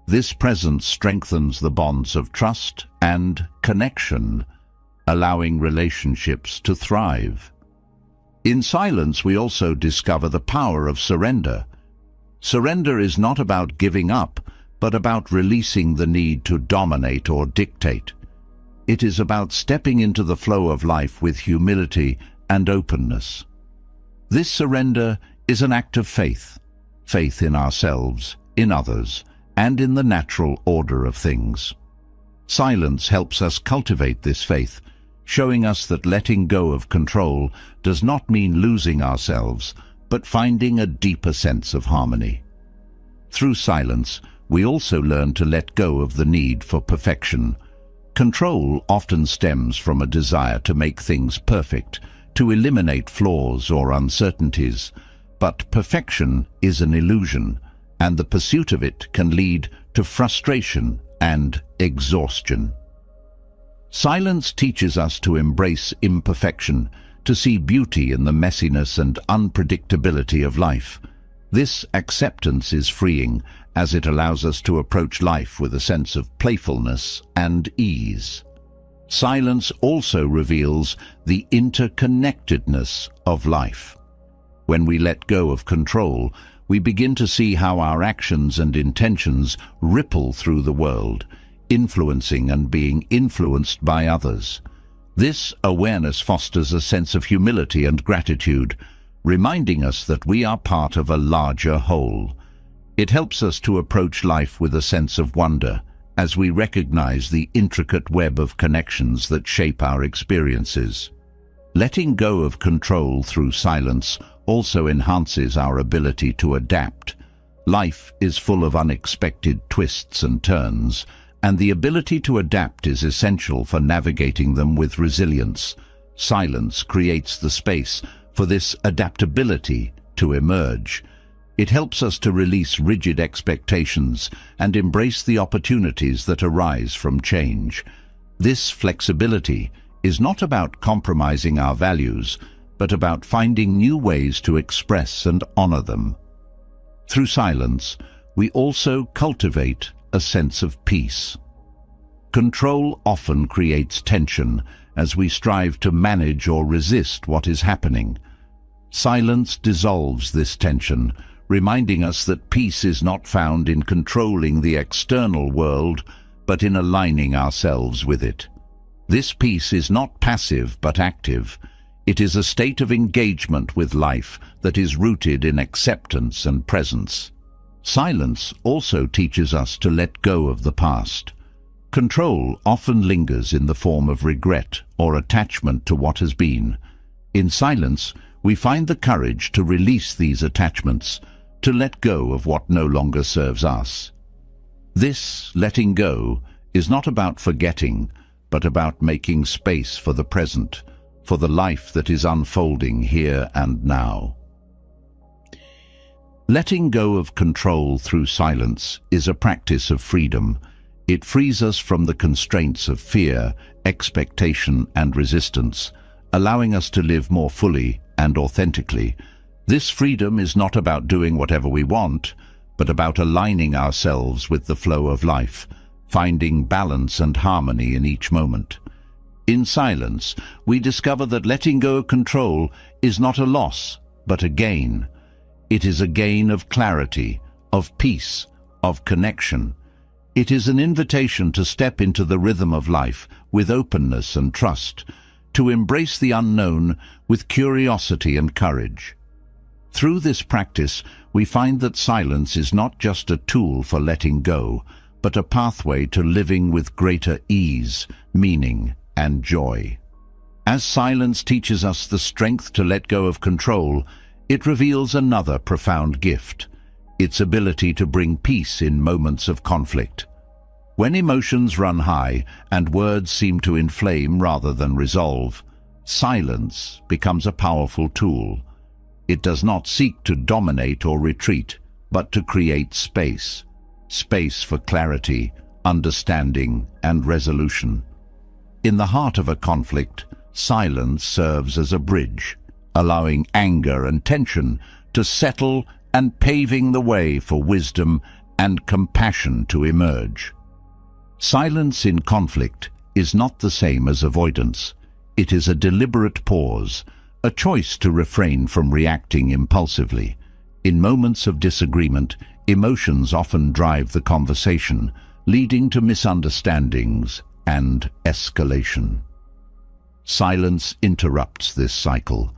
This presence strengthens the bonds of trust and connection, allowing relationships to thrive. In silence, we also discover the power of surrender. Surrender is not about giving up, but about releasing the need to dominate or dictate. It is about stepping into the flow of life with humility and openness. This surrender is an act of faith, faith in ourselves, in others, and in the natural order of things. Silence helps us cultivate this faith, showing us that letting go of control does not mean losing ourselves, but finding a deeper sense of harmony. Through silence, we also learn to let go of the need for perfection. Control often stems from a desire to make things perfect, to eliminate flaws or uncertainties, but perfection is an illusion, and the pursuit of it can lead to frustration and exhaustion. Silence teaches us to embrace imperfection, to see beauty in the messiness and unpredictability of life. This acceptance is freeing, as it allows us to approach life with a sense of playfulness and ease. Silence also reveals the interconnectedness of life. When we let go of control, we begin to see how our actions and intentions ripple through the world, influencing and being influenced by others. This awareness fosters a sense of humility and gratitude, reminding us that we are part of a larger whole. It helps us to approach life with a sense of wonder, as we recognize the intricate web of connections that shape our experiences. Letting go of control through silence also enhances our ability to adapt. Life is full of unexpected twists and turns, and the ability to adapt is essential for navigating them with resilience. Silence creates the space for this adaptability to emerge. It helps us to release rigid expectations and embrace the opportunities that arise from change. This flexibility is not about compromising our values, but about finding new ways to express and honor them. Through silence, we also cultivate a sense of peace. Control often creates tension as we strive to manage or resist what is happening. Silence dissolves this tension, reminding us that peace is not found in controlling the external world, but in aligning ourselves with it. This peace is not passive but active. It is a state of engagement with life that is rooted in acceptance and presence. Silence also teaches us to let go of the past. Control often lingers in the form of regret or attachment to what has been. In silence, we find the courage to release these attachments, to let go of what no longer serves us. This letting go is not about forgetting, but about making space for the present, for the life that is unfolding here and now. Letting go of control through silence is a practice of freedom. It frees us from the constraints of fear, expectation, and resistance, allowing us to live more fully and authentically. This freedom is not about doing whatever we want, but about aligning ourselves with the flow of life, finding balance and harmony in each moment. In silence, we discover that letting go of control is not a loss, but a gain. It is a gain of clarity, of peace, of connection. It is an invitation to step into the rhythm of life with openness and trust, to embrace the unknown with curiosity and courage. Through this practice, we find that silence is not just a tool for letting go, but a pathway to living with greater ease, meaning, and joy. As silence teaches us the strength to let go of control, it reveals another profound gift, its ability to bring peace in moments of conflict. When emotions run high and words seem to inflame rather than resolve, silence becomes a powerful tool. It does not seek to dominate or retreat, but to create space. Space for clarity, understanding, and resolution. In the heart of a conflict, silence serves as a bridge, allowing anger and tension to settle and paving the way for wisdom and compassion to emerge. Silence in conflict is not the same as avoidance. It is a deliberate pause, a choice to refrain from reacting impulsively. In moments of disagreement, emotions often drive the conversation, leading to misunderstandings and escalation. Silence interrupts this cycle.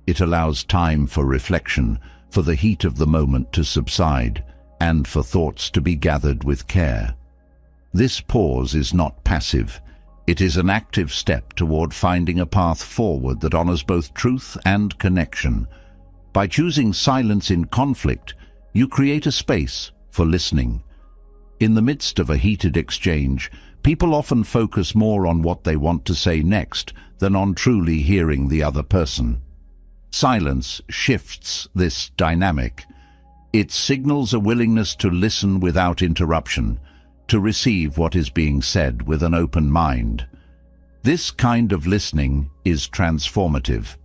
It allows time for reflection, for the heat of the moment to subside, and for thoughts to be gathered with care. This pause is not passive. It is an active step toward finding a path forward that honors both truth and connection. By choosing silence in conflict, you create a space for listening. In the midst of a heated exchange, people often focus more on what they want to say next than on truly hearing the other person. Silence shifts this dynamic. It signals a willingness to listen without interruption, to receive what is being said with an open mind. This kind of listening is transformative.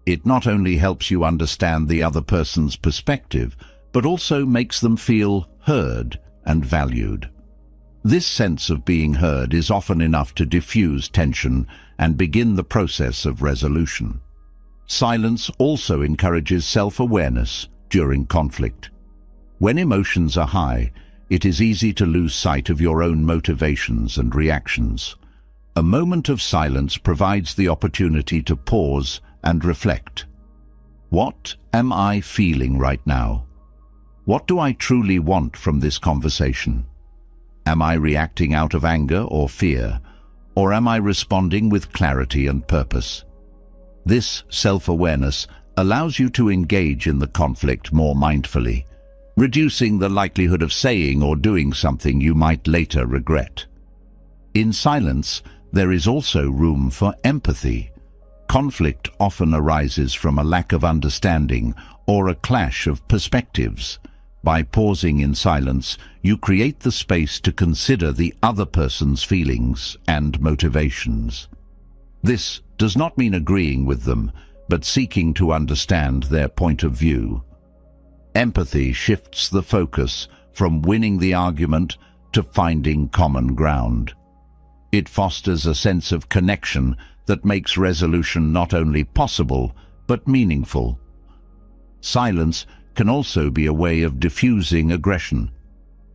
It not only helps you understand the other person's perspective, but also makes them feel heard and valued. This sense of being heard is often enough to diffuse tension and begin the process of resolution. Silence also encourages self-awareness during conflict. When emotions are high, it is easy to lose sight of your own motivations and reactions. A moment of silence provides the opportunity to pause and reflect. What am I feeling right now? What do I truly want from this conversation? Am I reacting out of anger or fear, or am I responding with clarity and purpose? This self-awareness allows you to engage in the conflict more mindfully, reducing the likelihood of saying or doing something you might later regret. In silence, there is also room for empathy. Conflict often arises from a lack of understanding or a clash of perspectives. By pausing in silence, you create the space to consider the other person's feelings and motivations. This does not mean agreeing with them, but seeking to understand their point of view. Empathy shifts the focus from winning the argument to finding common ground. It fosters a sense of connection that makes resolution not only possible, but meaningful. Silence can also be a way of diffusing aggression.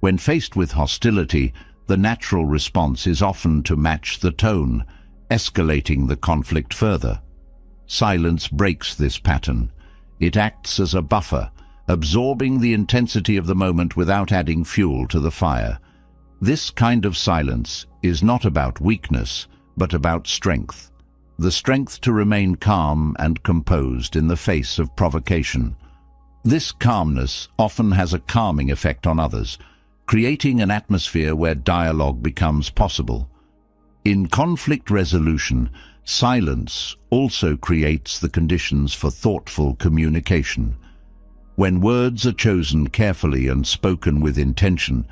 When faced with hostility, the natural response is often to match the tone, escalating the conflict further. Silence breaks this pattern. It acts as a buffer, absorbing the intensity of the moment without adding fuel to the fire. This kind of silence is not about weakness, but about strength. The strength to remain calm and composed in the face of provocation. This calmness often has a calming effect on others, creating an atmosphere where dialogue becomes possible. In conflict resolution, silence also creates the conditions for thoughtful communication. When words are chosen carefully and spoken with intention,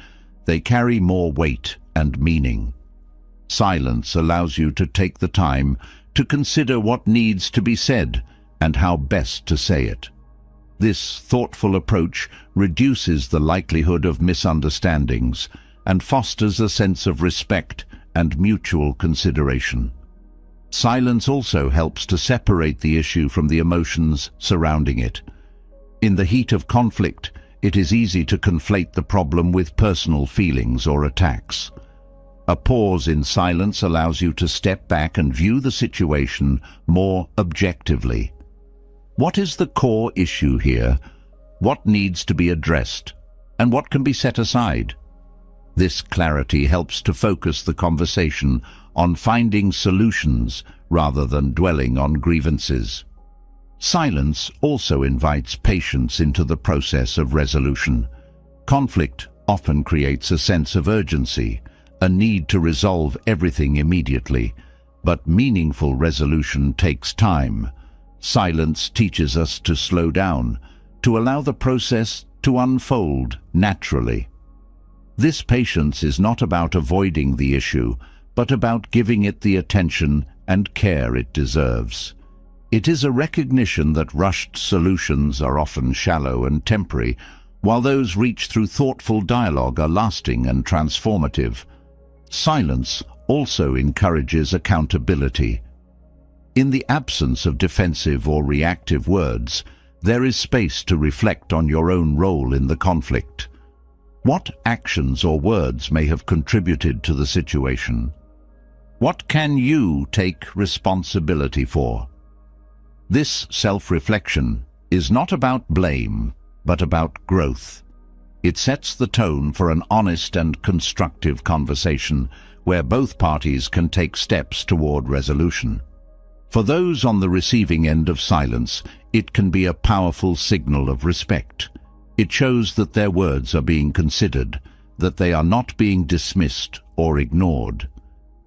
they carry more weight and meaning. Silence allows you to take the time to consider what needs to be said and how best to say it. This thoughtful approach reduces the likelihood of misunderstandings and fosters a sense of respect and mutual consideration. Silence also helps to separate the issue from the emotions surrounding it. In the heat of conflict, it is easy to conflate the problem with personal feelings or attacks. A pause in silence allows you to step back and view the situation more objectively. What is the core issue here? What needs to be addressed? And what can be set aside? This clarity helps to focus the conversation on finding solutions rather than dwelling on grievances. Silence also invites patience into the process of resolution. Conflict often creates a sense of urgency, a need to resolve everything immediately, but meaningful resolution takes time. Silence teaches us to slow down, to allow the process to unfold naturally. This patience is not about avoiding the issue, but about giving it the attention and care it deserves. It is a recognition that rushed solutions are often shallow and temporary, while those reached through thoughtful dialogue are lasting and transformative. Silence also encourages accountability. In the absence of defensive or reactive words, there is space to reflect on your own role in the conflict. What actions or words may have contributed to the situation? What can you take responsibility for? This self-reflection is not about blame, but about growth. It sets the tone for an honest and constructive conversation where both parties can take steps toward resolution. For those on the receiving end of silence, it can be a powerful signal of respect. It shows that their words are being considered, that they are not being dismissed or ignored.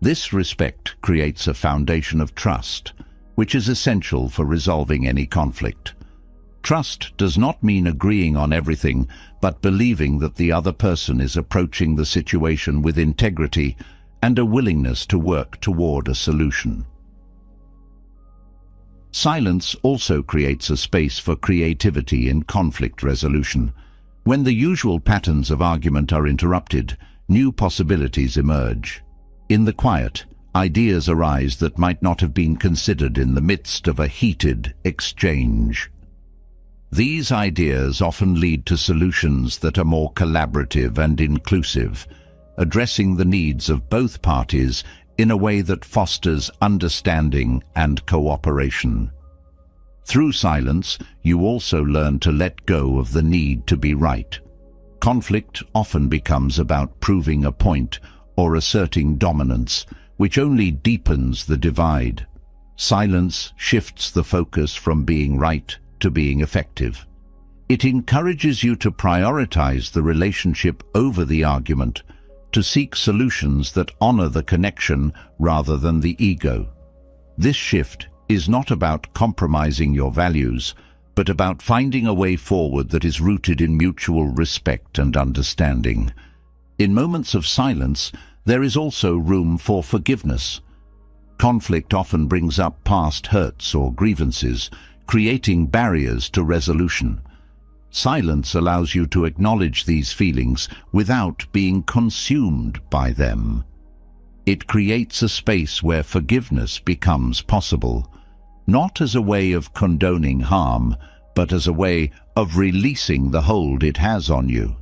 This respect creates a foundation of trust, which is essential for resolving any conflict. Trust does not mean agreeing on everything, but believing that the other person is approaching the situation with integrity and a willingness to work toward a solution. Silence also creates a space for creativity in conflict resolution. When the usual patterns of argument are interrupted, new possibilities emerge. In the quiet, ideas arise that might not have been considered in the midst of a heated exchange. These ideas often lead to solutions that are more collaborative and inclusive, addressing the needs of both parties in a way that fosters understanding and cooperation. Through silence, you also learn to let go of the need to be right. Conflict often becomes about proving a point or asserting dominance, which only deepens the divide. Silence shifts the focus from being right to being effective. It encourages you to prioritize the relationship over the argument, to seek solutions that honor the connection rather than the ego. This shift is not about compromising your values, but about finding a way forward that is rooted in mutual respect and understanding. In moments of silence, there is also room for forgiveness. Conflict often brings up past hurts or grievances, creating barriers to resolution. Silence allows you to acknowledge these feelings without being consumed by them. It creates a space where forgiveness becomes possible, not as a way of condoning harm, but as a way of releasing the hold it has on you.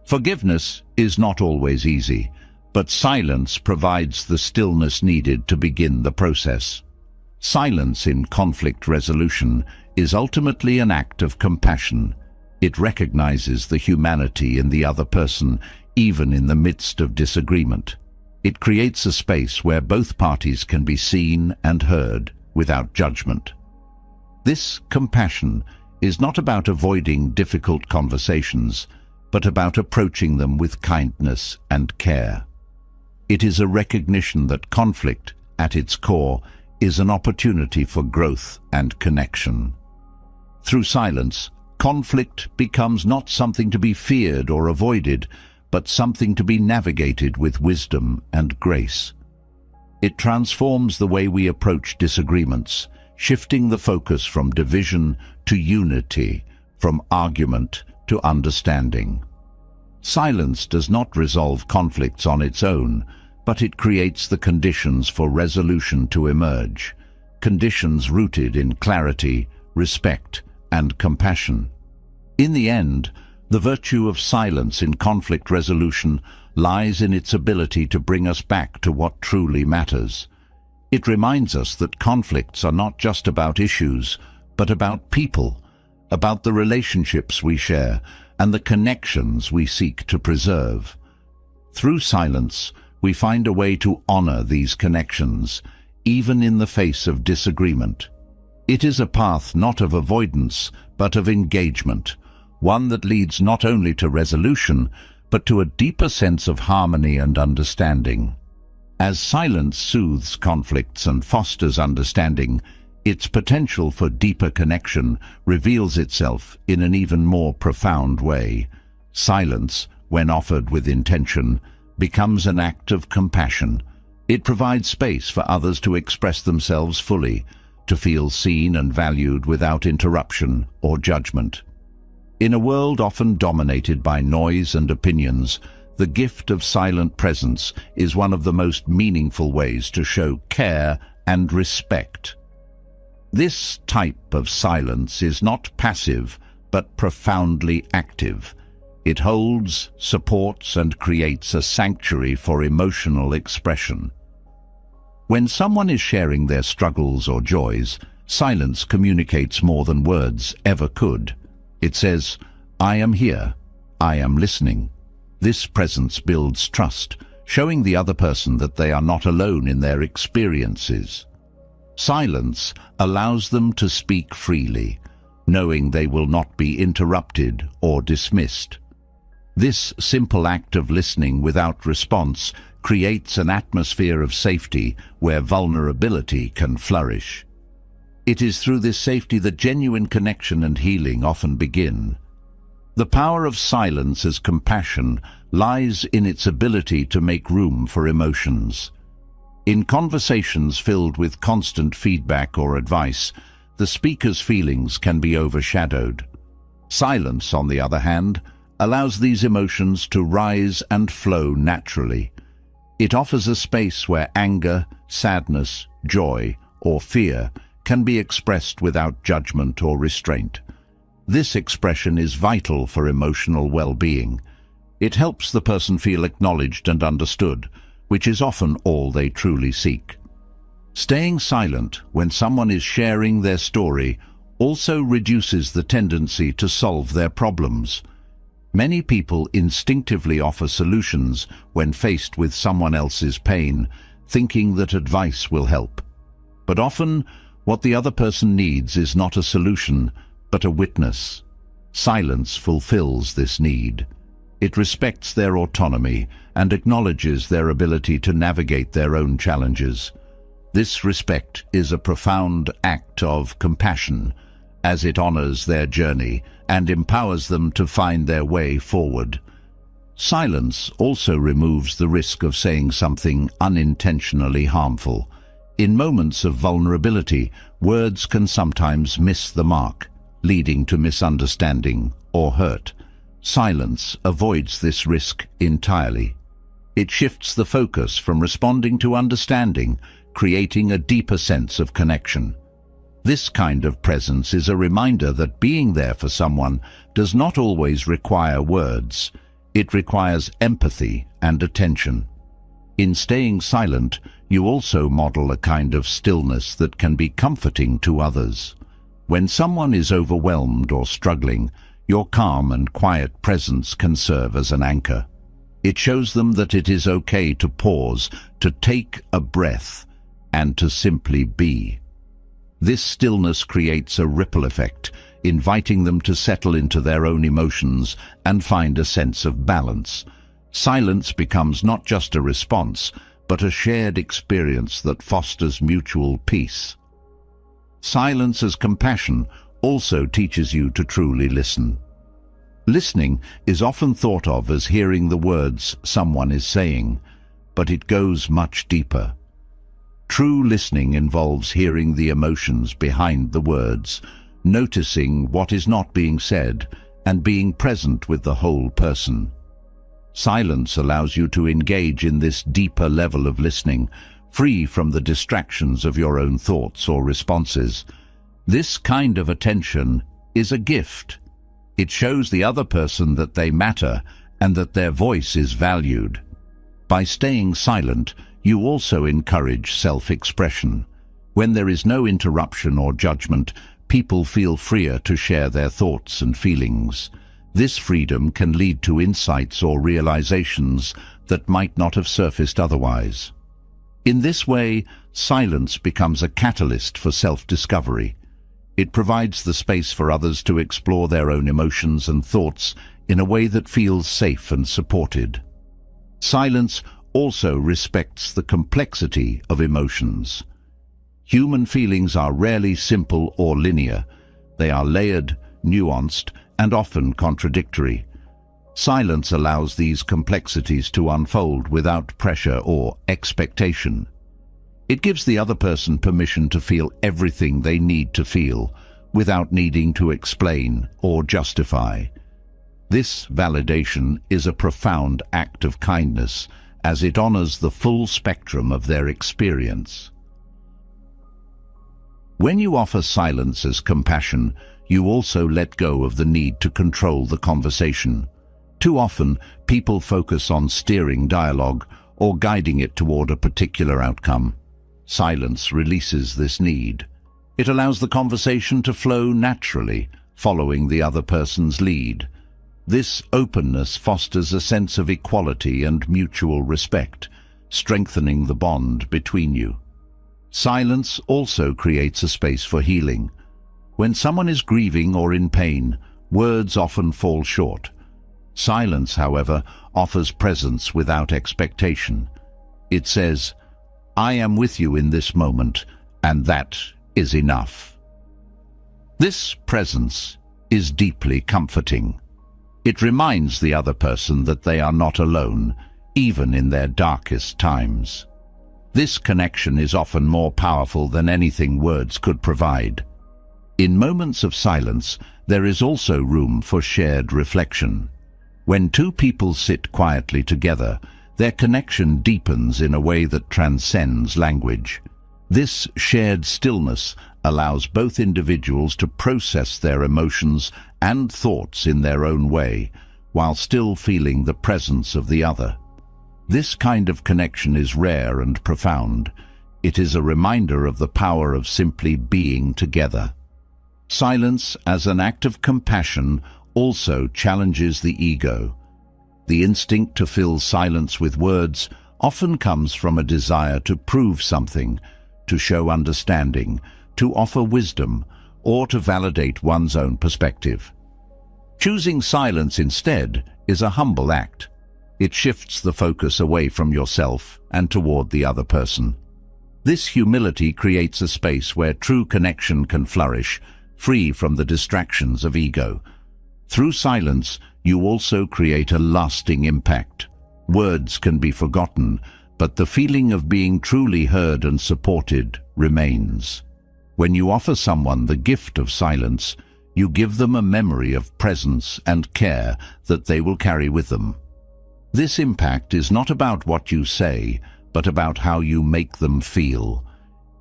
Forgiveness is not always easy, but silence provides the stillness needed to begin the process. Silence in conflict resolution is ultimately an act of compassion. It recognizes the humanity in the other person, even in the midst of disagreement. It creates a space where both parties can be seen and heard without judgment. This compassion is not about avoiding difficult conversations, but about approaching them with kindness and care. It is a recognition that conflict, at its core, is an opportunity for growth and connection. Through silence, conflict becomes not something to be feared or avoided, but something to be navigated with wisdom and grace. It transforms the way we approach disagreements, shifting the focus from division to unity, from argument to understanding. Silence does not resolve conflicts on its own, but it creates the conditions for resolution to emerge, conditions rooted in clarity, respect, and compassion. In the end, the virtue of silence in conflict resolution lies in its ability to bring us back to what truly matters. It reminds us that conflicts are not just about issues, but about people, about the relationships we share, and the connections we seek to preserve. Through silence, we find a way to honor these connections, even in the face of disagreement. It is a path not of avoidance, but of engagement, one that leads not only to resolution, but to a deeper sense of harmony and understanding. As silence soothes conflicts and fosters understanding, its potential for deeper connection reveals itself in an even more profound way. Silence, when offered with intention, becomes an act of compassion. It provides space for others to express themselves fully, to feel seen and valued without interruption or judgment. In a world often dominated by noise and opinions, the gift of silent presence is one of the most meaningful ways to show care and respect. This type of silence is not passive, but profoundly active. It holds, supports, and creates a sanctuary for emotional expression. When someone is sharing their struggles or joys, silence communicates more than words ever could. It says, "I am here. I am listening." This presence builds trust, showing the other person that they are not alone in their experiences. Silence allows them to speak freely, knowing they will not be interrupted or dismissed. This simple act of listening without response creates an atmosphere of safety where vulnerability can flourish. It is through this safety that genuine connection and healing often begin. The power of silence as compassion lies in its ability to make room for emotions. In conversations filled with constant feedback or advice, the speaker's feelings can be overshadowed. Silence, on the other hand, allows these emotions to rise and flow naturally. It offers a space where anger, sadness, joy, or fear can be expressed without judgment or restraint. This expression is vital for emotional well-being. It helps the person feel acknowledged and understood, which is often all they truly seek. Staying silent when someone is sharing their story also reduces the tendency to solve their problems. Many people instinctively offer solutions when faced with someone else's pain, thinking that advice will help. But often, what the other person needs is not a solution, but a witness. Silence fulfills this need. It respects their autonomy and acknowledges their ability to navigate their own challenges. This respect is a profound act of compassion, as it honors their journey and empowers them to find their way forward. Silence also removes the risk of saying something unintentionally harmful. In moments of vulnerability, words can sometimes miss the mark, leading to misunderstanding or hurt. Silence avoids this risk entirely. It shifts the focus from responding to understanding, creating a deeper sense of connection. This kind of presence is a reminder that being there for someone does not always require words. It requires empathy and attention. In staying silent, you also model a kind of stillness that can be comforting to others. When someone is overwhelmed or struggling, your calm and quiet presence can serve as an anchor. It shows them that it is okay to pause, to take a breath, and to simply be. This stillness creates a ripple effect, inviting them to settle into their own emotions and find a sense of balance. Silence becomes not just a response, but a shared experience that fosters mutual peace. Silence as compassion also teaches you to truly listen. Listening is often thought of as hearing the words someone is saying, but it goes much deeper. True listening involves hearing the emotions behind the words, noticing what is not being said, and being present with the whole person. Silence allows you to engage in this deeper level of listening, free from the distractions of your own thoughts or responses. This kind of attention is a gift. It shows the other person that they matter and that their voice is valued. By staying silent, you also encourage self-expression. When there is no interruption or judgment, people feel freer to share their thoughts and feelings. This freedom can lead to insights or realizations that might not have surfaced otherwise. In this way, silence becomes a catalyst for self-discovery. It provides the space for others to explore their own emotions and thoughts in a way that feels safe and supported. Silence also respects the complexity of emotions. Human feelings are rarely simple or linear. They are layered, nuanced, and often contradictory. Silence allows these complexities to unfold without pressure or expectation. It gives the other person permission to feel everything they need to feel, without needing to explain or justify. This validation is a profound act of kindness, as it honors the full spectrum of their experience. When you offer silence as compassion, you also let go of the need to control the conversation. Too often, people focus on steering dialogue or guiding it toward a particular outcome. Silence releases this need. It allows the conversation to flow naturally, following the other person's lead. This openness fosters a sense of equality and mutual respect, strengthening the bond between you. Silence also creates a space for healing. When someone is grieving or in pain, words often fall short. Silence, however, offers presence without expectation. It says, "I am with you in this moment, and that is enough." This presence is deeply comforting. It reminds the other person that they are not alone, even in their darkest times. This connection is often more powerful than anything words could provide. In moments of silence, there is also room for shared reflection. When two people sit quietly together, their connection deepens in a way that transcends language. This shared stillness allows both individuals to process their emotions and thoughts in their own way, while still feeling the presence of the other. This kind of connection is rare and profound. It is a reminder of the power of simply being together. Silence as an act of compassion also challenges the ego. The instinct to fill silence with words often comes from a desire to prove something, to show understanding, to offer wisdom, or to validate one's own perspective. Choosing silence instead is a humble act. It shifts the focus away from yourself and toward the other person. This humility creates a space where true connection can flourish, free from the distractions of ego. Through silence, you also create a lasting impact. Words can be forgotten, but the feeling of being truly heard and supported remains. When you offer someone the gift of silence, you give them a memory of presence and care that they will carry with them. This impact is not about what you say, but about how you make them feel.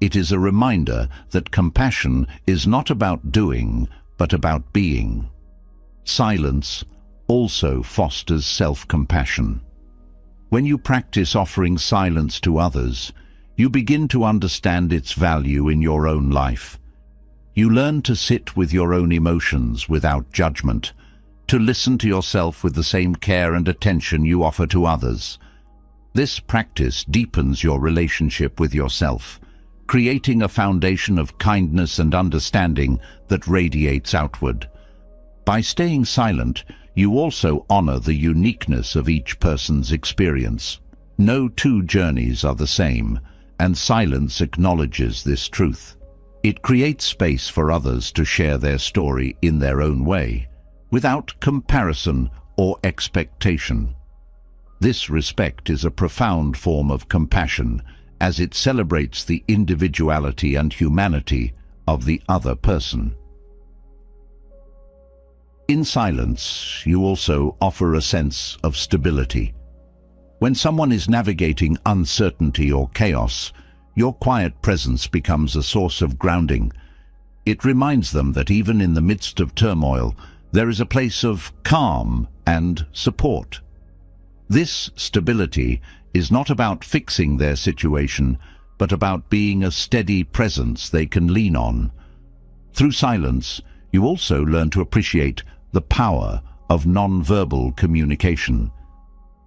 It is a reminder that compassion is not about doing, but about being. Silence also fosters self-compassion. When you practice offering silence to others, you begin to understand its value in your own life. You learn to sit with your own emotions without judgment, to listen to yourself with the same care and attention you offer to others. This practice deepens your relationship with yourself, creating a foundation of kindness and understanding that radiates outward. By staying silent, you also honor the uniqueness of each person's experience. No two journeys are the same, and silence acknowledges this truth. It creates space for others to share their story in their own way, without comparison or expectation. This respect is a profound form of compassion, as it celebrates the individuality and humanity of the other person. In silence, you also offer a sense of stability. When someone is navigating uncertainty or chaos, your quiet presence becomes a source of grounding. It reminds them that even in the midst of turmoil, there is a place of calm and support. This stability is not about fixing their situation, but about being a steady presence they can lean on. Through silence, you also learn to appreciate the power of non-verbal communication.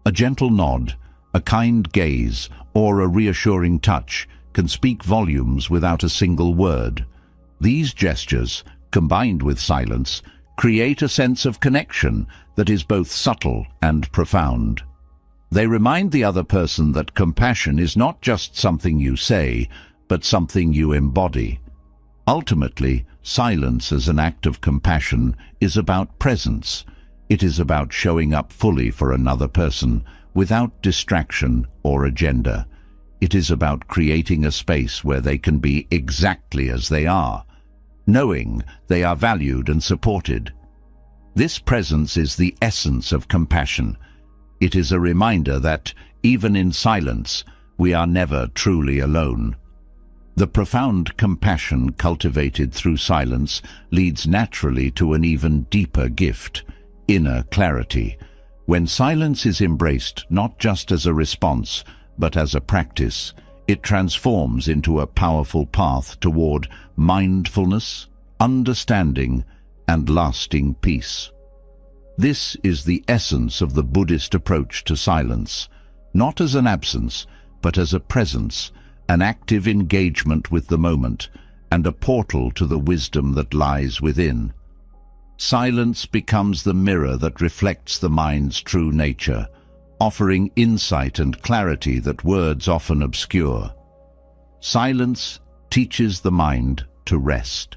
A gentle nod, a kind gaze, or a reassuring touch can speak volumes without a single word. These gestures, combined with silence, create a sense of connection that is both subtle and profound. They remind the other person that compassion is not just something you say, but something you embody. Ultimately, silence as an act of compassion is about presence. It is about showing up fully for another person, without distraction or agenda. It is about creating a space where they can be exactly as they are, knowing they are valued and supported. This presence is the essence of compassion. It is a reminder that, even in silence, we are never truly alone. The profound compassion cultivated through silence leads naturally to an even deeper gift, inner clarity. When silence is embraced not just as a response, but as a practice, it transforms into a powerful path toward mindfulness, understanding, and lasting peace. This is the essence of the Buddhist approach to silence, not as an absence, but as a presence, an active engagement with the moment, and a portal to the wisdom that lies within. Silence becomes the mirror that reflects the mind's true nature, offering insight and clarity that words often obscure. Silence teaches the mind to rest.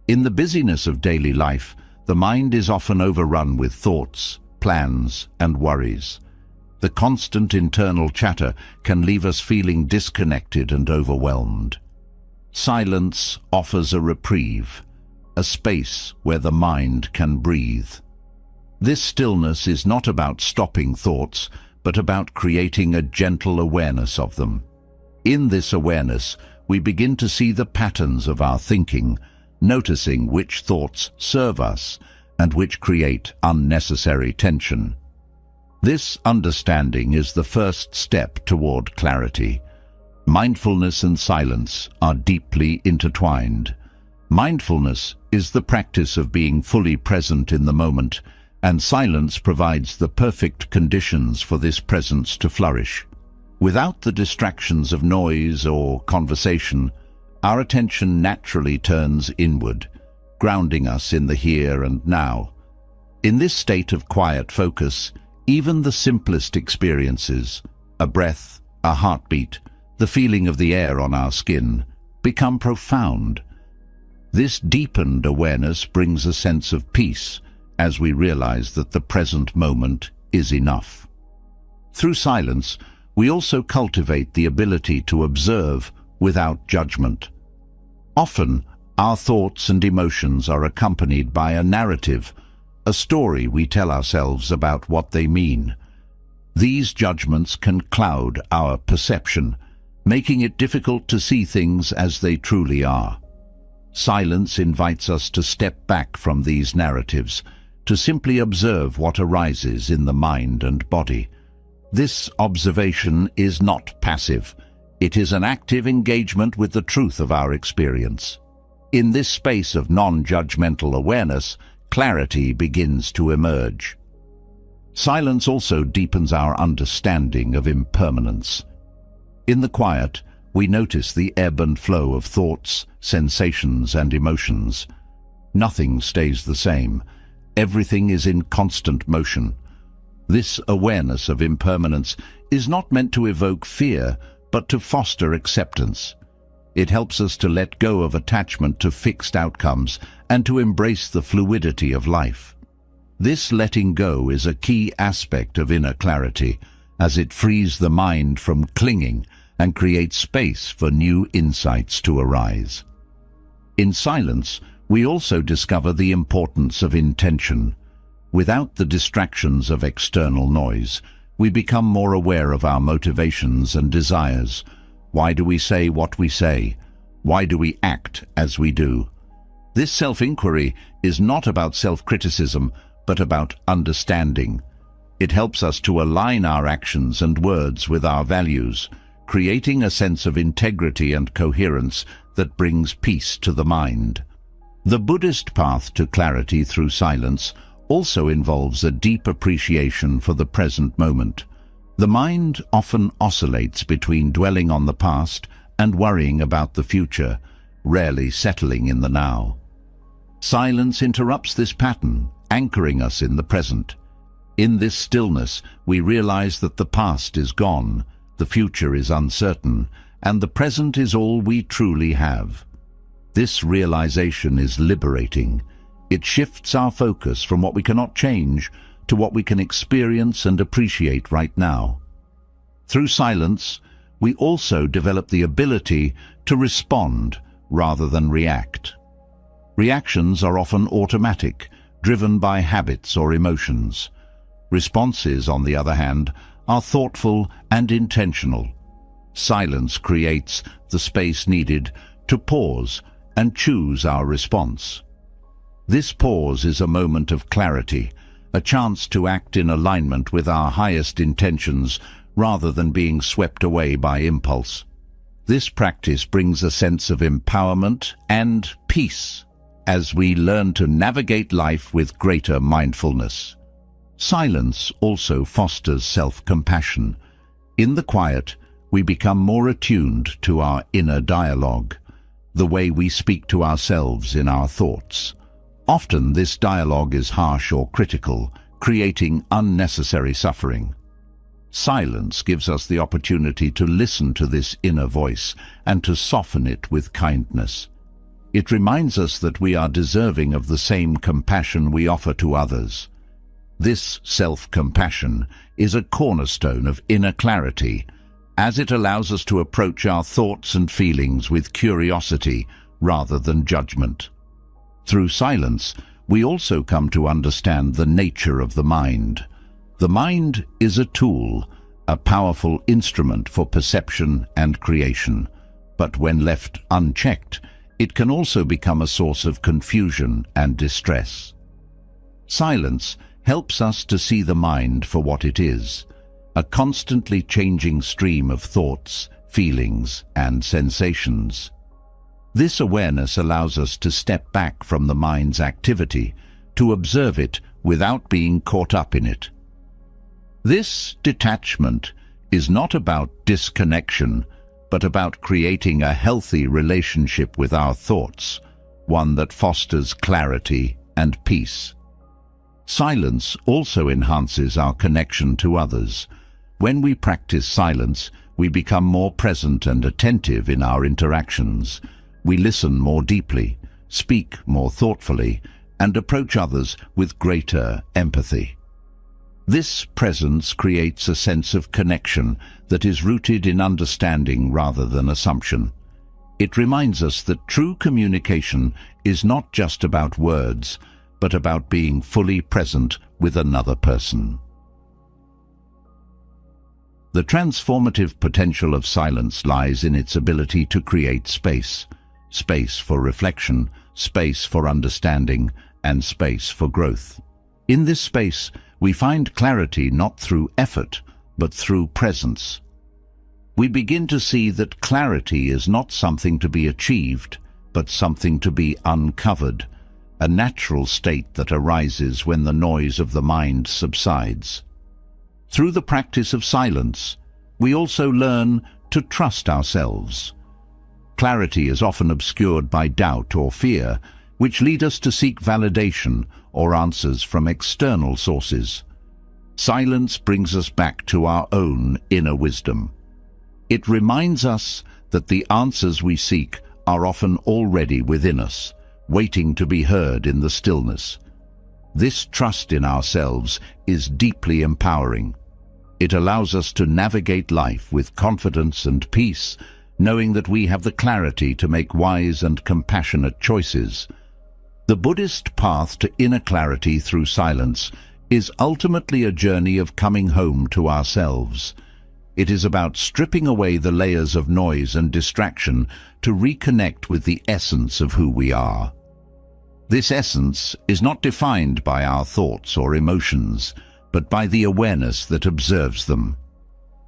In the busyness of daily life, the mind is often overrun with thoughts, plans, and worries. The constant internal chatter can leave us feeling disconnected and overwhelmed. Silence offers a reprieve, a space where the mind can breathe. This stillness is not about stopping thoughts, but about creating a gentle awareness of them. In this awareness, we begin to see the patterns of our thinking, noticing which thoughts serve us and which create unnecessary tension. This understanding is the first step toward clarity. Mindfulness and silence are deeply intertwined. Mindfulness is the practice of being fully present in the moment, and silence provides the perfect conditions for this presence to flourish. Without the distractions of noise or conversation, our attention naturally turns inward, grounding us in the here and now. In this state of quiet focus, even the simplest experiences, a breath, a heartbeat, the feeling of the air on our skin, become profound. This deepened awareness brings a sense of peace as we realize that the present moment is enough. Through silence, we also cultivate the ability to observe without judgment. Often, our thoughts and emotions are accompanied by a narrative, a story we tell ourselves about what they mean. These judgments can cloud our perception, making it difficult to see things as they truly are. Silence invites us to step back from these narratives, to simply observe what arises in the mind and body. This observation is not passive. It is an active engagement with the truth of our experience. In this space of non-judgmental awareness, clarity begins to emerge. Silence also deepens our understanding of impermanence. In the quiet, we notice the ebb and flow of thoughts, sensations, and emotions. Nothing stays the same. Everything is in constant motion. This awareness of impermanence is not meant to evoke fear, but to foster acceptance. It helps us to let go of attachment to fixed outcomes and to embrace the fluidity of life. This letting go is a key aspect of inner clarity, as it frees the mind from clinging and creates space for new insights to arise. In silence, we also discover the importance of intention. Without the distractions of external noise, we become more aware of our motivations and desires. Why do we say what we say? Why do we act as we do? This self-inquiry is not about self-criticism, but about understanding. It helps us to align our actions and words with our values, creating a sense of integrity and coherence that brings peace to the mind. The Buddhist path to clarity through silence also involves a deep appreciation for the present moment. The mind often oscillates between dwelling on the past and worrying about the future, rarely settling in the now. Silence interrupts this pattern, anchoring us in the present. In this stillness, we realize that the past is gone, the future is uncertain, and the present is all we truly have. This realization is liberating. It shifts our focus from what we cannot change to what we can experience and appreciate right now. Through silence, we also develop the ability to respond rather than react. Reactions are often automatic, driven by habits or emotions. Responses, on the other hand, are thoughtful and intentional. Silence creates the space needed to pause and choose our response. This pause is a moment of clarity, a chance to act in alignment with our highest intentions rather than being swept away by impulse. This practice brings a sense of empowerment and peace as we learn to navigate life with greater mindfulness. Silence also fosters self-compassion. In the quiet, we become more attuned to our inner dialogue, the way we speak to ourselves in our thoughts. Often this dialogue is harsh or critical, creating unnecessary suffering. Silence gives us the opportunity to listen to this inner voice and to soften it with kindness. It reminds us that we are deserving of the same compassion we offer to others. This self-compassion is a cornerstone of inner clarity, as it allows us to approach our thoughts and feelings with curiosity rather than judgment. Through silence, we also come to understand the nature of the mind. The mind is a tool, a powerful instrument for perception and creation, but when left unchecked, it can also become a source of confusion and distress. Silence helps us to see the mind for what it is, a constantly changing stream of thoughts, feelings, and sensations. This awareness allows us to step back from the mind's activity, to observe it without being caught up in it. This detachment is not about disconnection, but about creating a healthy relationship with our thoughts, one that fosters clarity and peace. Silence also enhances our connection to others. When we practice silence, we become more present and attentive in our interactions. We listen more deeply, speak more thoughtfully, and approach others with greater empathy. This presence creates a sense of connection that is rooted in understanding rather than assumption. It reminds us that true communication is not just about words, but about being fully present with another person. The transformative potential of silence lies in its ability to create space. Space for reflection, space for understanding, and space for growth. In this space, we find clarity not through effort, but through presence. We begin to see that clarity is not something to be achieved, but something to be uncovered, a natural state that arises when the noise of the mind subsides. Through the practice of silence, we also learn to trust ourselves. Clarity is often obscured by doubt or fear, which lead us to seek validation or answers from external sources. Silence brings us back to our own inner wisdom. It reminds us that the answers we seek are often already within us, waiting to be heard in the stillness. This trust in ourselves is deeply empowering. It allows us to navigate life with confidence and peace, knowing that we have the clarity to make wise and compassionate choices. The Buddhist path to inner clarity through silence is ultimately a journey of coming home to ourselves. It is about stripping away the layers of noise and distraction to reconnect with the essence of who we are. This essence is not defined by our thoughts or emotions, but by the awareness that observes them.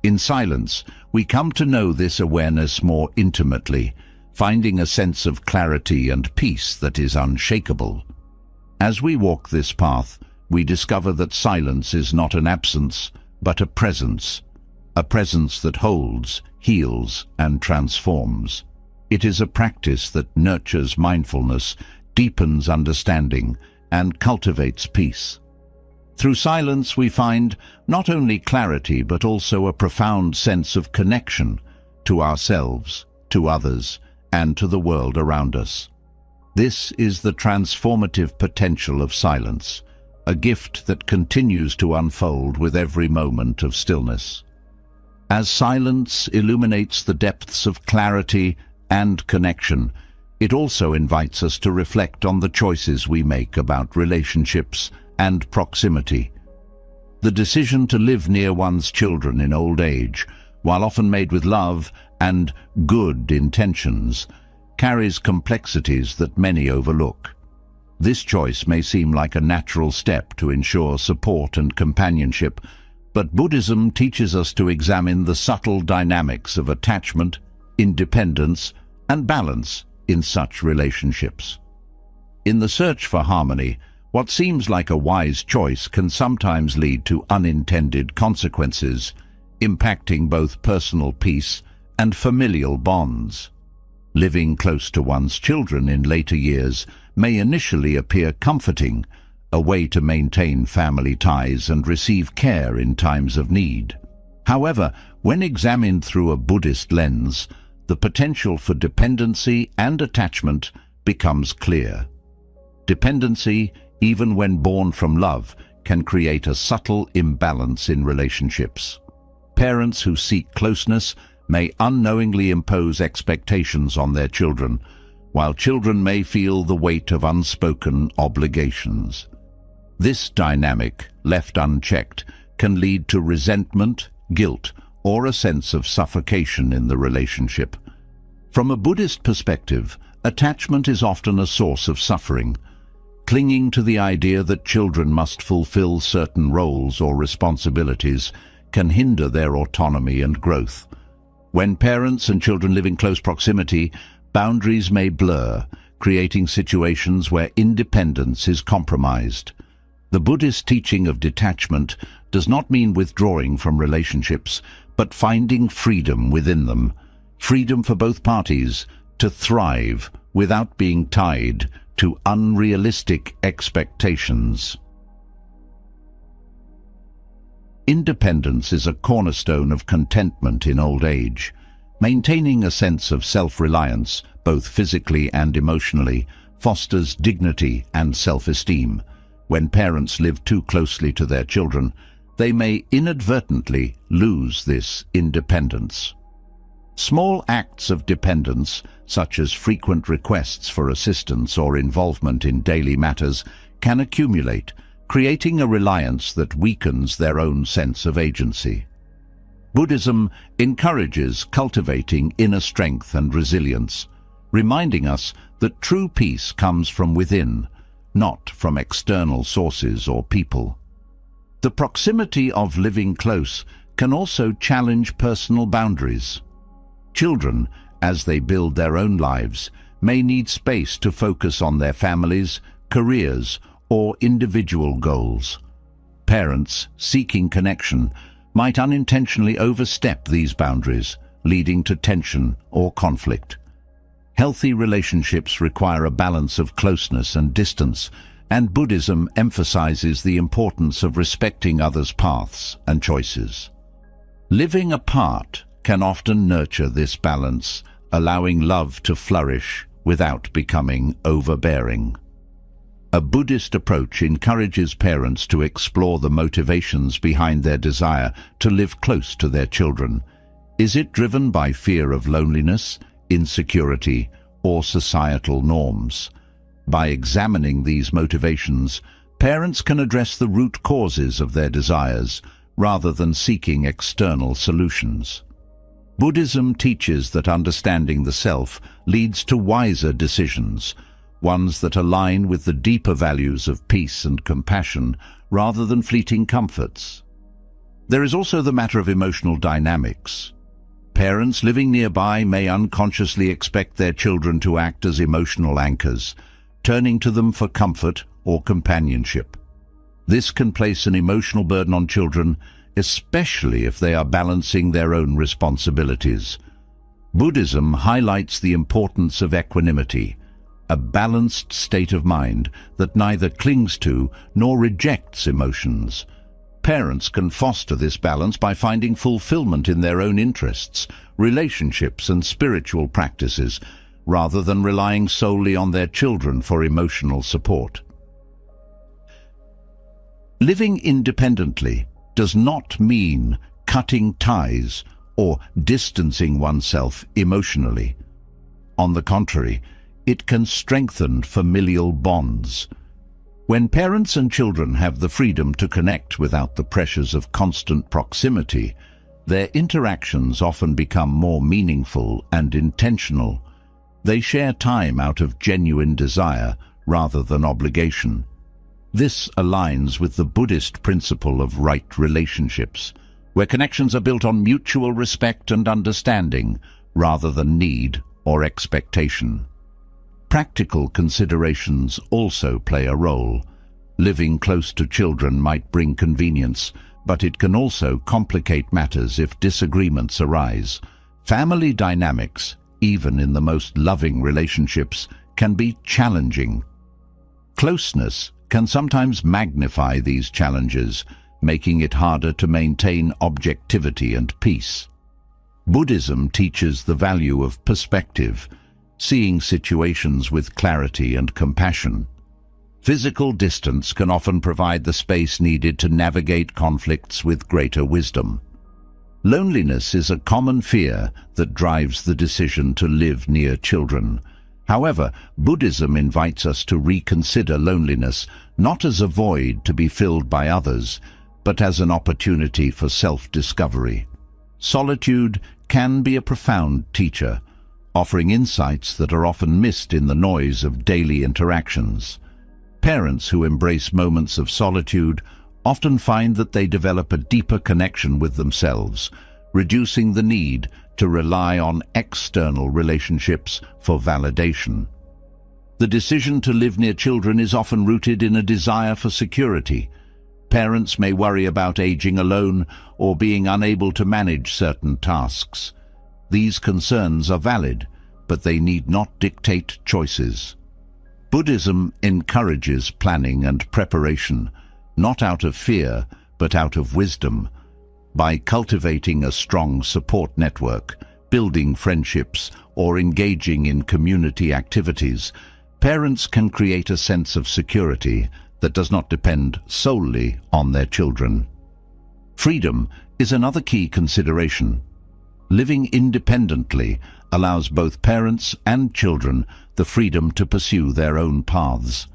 In silence, we come to know this awareness more intimately, finding a sense of clarity and peace that is unshakable. As we walk this path, we discover that silence is not an absence, but a presence that holds, heals, and transforms. It is a practice that nurtures mindfulness, deepens understanding, and cultivates peace. Through silence, we find not only clarity but also a profound sense of connection to ourselves, to others, and to the world around us. This is the transformative potential of silence, a gift that continues to unfold with every moment of stillness. As silence illuminates the depths of clarity and connection, it also invites us to reflect on the choices we make about relationships and proximity. The decision to live near one's children in old age, while often made with love and good intentions, carries complexities that many overlook. This choice may seem like a natural step to ensure support and companionship, but Buddhism teaches us to examine the subtle dynamics of attachment, independence, and balance in such relationships. In the search for harmony, what seems like a wise choice can sometimes lead to unintended consequences, impacting both personal peace and familial bonds. Living close to one's children in later years may initially appear comforting, a way to maintain family ties and receive care in times of need. However, when examined through a Buddhist lens, the potential for dependency and attachment becomes clear. Dependency, even when born from love, can create a subtle imbalance in relationships. Parents who seek closeness may unknowingly impose expectations on their children, while children may feel the weight of unspoken obligations. This dynamic, left unchecked, can lead to resentment, guilt, or a sense of suffocation in the relationship. From a Buddhist perspective, attachment is often a source of suffering. Clinging to the idea that children must fulfill certain roles or responsibilities can hinder their autonomy and growth. When parents and children live in close proximity, boundaries may blur, creating situations where independence is compromised. The Buddhist teaching of detachment does not mean withdrawing from relationships, but finding freedom within them, freedom for both parties to thrive without being tied to unrealistic expectations. Independence is a cornerstone of contentment in old age. Maintaining a sense of self-reliance, both physically and emotionally, fosters dignity and self-esteem. When parents live too closely to their children, they may inadvertently lose this independence. Small acts of dependence, such as frequent requests for assistance or involvement in daily matters, can accumulate, creating a reliance that weakens their own sense of agency. Buddhism encourages cultivating inner strength and resilience, reminding us that true peace comes from within, not from external sources or people. The proximity of living close can also challenge personal boundaries. Children, as they build their own lives, may need space to focus on their families, careers, or individual goals. Parents seeking connection might unintentionally overstep these boundaries, leading to tension or conflict. Healthy relationships require a balance of closeness and distance, and Buddhism emphasizes the importance of respecting others' paths and choices. Living apart can often nurture this balance, allowing love to flourish without becoming overbearing. A Buddhist approach encourages parents to explore the motivations behind their desire to live close to their children. Is it driven by fear of loneliness, insecurity, or societal norms? By examining these motivations, parents can address the root causes of their desires rather than seeking external solutions. Buddhism teaches that understanding the self leads to wiser decisions, ones that align with the deeper values of peace and compassion rather than fleeting comforts. There is also the matter of emotional dynamics. Parents living nearby may unconsciously expect their children to act as emotional anchors, turning to them for comfort or companionship. This can place an emotional burden on children, especially if they are balancing their own responsibilities. Buddhism highlights the importance of equanimity, a balanced state of mind that neither clings to nor rejects emotions. Parents can foster this balance by finding fulfillment in their own interests, relationships, and spiritual practices, rather than relying solely on their children for emotional support. Living independently does not mean cutting ties or distancing oneself emotionally. On the contrary, it can strengthen familial bonds. When parents and children have the freedom to connect without the pressures of constant proximity, their interactions often become more meaningful and intentional. They share time out of genuine desire rather than obligation. This aligns with the Buddhist principle of right relationships, where connections are built on mutual respect and understanding rather than need or expectation. Practical considerations also play a role. Living close to children might bring convenience, but it can also complicate matters if disagreements arise. Family dynamics, even in the most loving relationships, can be challenging. Closeness can sometimes magnify these challenges, making it harder to maintain objectivity and peace. Buddhism teaches the value of perspective, seeing situations with clarity and compassion. Physical distance can often provide the space needed to navigate conflicts with greater wisdom. Loneliness is a common fear that drives the decision to live near children. However, Buddhism invites us to reconsider loneliness not as a void to be filled by others, but as an opportunity for self-discovery. Solitude can be a profound teacher, offering insights that are often missed in the noise of daily interactions. Parents who embrace moments of solitude often find that they develop a deeper connection with themselves, reducing the need to rely on external relationships for validation. The decision to live near children is often rooted in a desire for security. Parents may worry about aging alone or being unable to manage certain tasks. These concerns are valid, but they need not dictate choices. Buddhism encourages planning and preparation, not out of fear, but out of wisdom, By cultivating a strong support network, building friendships, or engaging in community activities, parents can create a sense of security that does not depend solely on their children. Freedom is another key consideration. Living independently allows both parents and children the freedom to pursue their own paths.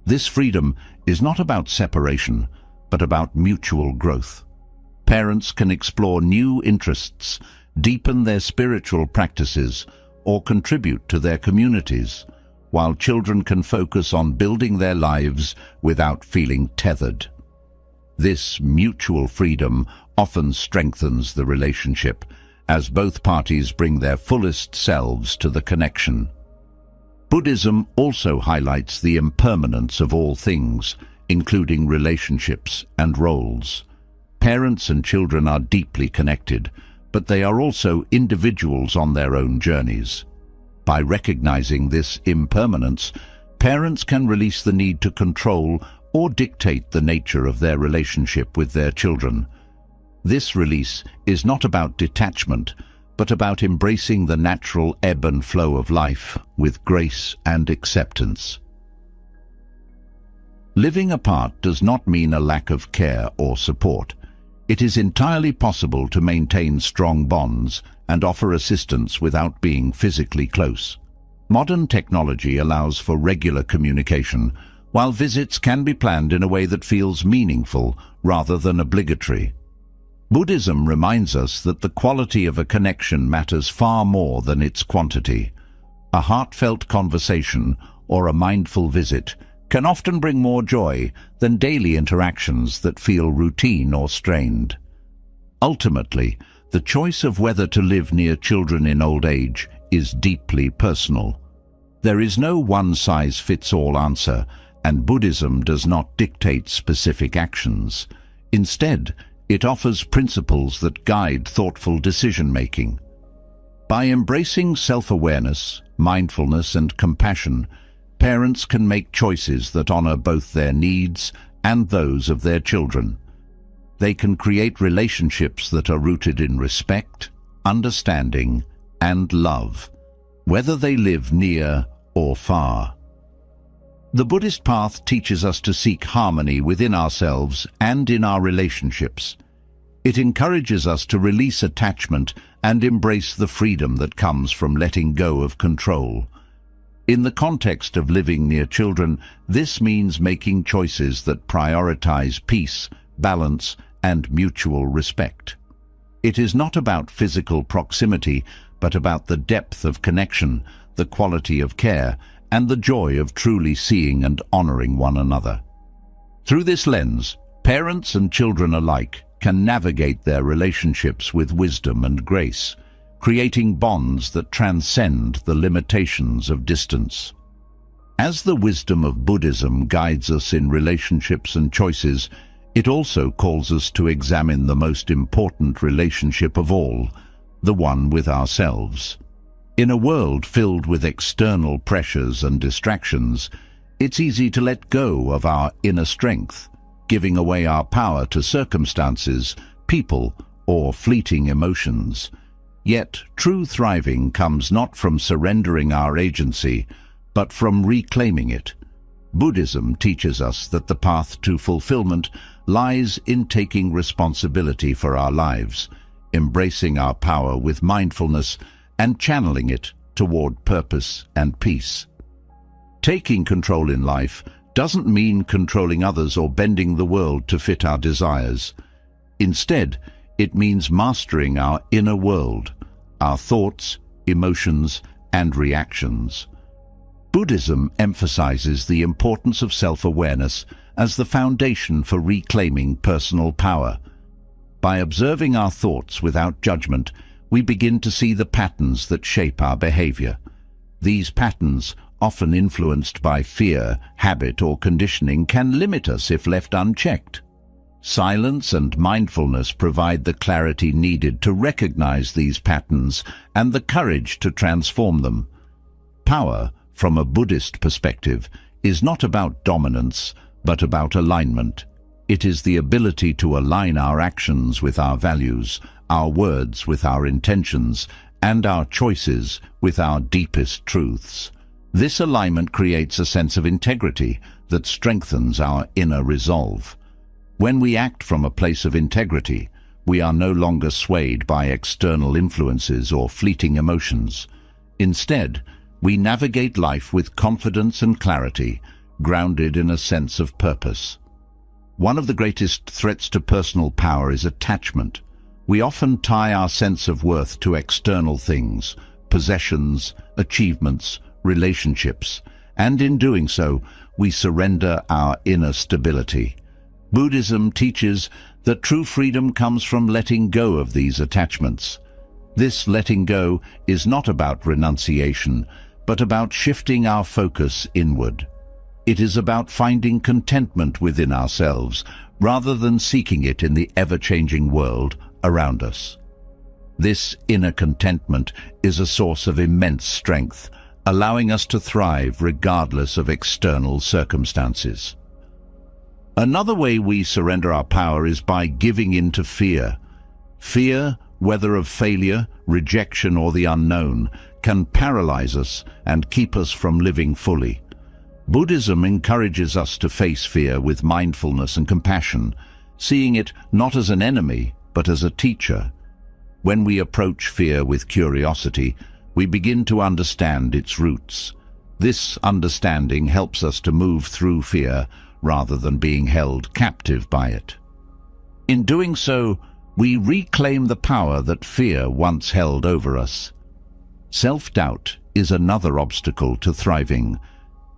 This freedom is not about separation, but about mutual growth. Parents can explore new interests, deepen their spiritual practices, or contribute to their communities, while children can focus on building their lives without feeling tethered. This mutual freedom often strengthens the relationship, as both parties bring their fullest selves to the connection. Buddhism also highlights the impermanence of all things, including relationships and roles. Parents and children are deeply connected, but they are also individuals on their own journeys. By recognizing this impermanence, parents can release the need to control or dictate the nature of their relationship with their children. This release is not about detachment, but about embracing the natural ebb and flow of life with grace and acceptance. Living apart does not mean a lack of care or support. It is entirely possible to maintain strong bonds and offer assistance without being physically close. Modern technology allows for regular communication, while visits can be planned in a way that feels meaningful rather than obligatory. Buddhism reminds us that the quality of a connection matters far more than its quantity. A heartfelt conversation or a mindful visit can often bring more joy than daily interactions that feel routine or strained. Ultimately, the choice of whether to live near children in old age is deeply personal. There is no one-size-fits-all answer, and Buddhism does not dictate specific actions. Instead, it offers principles that guide thoughtful decision-making. By embracing self-awareness, mindfulness, and compassion, parents can make choices that honor both their needs and those of their children. They can create relationships that are rooted in respect, understanding, and love, whether they live near or far. The Buddhist path teaches us to seek harmony within ourselves and in our relationships. It encourages us to release attachment and embrace the freedom that comes from letting go of control. In the context of living near children, this means making choices that prioritize peace, balance, and mutual respect. It is not about physical proximity, but about the depth of connection, the quality of care, and the joy of truly seeing and honoring one another. Through this lens, parents and children alike can navigate their relationships with wisdom and grace, creating bonds that transcend the limitations of distance. As the wisdom of Buddhism guides us in relationships and choices, it also calls us to examine the most important relationship of all, the one with ourselves. In a world filled with external pressures and distractions, it's easy to let go of our inner strength, giving away our power to circumstances, people, or fleeting emotions. Yet, true thriving comes not from surrendering our agency, but from reclaiming it. Buddhism teaches us that the path to fulfillment lies in taking responsibility for our lives, embracing our power with mindfulness, and channeling it toward purpose and peace. Taking control in life doesn't mean controlling others or bending the world to fit our desires. Instead, it means mastering our inner world, our thoughts, emotions, and reactions. Buddhism emphasizes the importance of self-awareness as the foundation for reclaiming personal power. By observing our thoughts without judgment, we begin to see the patterns that shape our behavior. These patterns, often influenced by fear, habit, or conditioning, can limit us if left unchecked. Silence and mindfulness provide the clarity needed to recognize these patterns and the courage to transform them. Power, from a Buddhist perspective, is not about dominance, but about alignment. It is the ability to align our actions with our values, our words with our intentions, and our choices with our deepest truths. This alignment creates a sense of integrity that strengthens our inner resolve. When we act from a place of integrity, we are no longer swayed by external influences or fleeting emotions. Instead, we navigate life with confidence and clarity, grounded in a sense of purpose. One of the greatest threats to personal power is attachment. We often tie our sense of worth to external things, possessions, achievements, relationships, and in doing so, we surrender our inner stability. Buddhism teaches that true freedom comes from letting go of these attachments. This letting go is not about renunciation, but about shifting our focus inward. It is about finding contentment within ourselves, rather than seeking it in the ever-changing world around us. This inner contentment is a source of immense strength, allowing us to thrive regardless of external circumstances. Another way we surrender our power is by giving in to fear. Fear, whether of failure, rejection, or the unknown, can paralyze us and keep us from living fully. Buddhism encourages us to face fear with mindfulness and compassion, seeing it not as an enemy, but as a teacher. When we approach fear with curiosity, we begin to understand its roots. This understanding helps us to move through fear rather than being held captive by it. In doing so, we reclaim the power that fear once held over us. Self-doubt is another obstacle to thriving.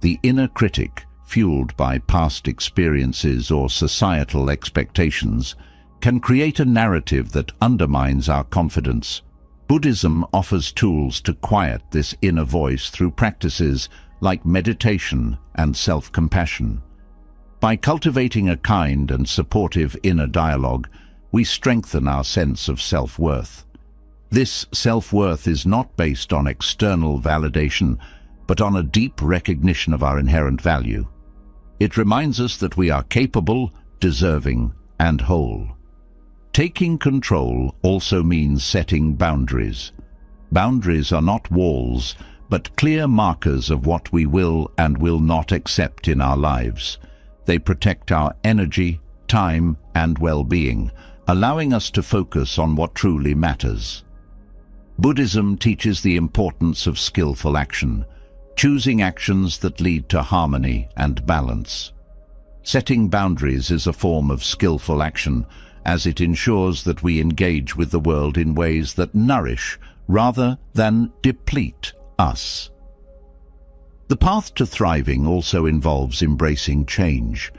The inner critic, fueled by past experiences or societal expectations, can create a narrative that undermines our confidence. Buddhism offers tools to quiet this inner voice through practices like meditation and self-compassion. By cultivating a kind and supportive inner dialogue, we strengthen our sense of self-worth. This self-worth is not based on external validation, but on a deep recognition of our inherent value. It reminds us that we are capable, deserving, and whole. Taking control also means setting boundaries. Boundaries are not walls, but clear markers of what we will and will not accept in our lives. They protect our energy, time, and well-being, allowing us to focus on what truly matters. Buddhism teaches the importance of skillful action, choosing actions that lead to harmony and balance. Setting boundaries is a form of skillful action, as it ensures that we engage with the world in ways that nourish rather than deplete us. The path to thriving also involves embracing change.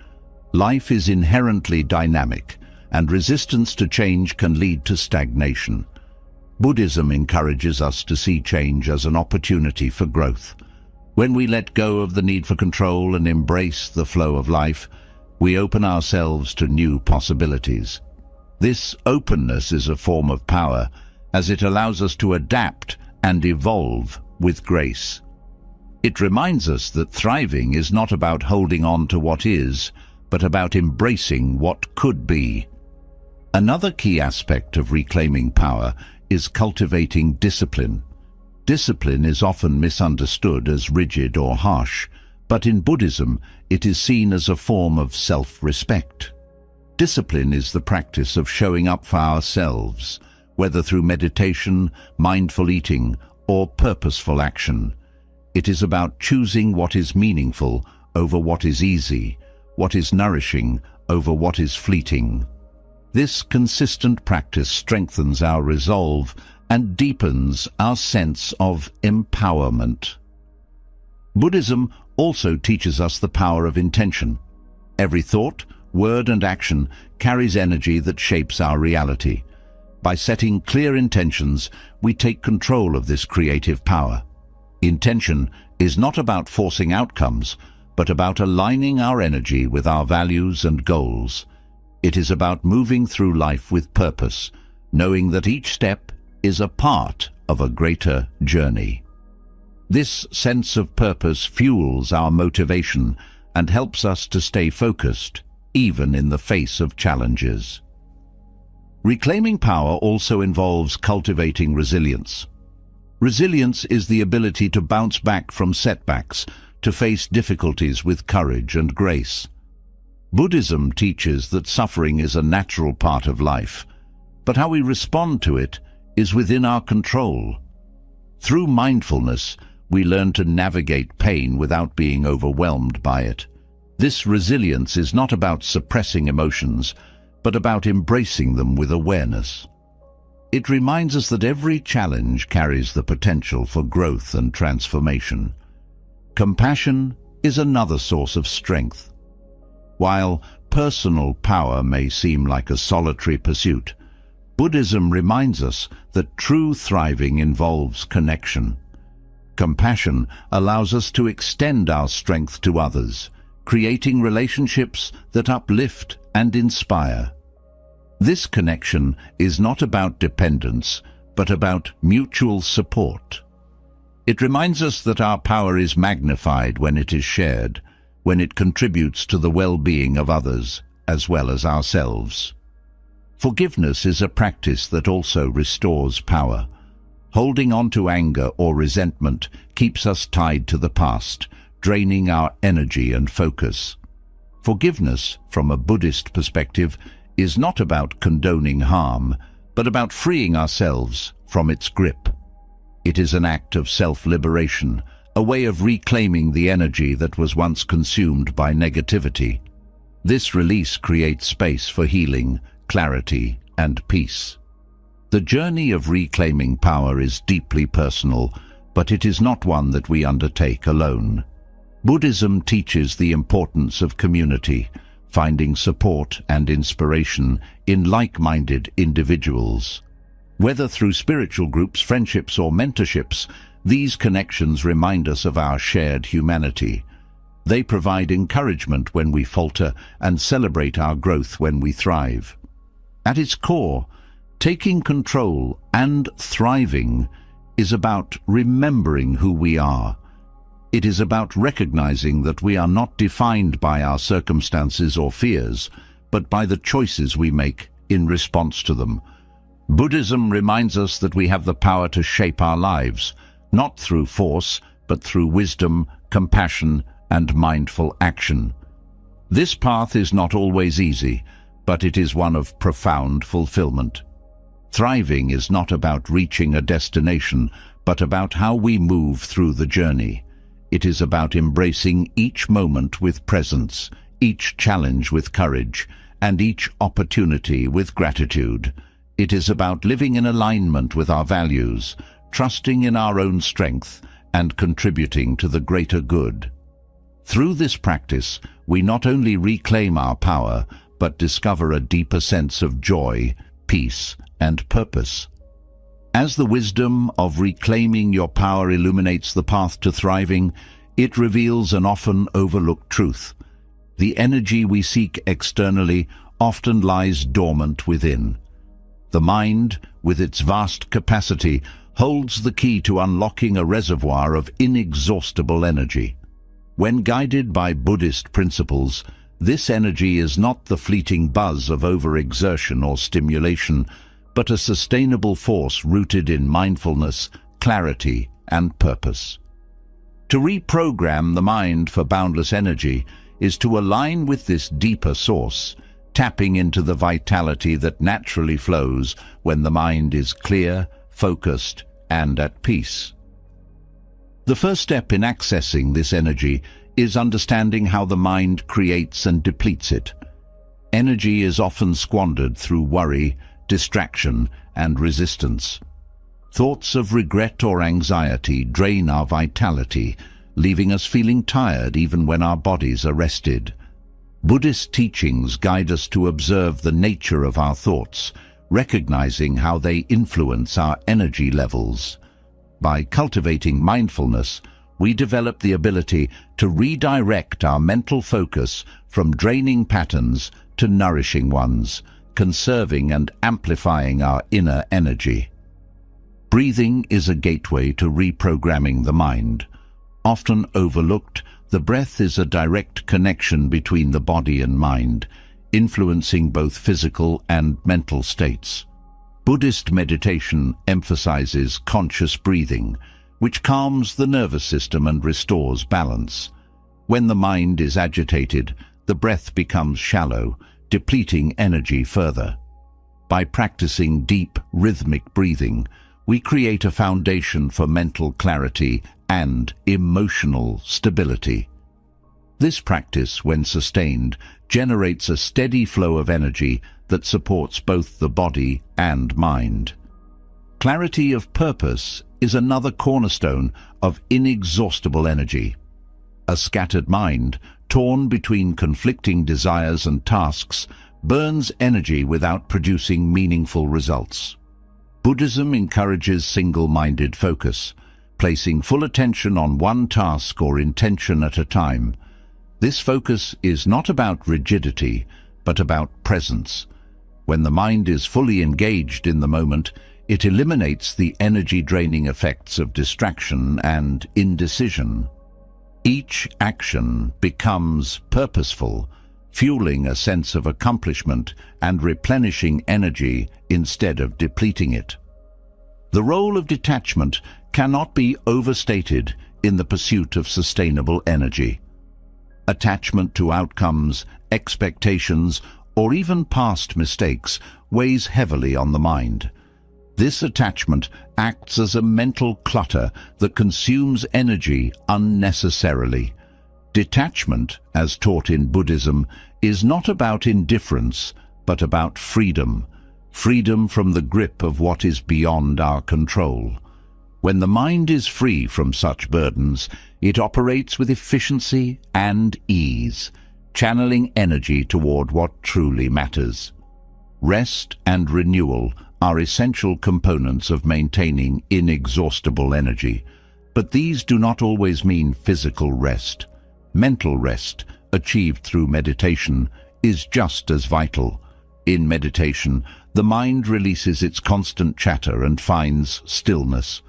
Life is inherently dynamic, and resistance to change can lead to stagnation. Buddhism encourages us to see change as an opportunity for growth. When we let go of the need for control and embrace the flow of life, we open ourselves to new possibilities. This openness is a form of power, as it allows us to adapt and evolve with grace. It reminds us that thriving is not about holding on to what is, but about embracing what could be. Another key aspect of reclaiming power is cultivating discipline. Discipline is often misunderstood as rigid or harsh, but in Buddhism it is seen as a form of self-respect. Discipline is the practice of showing up for ourselves, whether through meditation, mindful eating, or purposeful action. It is about choosing what is meaningful over what is easy, what is nourishing over what is fleeting. This consistent practice strengthens our resolve and deepens our sense of empowerment. Buddhism also teaches us the power of intention. Every thought, word, and action carries energy that shapes our reality. By setting clear intentions, we take control of this creative power. Intention is not about forcing outcomes, but about aligning our energy with our values and goals. It is about moving through life with purpose, knowing that each step is a part of a greater journey. This sense of purpose fuels our motivation and helps us to stay focused, even in the face of challenges. Reclaiming power also involves cultivating resilience. Resilience is the ability to bounce back from setbacks, to face difficulties with courage and grace. Buddhism teaches that suffering is a natural part of life, but how we respond to it is within our control. Through mindfulness, we learn to navigate pain without being overwhelmed by it. This resilience is not about suppressing emotions, but about embracing them with awareness. It reminds us that every challenge carries the potential for growth and transformation. Compassion is another source of strength. While personal power may seem like a solitary pursuit, Buddhism reminds us that true thriving involves connection. Compassion allows us to extend our strength to others, creating relationships that uplift and inspire. This connection is not about dependence, but about mutual support. It reminds us that our power is magnified when it is shared, when it contributes to the well-being of others as well as ourselves. Forgiveness is a practice that also restores power. Holding on to anger or resentment keeps us tied to the past, draining our energy and focus. Forgiveness, from a Buddhist perspective, is not about condoning harm, but about freeing ourselves from its grip. It is an act of self-liberation, a way of reclaiming the energy that was once consumed by negativity. This release creates space for healing, clarity, and peace. The journey of reclaiming power is deeply personal, but it is not one that we undertake alone. Buddhism teaches the importance of community, finding support and inspiration in like-minded individuals. Whether through spiritual groups, friendships, or mentorships, these connections remind us of our shared humanity. They provide encouragement when we falter and celebrate our growth when we thrive. At its core, taking control and thriving is about remembering who we are. It is about recognizing that we are not defined by our circumstances or fears, but by the choices we make in response to them. Buddhism reminds us that we have the power to shape our lives, not through force, but through wisdom, compassion, and mindful action. This path is not always easy, but it is one of profound fulfillment. Thriving is not about reaching a destination, but about how we move through the journey. It is about embracing each moment with presence, each challenge with courage, and each opportunity with gratitude. It is about living in alignment with our values, trusting in our own strength, and contributing to the greater good. Through this practice, we not only reclaim our power, but discover a deeper sense of joy, peace, and purpose. As the wisdom of reclaiming your power illuminates the path to thriving, it reveals an often overlooked truth. The energy we seek externally often lies dormant within. The mind, with its vast capacity, holds the key to unlocking a reservoir of inexhaustible energy. When guided by Buddhist principles, this energy is not the fleeting buzz of overexertion or stimulation, but a sustainable force rooted in mindfulness, clarity, and purpose. To reprogram the mind for boundless energy is to align with this deeper source, tapping into the vitality that naturally flows when the mind is clear, focused, and at peace. The first step in accessing this energy is understanding how the mind creates and depletes it. Energy is often squandered through worry, distraction, and resistance. Thoughts of regret or anxiety drain our vitality, leaving us feeling tired even when our bodies are rested. Buddhist teachings guide us to observe the nature of our thoughts, recognizing how they influence our energy levels. By cultivating mindfulness, we develop the ability to redirect our mental focus from draining patterns to nourishing ones, conserving and amplifying our inner energy. Breathing is a gateway to reprogramming the mind. Often overlooked, The breath is a direct connection between the body and mind, influencing both physical and mental states. Buddhist meditation emphasizes conscious breathing, which calms the nervous system and restores balance. When the mind is agitated, the breath becomes shallow, depleting energy further. By practicing deep, rhythmic breathing, we create a foundation for mental clarity and emotional stability. This practice, when sustained, generates a steady flow of energy that supports both the body and mind. Clarity of purpose is another cornerstone of inexhaustible energy. A scattered mind, torn between conflicting desires and tasks, burns energy without producing meaningful results. Buddhism encourages single-minded focus, placing full attention on one task or intention at a time. This focus is not about rigidity, but about presence. When the mind is fully engaged in the moment, it eliminates the energy-draining effects of distraction and indecision. Each action becomes purposeful, fueling a sense of accomplishment and replenishing energy instead of depleting it. The role of detachment cannot be overstated in the pursuit of sustainable energy. Attachment to outcomes, expectations, or even past mistakes weighs heavily on the mind. This attachment acts as a mental clutter that consumes energy unnecessarily. Detachment, as taught in Buddhism, is not about indifference, but about freedom. Freedom from the grip of what is beyond our control. When the mind is free from such burdens, it operates with efficiency and ease, channeling energy toward what truly matters. Rest and renewal are essential components of maintaining inexhaustible energy, but these do not always mean physical rest. Mental rest, achieved through meditation, is just as vital. In meditation, the mind releases its constant chatter and finds stillness.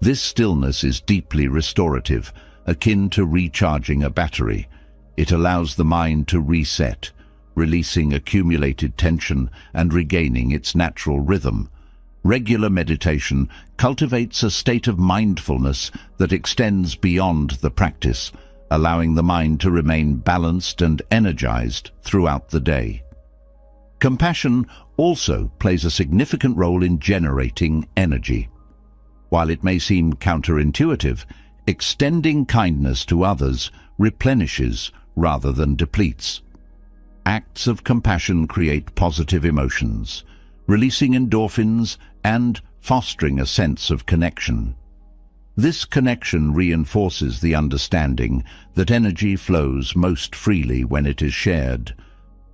This stillness is deeply restorative, akin to recharging a battery. It allows the mind to reset, releasing accumulated tension and regaining its natural rhythm. Regular meditation cultivates a state of mindfulness that extends beyond the practice, allowing the mind to remain balanced and energized throughout the day. Compassion also plays a significant role in generating energy. While it may seem counterintuitive, extending kindness to others replenishes rather than depletes. Acts of compassion create positive emotions, releasing endorphins and fostering a sense of connection. This connection reinforces the understanding that energy flows most freely when it is shared.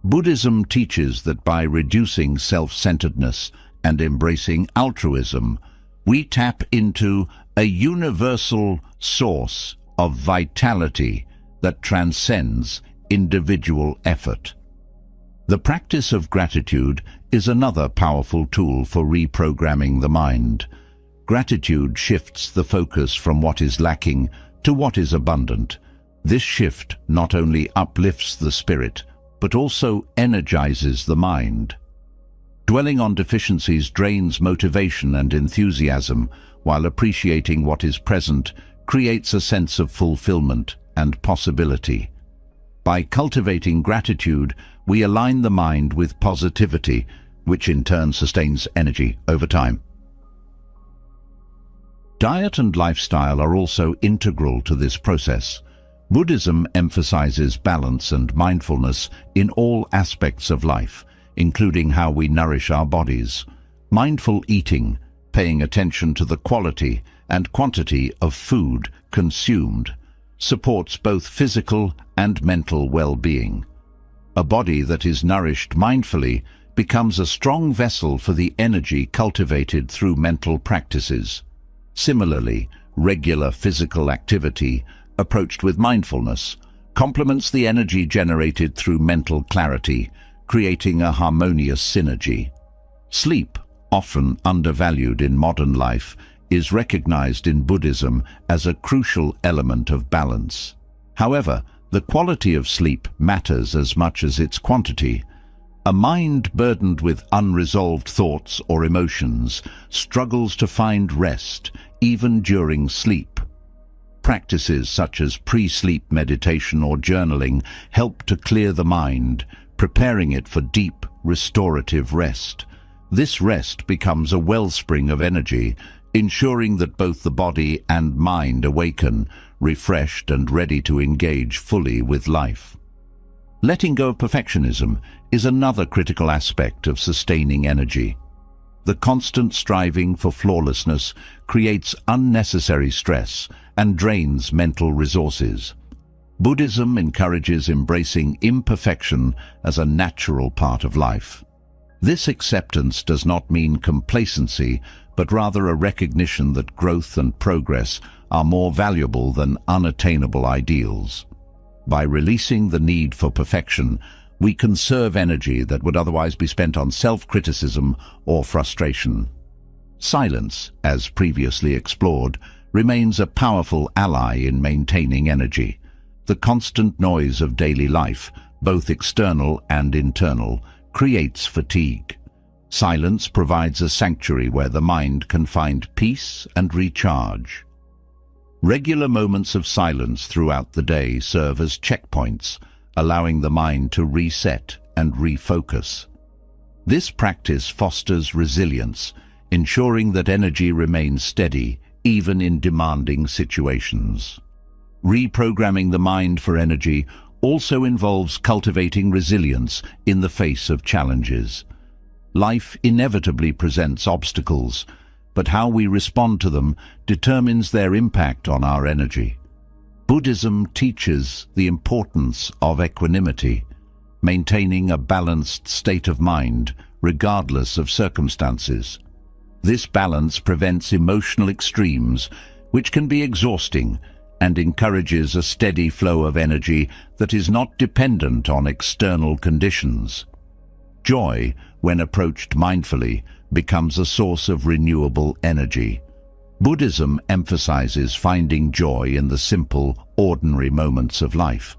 Buddhism teaches that by reducing self-centeredness and embracing altruism, we tap into a universal source of vitality that transcends individual effort. The practice of gratitude is another powerful tool for reprogramming the mind. Gratitude shifts the focus from what is lacking to what is abundant. This shift not only uplifts the spirit, but also energizes the mind. Dwelling on deficiencies drains motivation and enthusiasm, while appreciating what is present creates a sense of fulfillment and possibility. By cultivating gratitude, we align the mind with positivity, which in turn sustains energy over time. Diet and lifestyle are also integral to this process. Buddhism emphasizes balance and mindfulness in all aspects of life, including how we nourish our bodies. Mindful eating, paying attention to the quality and quantity of food consumed, supports both physical and mental well-being. A body that is nourished mindfully becomes a strong vessel for the energy cultivated through mental practices. Similarly, regular physical activity, approached with mindfulness, complements the energy generated through mental clarity, creating a harmonious synergy. Sleep, often undervalued in modern life, is recognized in Buddhism as a crucial element of balance. However, the quality of sleep matters as much as its quantity. A mind burdened with unresolved thoughts or emotions struggles to find rest, even during sleep. Practices such as pre-sleep meditation or journaling help to clear the mind, preparing it for deep, restorative rest. This rest becomes a wellspring of energy, ensuring that both the body and mind awaken, refreshed and ready to engage fully with life. Letting go of perfectionism is another critical aspect of sustaining energy. The constant striving for flawlessness creates unnecessary stress and drains mental resources. Buddhism encourages embracing imperfection as a natural part of life. This acceptance does not mean complacency, but rather a recognition that growth and progress are more valuable than unattainable ideals. By releasing the need for perfection, we conserve energy that would otherwise be spent on self-criticism or frustration. Silence, as previously explored, remains a powerful ally in maintaining energy. The constant noise of daily life, both external and internal, creates fatigue. Silence provides a sanctuary where the mind can find peace and recharge. Regular moments of silence throughout the day serve as checkpoints, allowing the mind to reset and refocus. This practice fosters resilience, ensuring that energy remains steady even in demanding situations. Reprogramming the mind for energy also involves cultivating resilience in the face of challenges. Life inevitably presents obstacles, but how we respond to them determines their impact on our energy. Buddhism teaches the importance of equanimity, maintaining a balanced state of mind regardless of circumstances. This balance prevents emotional extremes, which can be exhausting, and encourages a steady flow of energy that is not dependent on external conditions. Joy, when approached mindfully, becomes a source of renewable energy. Buddhism emphasizes finding joy in the simple, ordinary moments of life.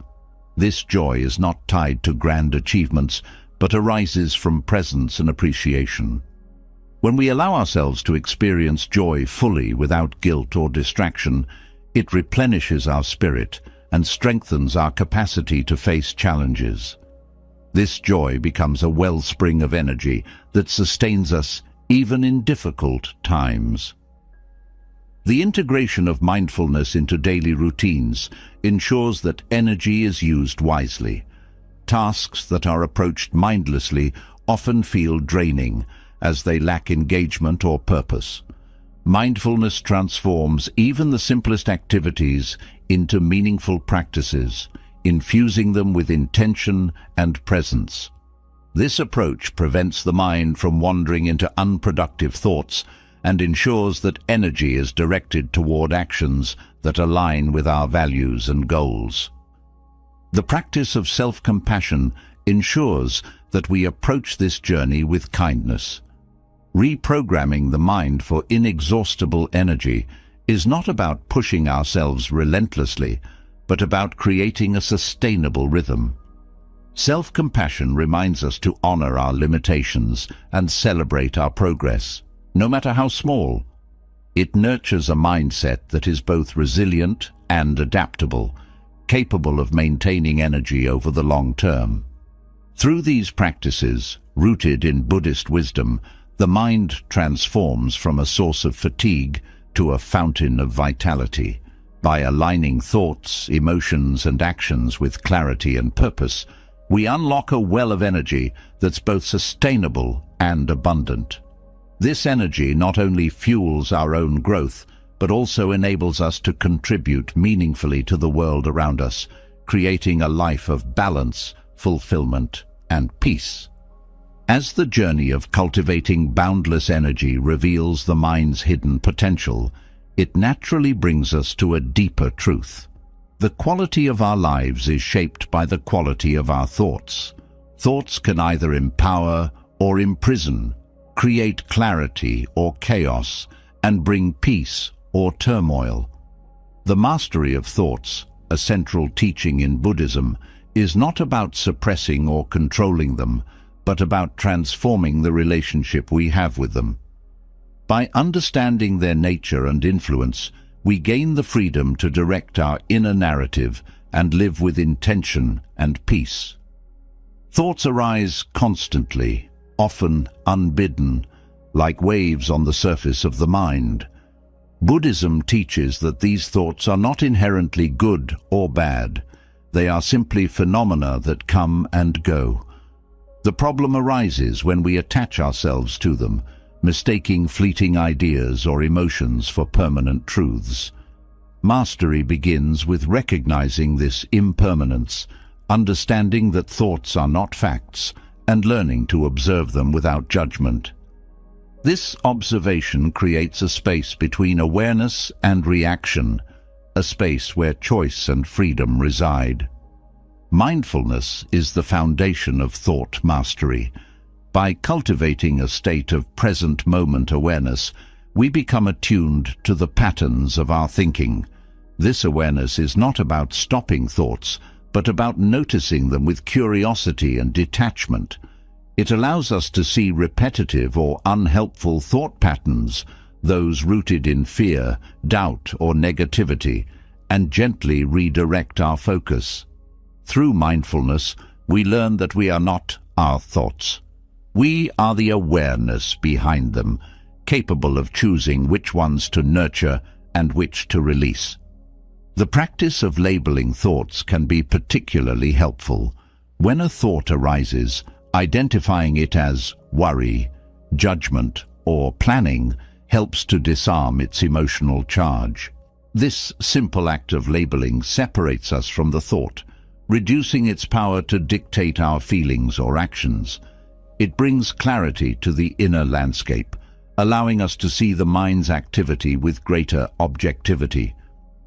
This joy is not tied to grand achievements, but arises from presence and appreciation. When we allow ourselves to experience joy fully without guilt or distraction, it replenishes our spirit and strengthens our capacity to face challenges. This joy becomes a wellspring of energy that sustains us even in difficult times. The integration of mindfulness into daily routines ensures that energy is used wisely. Tasks that are approached mindlessly often feel draining, as they lack engagement or purpose. Mindfulness transforms even the simplest activities into meaningful practices, infusing them with intention and presence. This approach prevents the mind from wandering into unproductive thoughts and ensures that energy is directed toward actions that align with our values and goals. The practice of self-compassion ensures that we approach this journey with kindness. Reprogramming the mind for inexhaustible energy is not about pushing ourselves relentlessly, but about creating a sustainable rhythm. Self-compassion reminds us to honor our limitations and celebrate our progress, no matter how small. It nurtures a mindset that is both resilient and adaptable, capable of maintaining energy over the long term. Through these practices, rooted in Buddhist wisdom, the mind transforms from a source of fatigue to a fountain of vitality. By aligning thoughts, emotions, and actions with clarity and purpose, we unlock a well of energy that's both sustainable and abundant. This energy not only fuels our own growth, but also enables us to contribute meaningfully to the world around us, creating a life of balance, fulfillment, and peace. As the journey of cultivating boundless energy reveals the mind's hidden potential, it naturally brings us to a deeper truth. The quality of our lives is shaped by the quality of our thoughts. Thoughts can either empower or imprison, create clarity or chaos, and bring peace or turmoil. The mastery of thoughts, a central teaching in Buddhism, is not about suppressing or controlling them, but about transforming the relationship we have with them. By understanding their nature and influence, we gain the freedom to direct our inner narrative and live with intention and peace. Thoughts arise constantly, often unbidden, like waves on the surface of the mind. Buddhism teaches that these thoughts are not inherently good or bad. They are simply phenomena that come and go. The problem arises when we attach ourselves to them, mistaking fleeting ideas or emotions for permanent truths. Mastery begins with recognizing this impermanence, understanding that thoughts are not facts, and learning to observe them without judgment. This observation creates a space between awareness and reaction, a space where choice and freedom reside. Mindfulness is the foundation of thought mastery. By cultivating a state of present moment awareness, we become attuned to the patterns of our thinking. This awareness is not about stopping thoughts, but about noticing them with curiosity and detachment. It allows us to see repetitive or unhelpful thought patterns, those rooted in fear, doubt, or negativity, and gently redirect our focus. Through mindfulness, we learn that we are not our thoughts. We are the awareness behind them, capable of choosing which ones to nurture and which to release. The practice of labeling thoughts can be particularly helpful. When a thought arises, identifying it as worry, judgment, or planning helps to disarm its emotional charge. This simple act of labeling separates us from the thought, reducing its power to dictate our feelings or actions. It brings clarity to the inner landscape, allowing us to see the mind's activity with greater objectivity.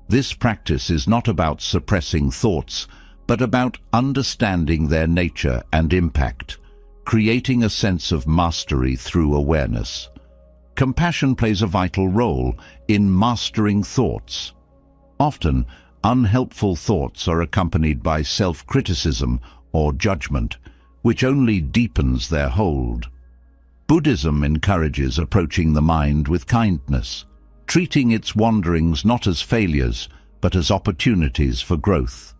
This practice is not about suppressing thoughts, but about understanding their nature and impact, creating a sense of mastery through awareness. Compassion plays a vital role in mastering thoughts. Often, unhelpful thoughts are accompanied by self-criticism or judgment, which only deepens their hold. Buddhism encourages approaching the mind with kindness, treating its wanderings not as failures, but as opportunities for growth.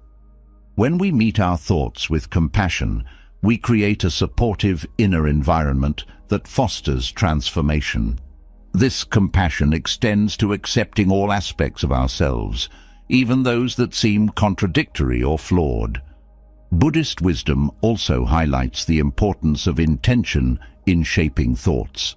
When we meet our thoughts with compassion, we create a supportive inner environment that fosters transformation. This compassion extends to accepting all aspects of ourselves, even those that seem contradictory or flawed. Buddhist wisdom also highlights the importance of intention in shaping thoughts.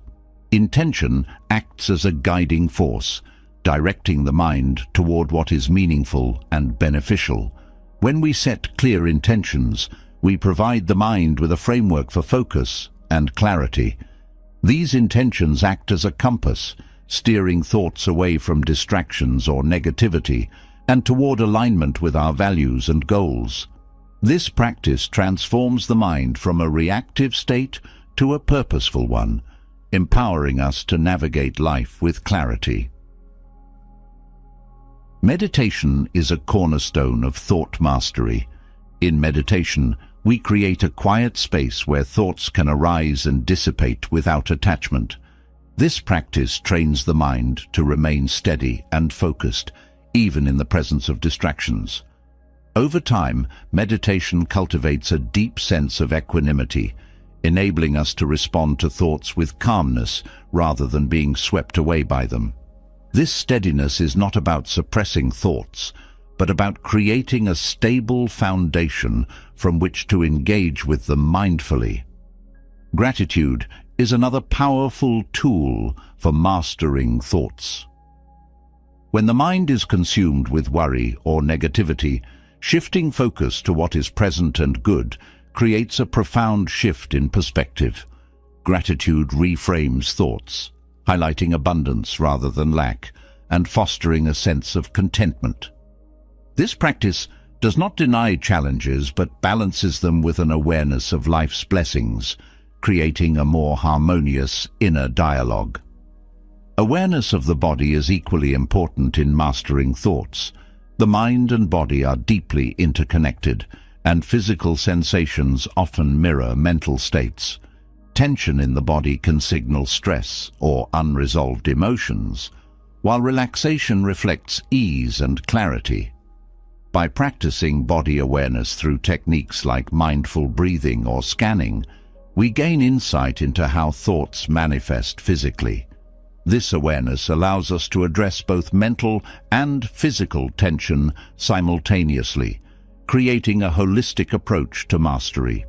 Intention acts as a guiding force, directing the mind toward what is meaningful and beneficial. When we set clear intentions, we provide the mind with a framework for focus and clarity. These intentions act as a compass, steering thoughts away from distractions or negativity and toward alignment with our values and goals. This practice transforms the mind from a reactive state to a purposeful one, empowering us to navigate life with clarity. Meditation is a cornerstone of thought mastery. In meditation, we create a quiet space where thoughts can arise and dissipate without attachment. This practice trains the mind to remain steady and focused, even in the presence of distractions. Over time, meditation cultivates a deep sense of equanimity, enabling us to respond to thoughts with calmness rather than being swept away by them. This steadiness is not about suppressing thoughts, but about creating a stable foundation from which to engage with them mindfully. Gratitude is another powerful tool for mastering thoughts. When the mind is consumed with worry or negativity, shifting focus to what is present and good creates a profound shift in perspective. Gratitude reframes thoughts, highlighting abundance rather than lack, and fostering a sense of contentment. This practice does not deny challenges but balances them with an awareness of life's blessings, creating a more harmonious inner dialogue. Awareness of the body is equally important in mastering thoughts. The mind and body are deeply interconnected, and physical sensations often mirror mental states. Tension in the body can signal stress or unresolved emotions, while relaxation reflects ease and clarity. By practicing body awareness through techniques like mindful breathing or scanning, we gain insight into how thoughts manifest physically. This awareness allows us to address both mental and physical tension simultaneously, creating a holistic approach to mastery.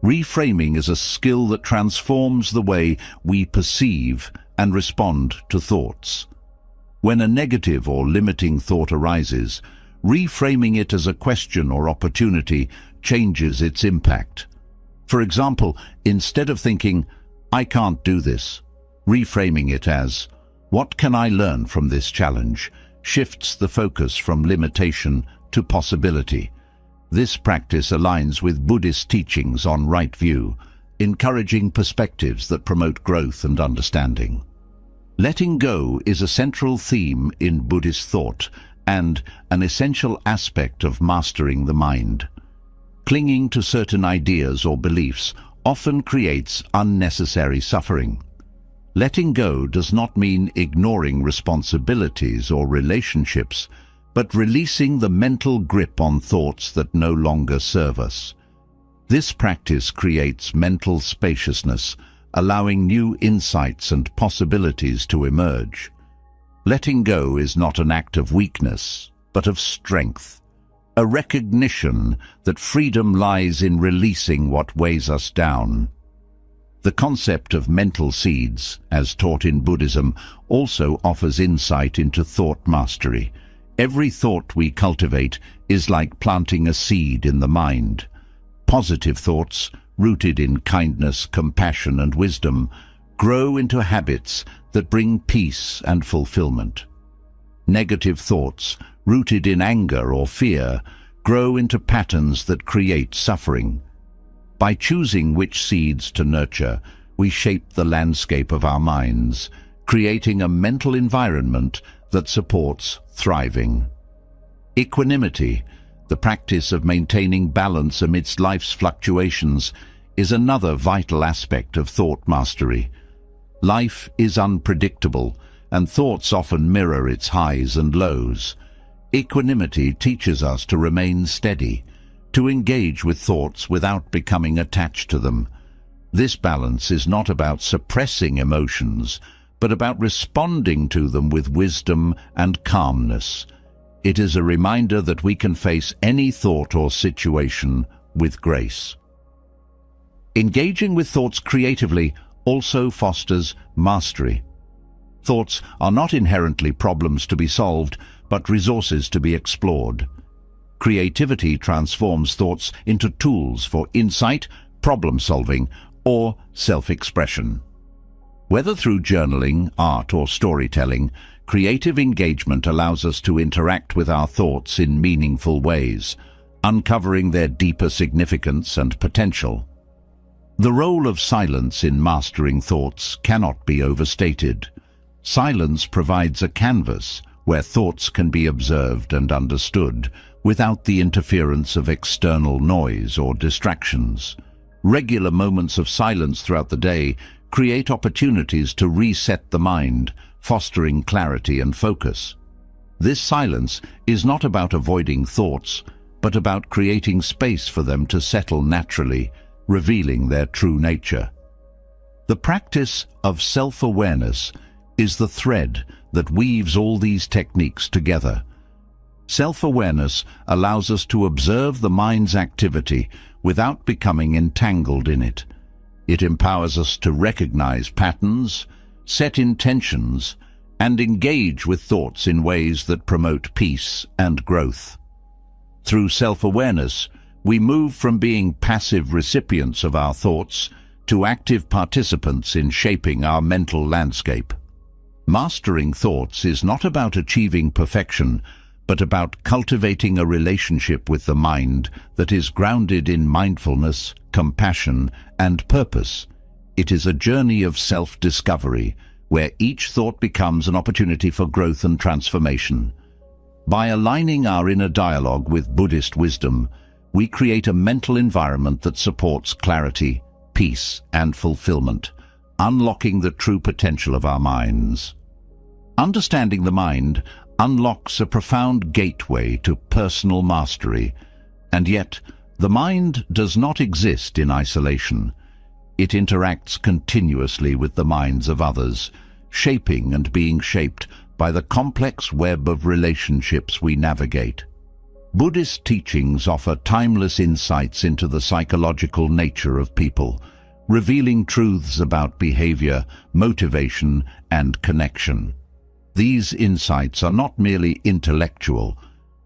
Reframing is a skill that transforms the way we perceive and respond to thoughts. When a negative or limiting thought arises, reframing it as a question or opportunity changes its impact. For example, instead of thinking, "I can't do this," reframing it as, "What can I learn from this challenge?" shifts the focus from limitation to possibility. This practice aligns with Buddhist teachings on right view, encouraging perspectives that promote growth and understanding. Letting go is a central theme in Buddhist thought and an essential aspect of mastering the mind. Clinging to certain ideas or beliefs often creates unnecessary suffering. Letting go does not mean ignoring responsibilities or relationships, but releasing the mental grip on thoughts that no longer serve us. This practice creates mental spaciousness, allowing new insights and possibilities to emerge. Letting go is not an act of weakness, but of strength, a recognition that freedom lies in releasing what weighs us down. The concept of mental seeds, as taught in Buddhism, also offers insight into thought mastery. Every thought we cultivate is like planting a seed in the mind. Positive thoughts, rooted in kindness, compassion, and wisdom, grow into habits that bring peace and fulfillment. Negative thoughts, rooted in anger or fear, grow into patterns that create suffering. By choosing which seeds to nurture, we shape the landscape of our minds, creating a mental environment that supports thriving. Equanimity, the practice of maintaining balance amidst life's fluctuations, is another vital aspect of thought mastery. Life is unpredictable, and thoughts often mirror its highs and lows. Equanimity teaches us to remain steady, to engage with thoughts without becoming attached to them. This balance is not about suppressing emotions, but about responding to them with wisdom and calmness. It is a reminder that we can face any thought or situation with grace. Engaging with thoughts creatively also fosters mastery. Thoughts are not inherently problems to be solved, but resources to be explored. Creativity transforms thoughts into tools for insight, problem-solving, or self-expression. Whether through journaling, art, or storytelling, creative engagement allows us to interact with our thoughts in meaningful ways, uncovering their deeper significance and potential. The role of silence in mastering thoughts cannot be overstated. Silence provides a canvas where thoughts can be observed and understood without the interference of external noise or distractions. Regular moments of silence throughout the day create opportunities to reset the mind, fostering clarity and focus. This silence is not about avoiding thoughts, but about creating space for them to settle naturally, revealing their true nature. The practice of self-awareness is the thread that weaves all these techniques together. Self-awareness allows us to observe the mind's activity without becoming entangled in it. It empowers us to recognize patterns, set intentions, and engage with thoughts in ways that promote peace and growth. Through self-awareness, we move from being passive recipients of our thoughts to active participants in shaping our mental landscape. Mastering thoughts is not about achieving perfection, but about cultivating a relationship with the mind that is grounded in mindfulness, compassion, and purpose. It is a journey of self-discovery, where each thought becomes an opportunity for growth and transformation. By aligning our inner dialogue with Buddhist wisdom, we create a mental environment that supports clarity, peace, and fulfillment, unlocking the true potential of our minds. Understanding the mind unlocks a profound gateway to personal mastery, and yet the mind does not exist in isolation. It interacts continuously with the minds of others, shaping and being shaped by the complex web of relationships we navigate. Buddhist teachings offer timeless insights into the psychological nature of people, revealing truths about behavior, motivation, and connection. These insights are not merely intellectual.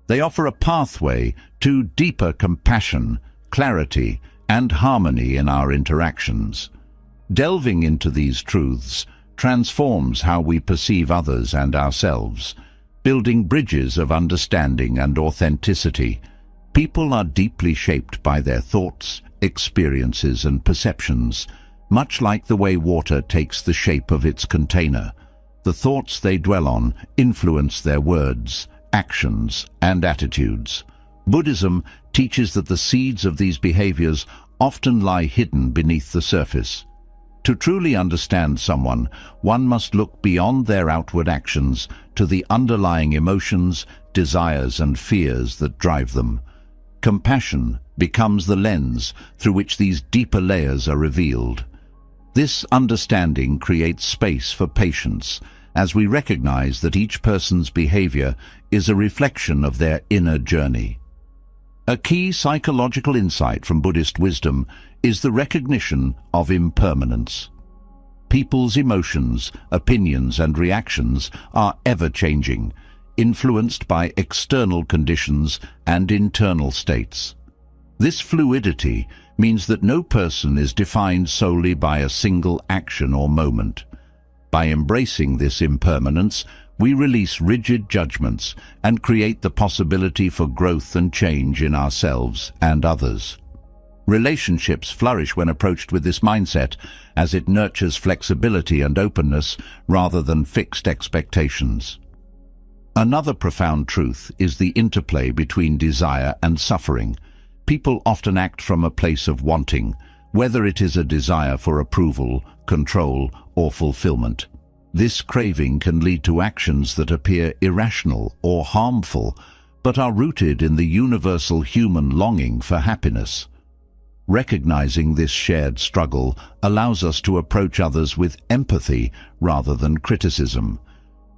They offer a pathway to deeper compassion, clarity, and harmony in our interactions. Delving into these truths transforms how we perceive others and ourselves, building bridges of understanding and authenticity. People are deeply shaped by their thoughts, experiences, and perceptions, much like the way water takes the shape of its container. The thoughts they dwell on influence their words, actions, and attitudes. Buddhism teaches that the seeds of these behaviors often lie hidden beneath the surface. To truly understand someone, one must look beyond their outward actions to the underlying emotions, desires, and fears that drive them. Compassion becomes the lens through which these deeper layers are revealed. This understanding creates space for patience, as we recognize that each person's behavior is a reflection of their inner journey. A key psychological insight from Buddhist wisdom is the recognition of impermanence. People's emotions, opinions, and reactions are ever-changing, influenced by external conditions and internal states. This fluidity means that no person is defined solely by a single action or moment. By embracing this impermanence, we release rigid judgments and create the possibility for growth and change in ourselves and others. Relationships flourish when approached with this mindset, as it nurtures flexibility and openness rather than fixed expectations. Another profound truth is the interplay between desire and suffering. People often act from a place of wanting, whether it is a desire for approval, control, or fulfillment. This craving can lead to actions that appear irrational or harmful, but are rooted in the universal human longing for happiness. Recognizing this shared struggle allows us to approach others with empathy rather than criticism.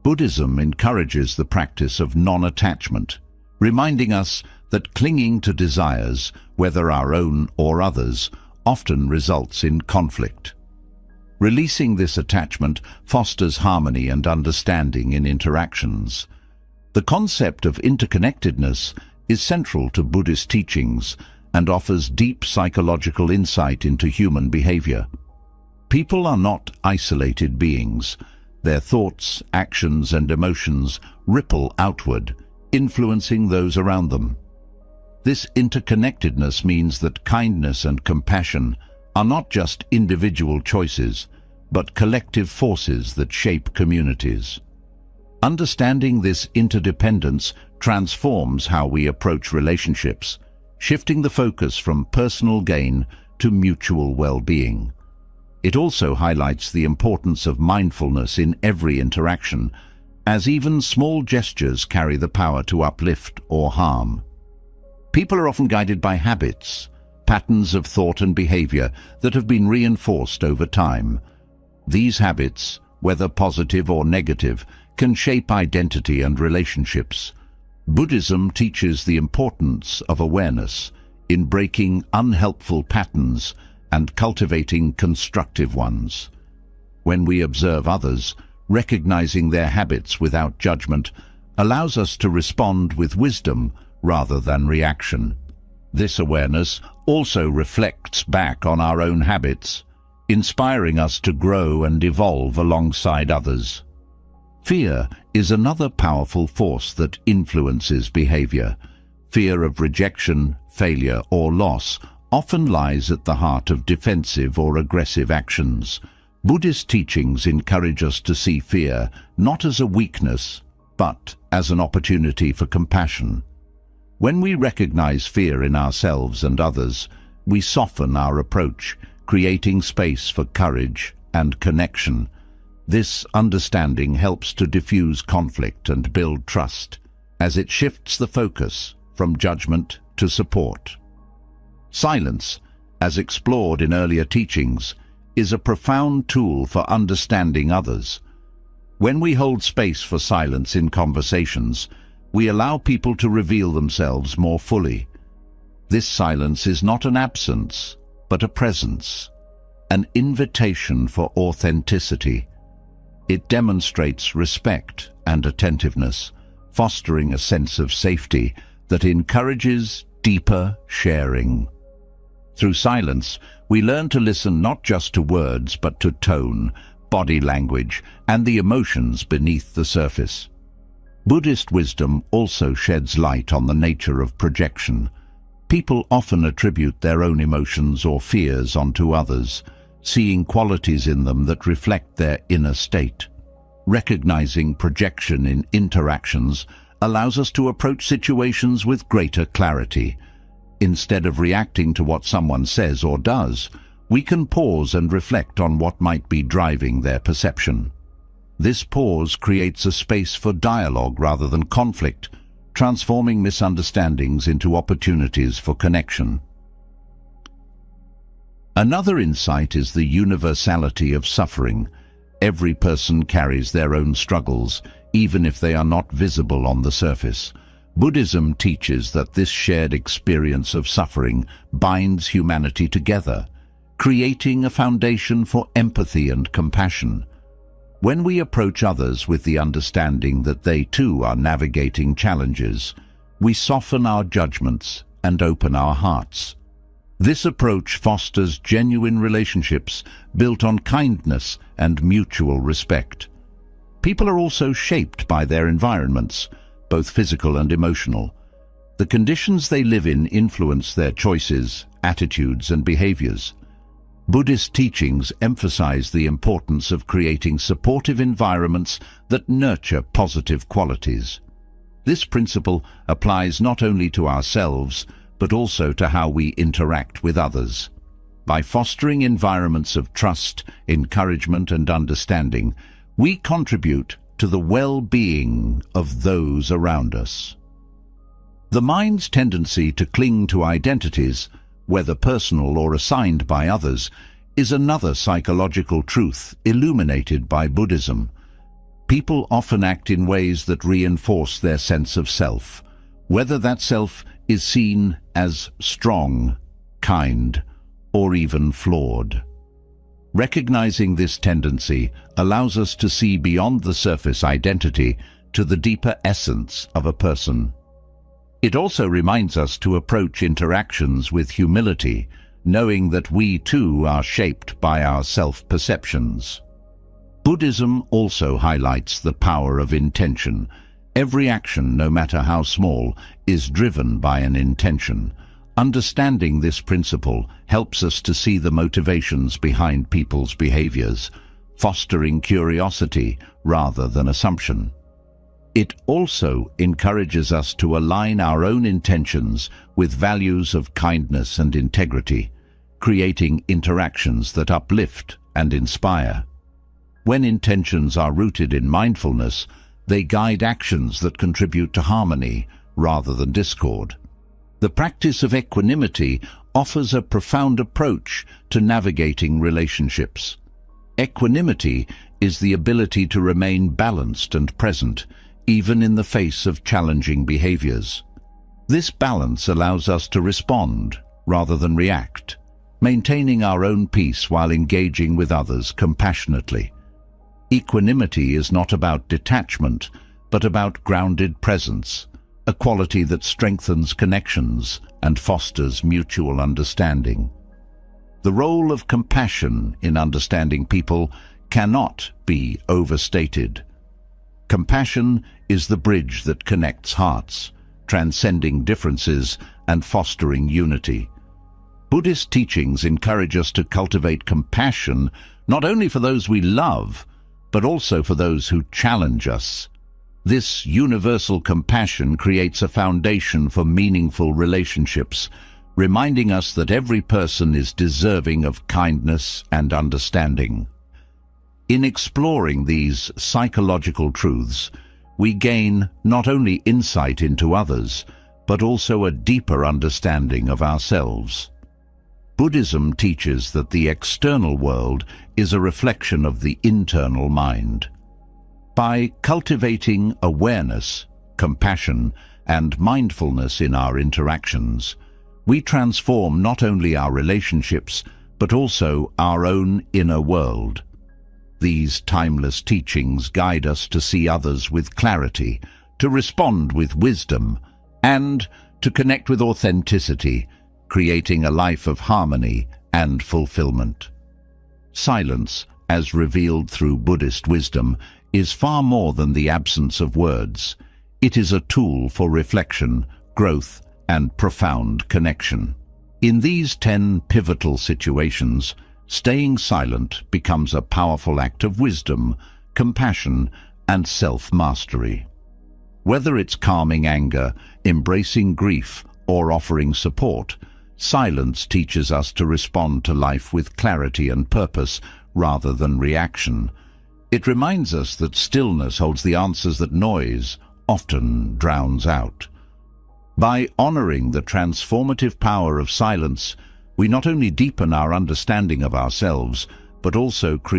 Buddhism encourages the practice of non-attachment, reminding us that clinging to desires, whether our own or others, often results in conflict. Releasing this attachment fosters harmony and understanding in interactions. The concept of interconnectedness is central to Buddhist teachings and offers deep psychological insight into human behavior. People are not isolated beings. Their thoughts, actions, and emotions ripple outward, influencing those around them. This interconnectedness means that kindness and compassion are not just individual choices, but collective forces that shape communities. Understanding this interdependence transforms how we approach relationships, shifting the focus from personal gain to mutual well-being. It also highlights the importance of mindfulness in every interaction, as even small gestures carry the power to uplift or harm. People are often guided by habits, patterns of thought and behavior that have been reinforced over time. These habits, whether positive or negative, can shape identity and relationships. Buddhism teaches the importance of awareness in breaking unhelpful patterns and cultivating constructive ones. When we observe others, recognizing their habits without judgment allows us to respond with wisdom rather than reaction. This awareness also reflects back on our own habits, inspiring us to grow and evolve alongside others. Fear is another powerful force that influences behavior. Fear of rejection, failure, or loss often lies at the heart of defensive or aggressive actions. Buddhist teachings encourage us to see fear not as a weakness, but as an opportunity for compassion. When we recognize fear in ourselves and others, we soften our approach, creating space for courage and connection. This understanding helps to diffuse conflict and build trust, as it shifts the focus from judgment to support. Silence, as explored in earlier teachings, is a profound tool for understanding others. When we hold space for silence in conversations, we allow people to reveal themselves more fully. This silence is not an absence, but a presence, an invitation for authenticity. It demonstrates respect and attentiveness, fostering a sense of safety that encourages deeper sharing. Through silence, we learn to listen not just to words, but to tone, body language, and the emotions beneath the surface. Buddhist wisdom also sheds light on the nature of projection. People often attribute their own emotions or fears onto others, seeing qualities in them that reflect their inner state. Recognizing projection in interactions allows us to approach situations with greater clarity. Instead of reacting to what someone says or does, we can pause and reflect on what might be driving their perception. This pause creates a space for dialogue rather than conflict, transforming misunderstandings into opportunities for connection. Another insight is the universality of suffering. Every person carries their own struggles, even if they are not visible on the surface. Buddhism teaches that this shared experience of suffering binds humanity together, creating a foundation for empathy and compassion. When we approach others with the understanding that they too are navigating challenges, we soften our judgments and open our hearts. This approach fosters genuine relationships built on kindness and mutual respect. People are also shaped by their environments, both physical and emotional. The conditions they live in influence their choices, attitudes, and behaviors. Buddhist teachings emphasize the importance of creating supportive environments that nurture positive qualities. This principle applies not only to ourselves, but also to how we interact with others. By fostering environments of trust, encouragement, and understanding, we contribute to the well-being of those around us. The mind's tendency to cling to identities, whether personal or assigned by others, is another psychological truth illuminated by Buddhism. People often act in ways that reinforce their sense of self, whether that self is seen as strong, kind, or even flawed. Recognizing this tendency allows us to see beyond the surface identity to the deeper essence of a person. It also reminds us to approach interactions with humility, knowing that we too are shaped by our self-perceptions. Buddhism also highlights the power of intention. Every action, no matter how small, is driven by an intention. Understanding this principle helps us to see the motivations behind people's behaviors, fostering curiosity rather than assumption. It also encourages us to align our own intentions with values of kindness and integrity, creating interactions that uplift and inspire. When intentions are rooted in mindfulness, they guide actions that contribute to harmony rather than discord. The practice of equanimity offers a profound approach to navigating relationships. Equanimity is the ability to remain balanced and present, even in the face of challenging behaviors. This balance allows us to respond rather than react, maintaining our own peace while engaging with others compassionately. Equanimity is not about detachment, but about grounded presence, a quality that strengthens connections and fosters mutual understanding. The role of compassion in understanding people cannot be overstated. Compassion is the bridge that connects hearts, transcending differences and fostering unity. Buddhist teachings encourage us to cultivate compassion not only for those we love, but also for those who challenge us. This universal compassion creates a foundation for meaningful relationships, reminding us that every person is deserving of kindness and understanding. In exploring these psychological truths, we gain not only insight into others, but also a deeper understanding of ourselves. Buddhism teaches that the external world is a reflection of the internal mind. By cultivating awareness, compassion, and mindfulness in our interactions, we transform not only our relationships, but also our own inner world. These timeless teachings guide us to see others with clarity, to respond with wisdom, and to connect with authenticity, creating a life of harmony and fulfillment. Silence, as revealed through Buddhist wisdom, is far more than the absence of words. It is a tool for reflection, growth, and profound connection. In these 10 pivotal situations, staying silent becomes a powerful act of wisdom, compassion, and self-mastery. Whether it's calming anger, embracing grief, or offering support, silence teaches us to respond to life with clarity and purpose rather than reaction. It reminds us that stillness holds the answers that noise often drowns out. By honoring the transformative power of silence, we not only deepen our understanding of ourselves, but also create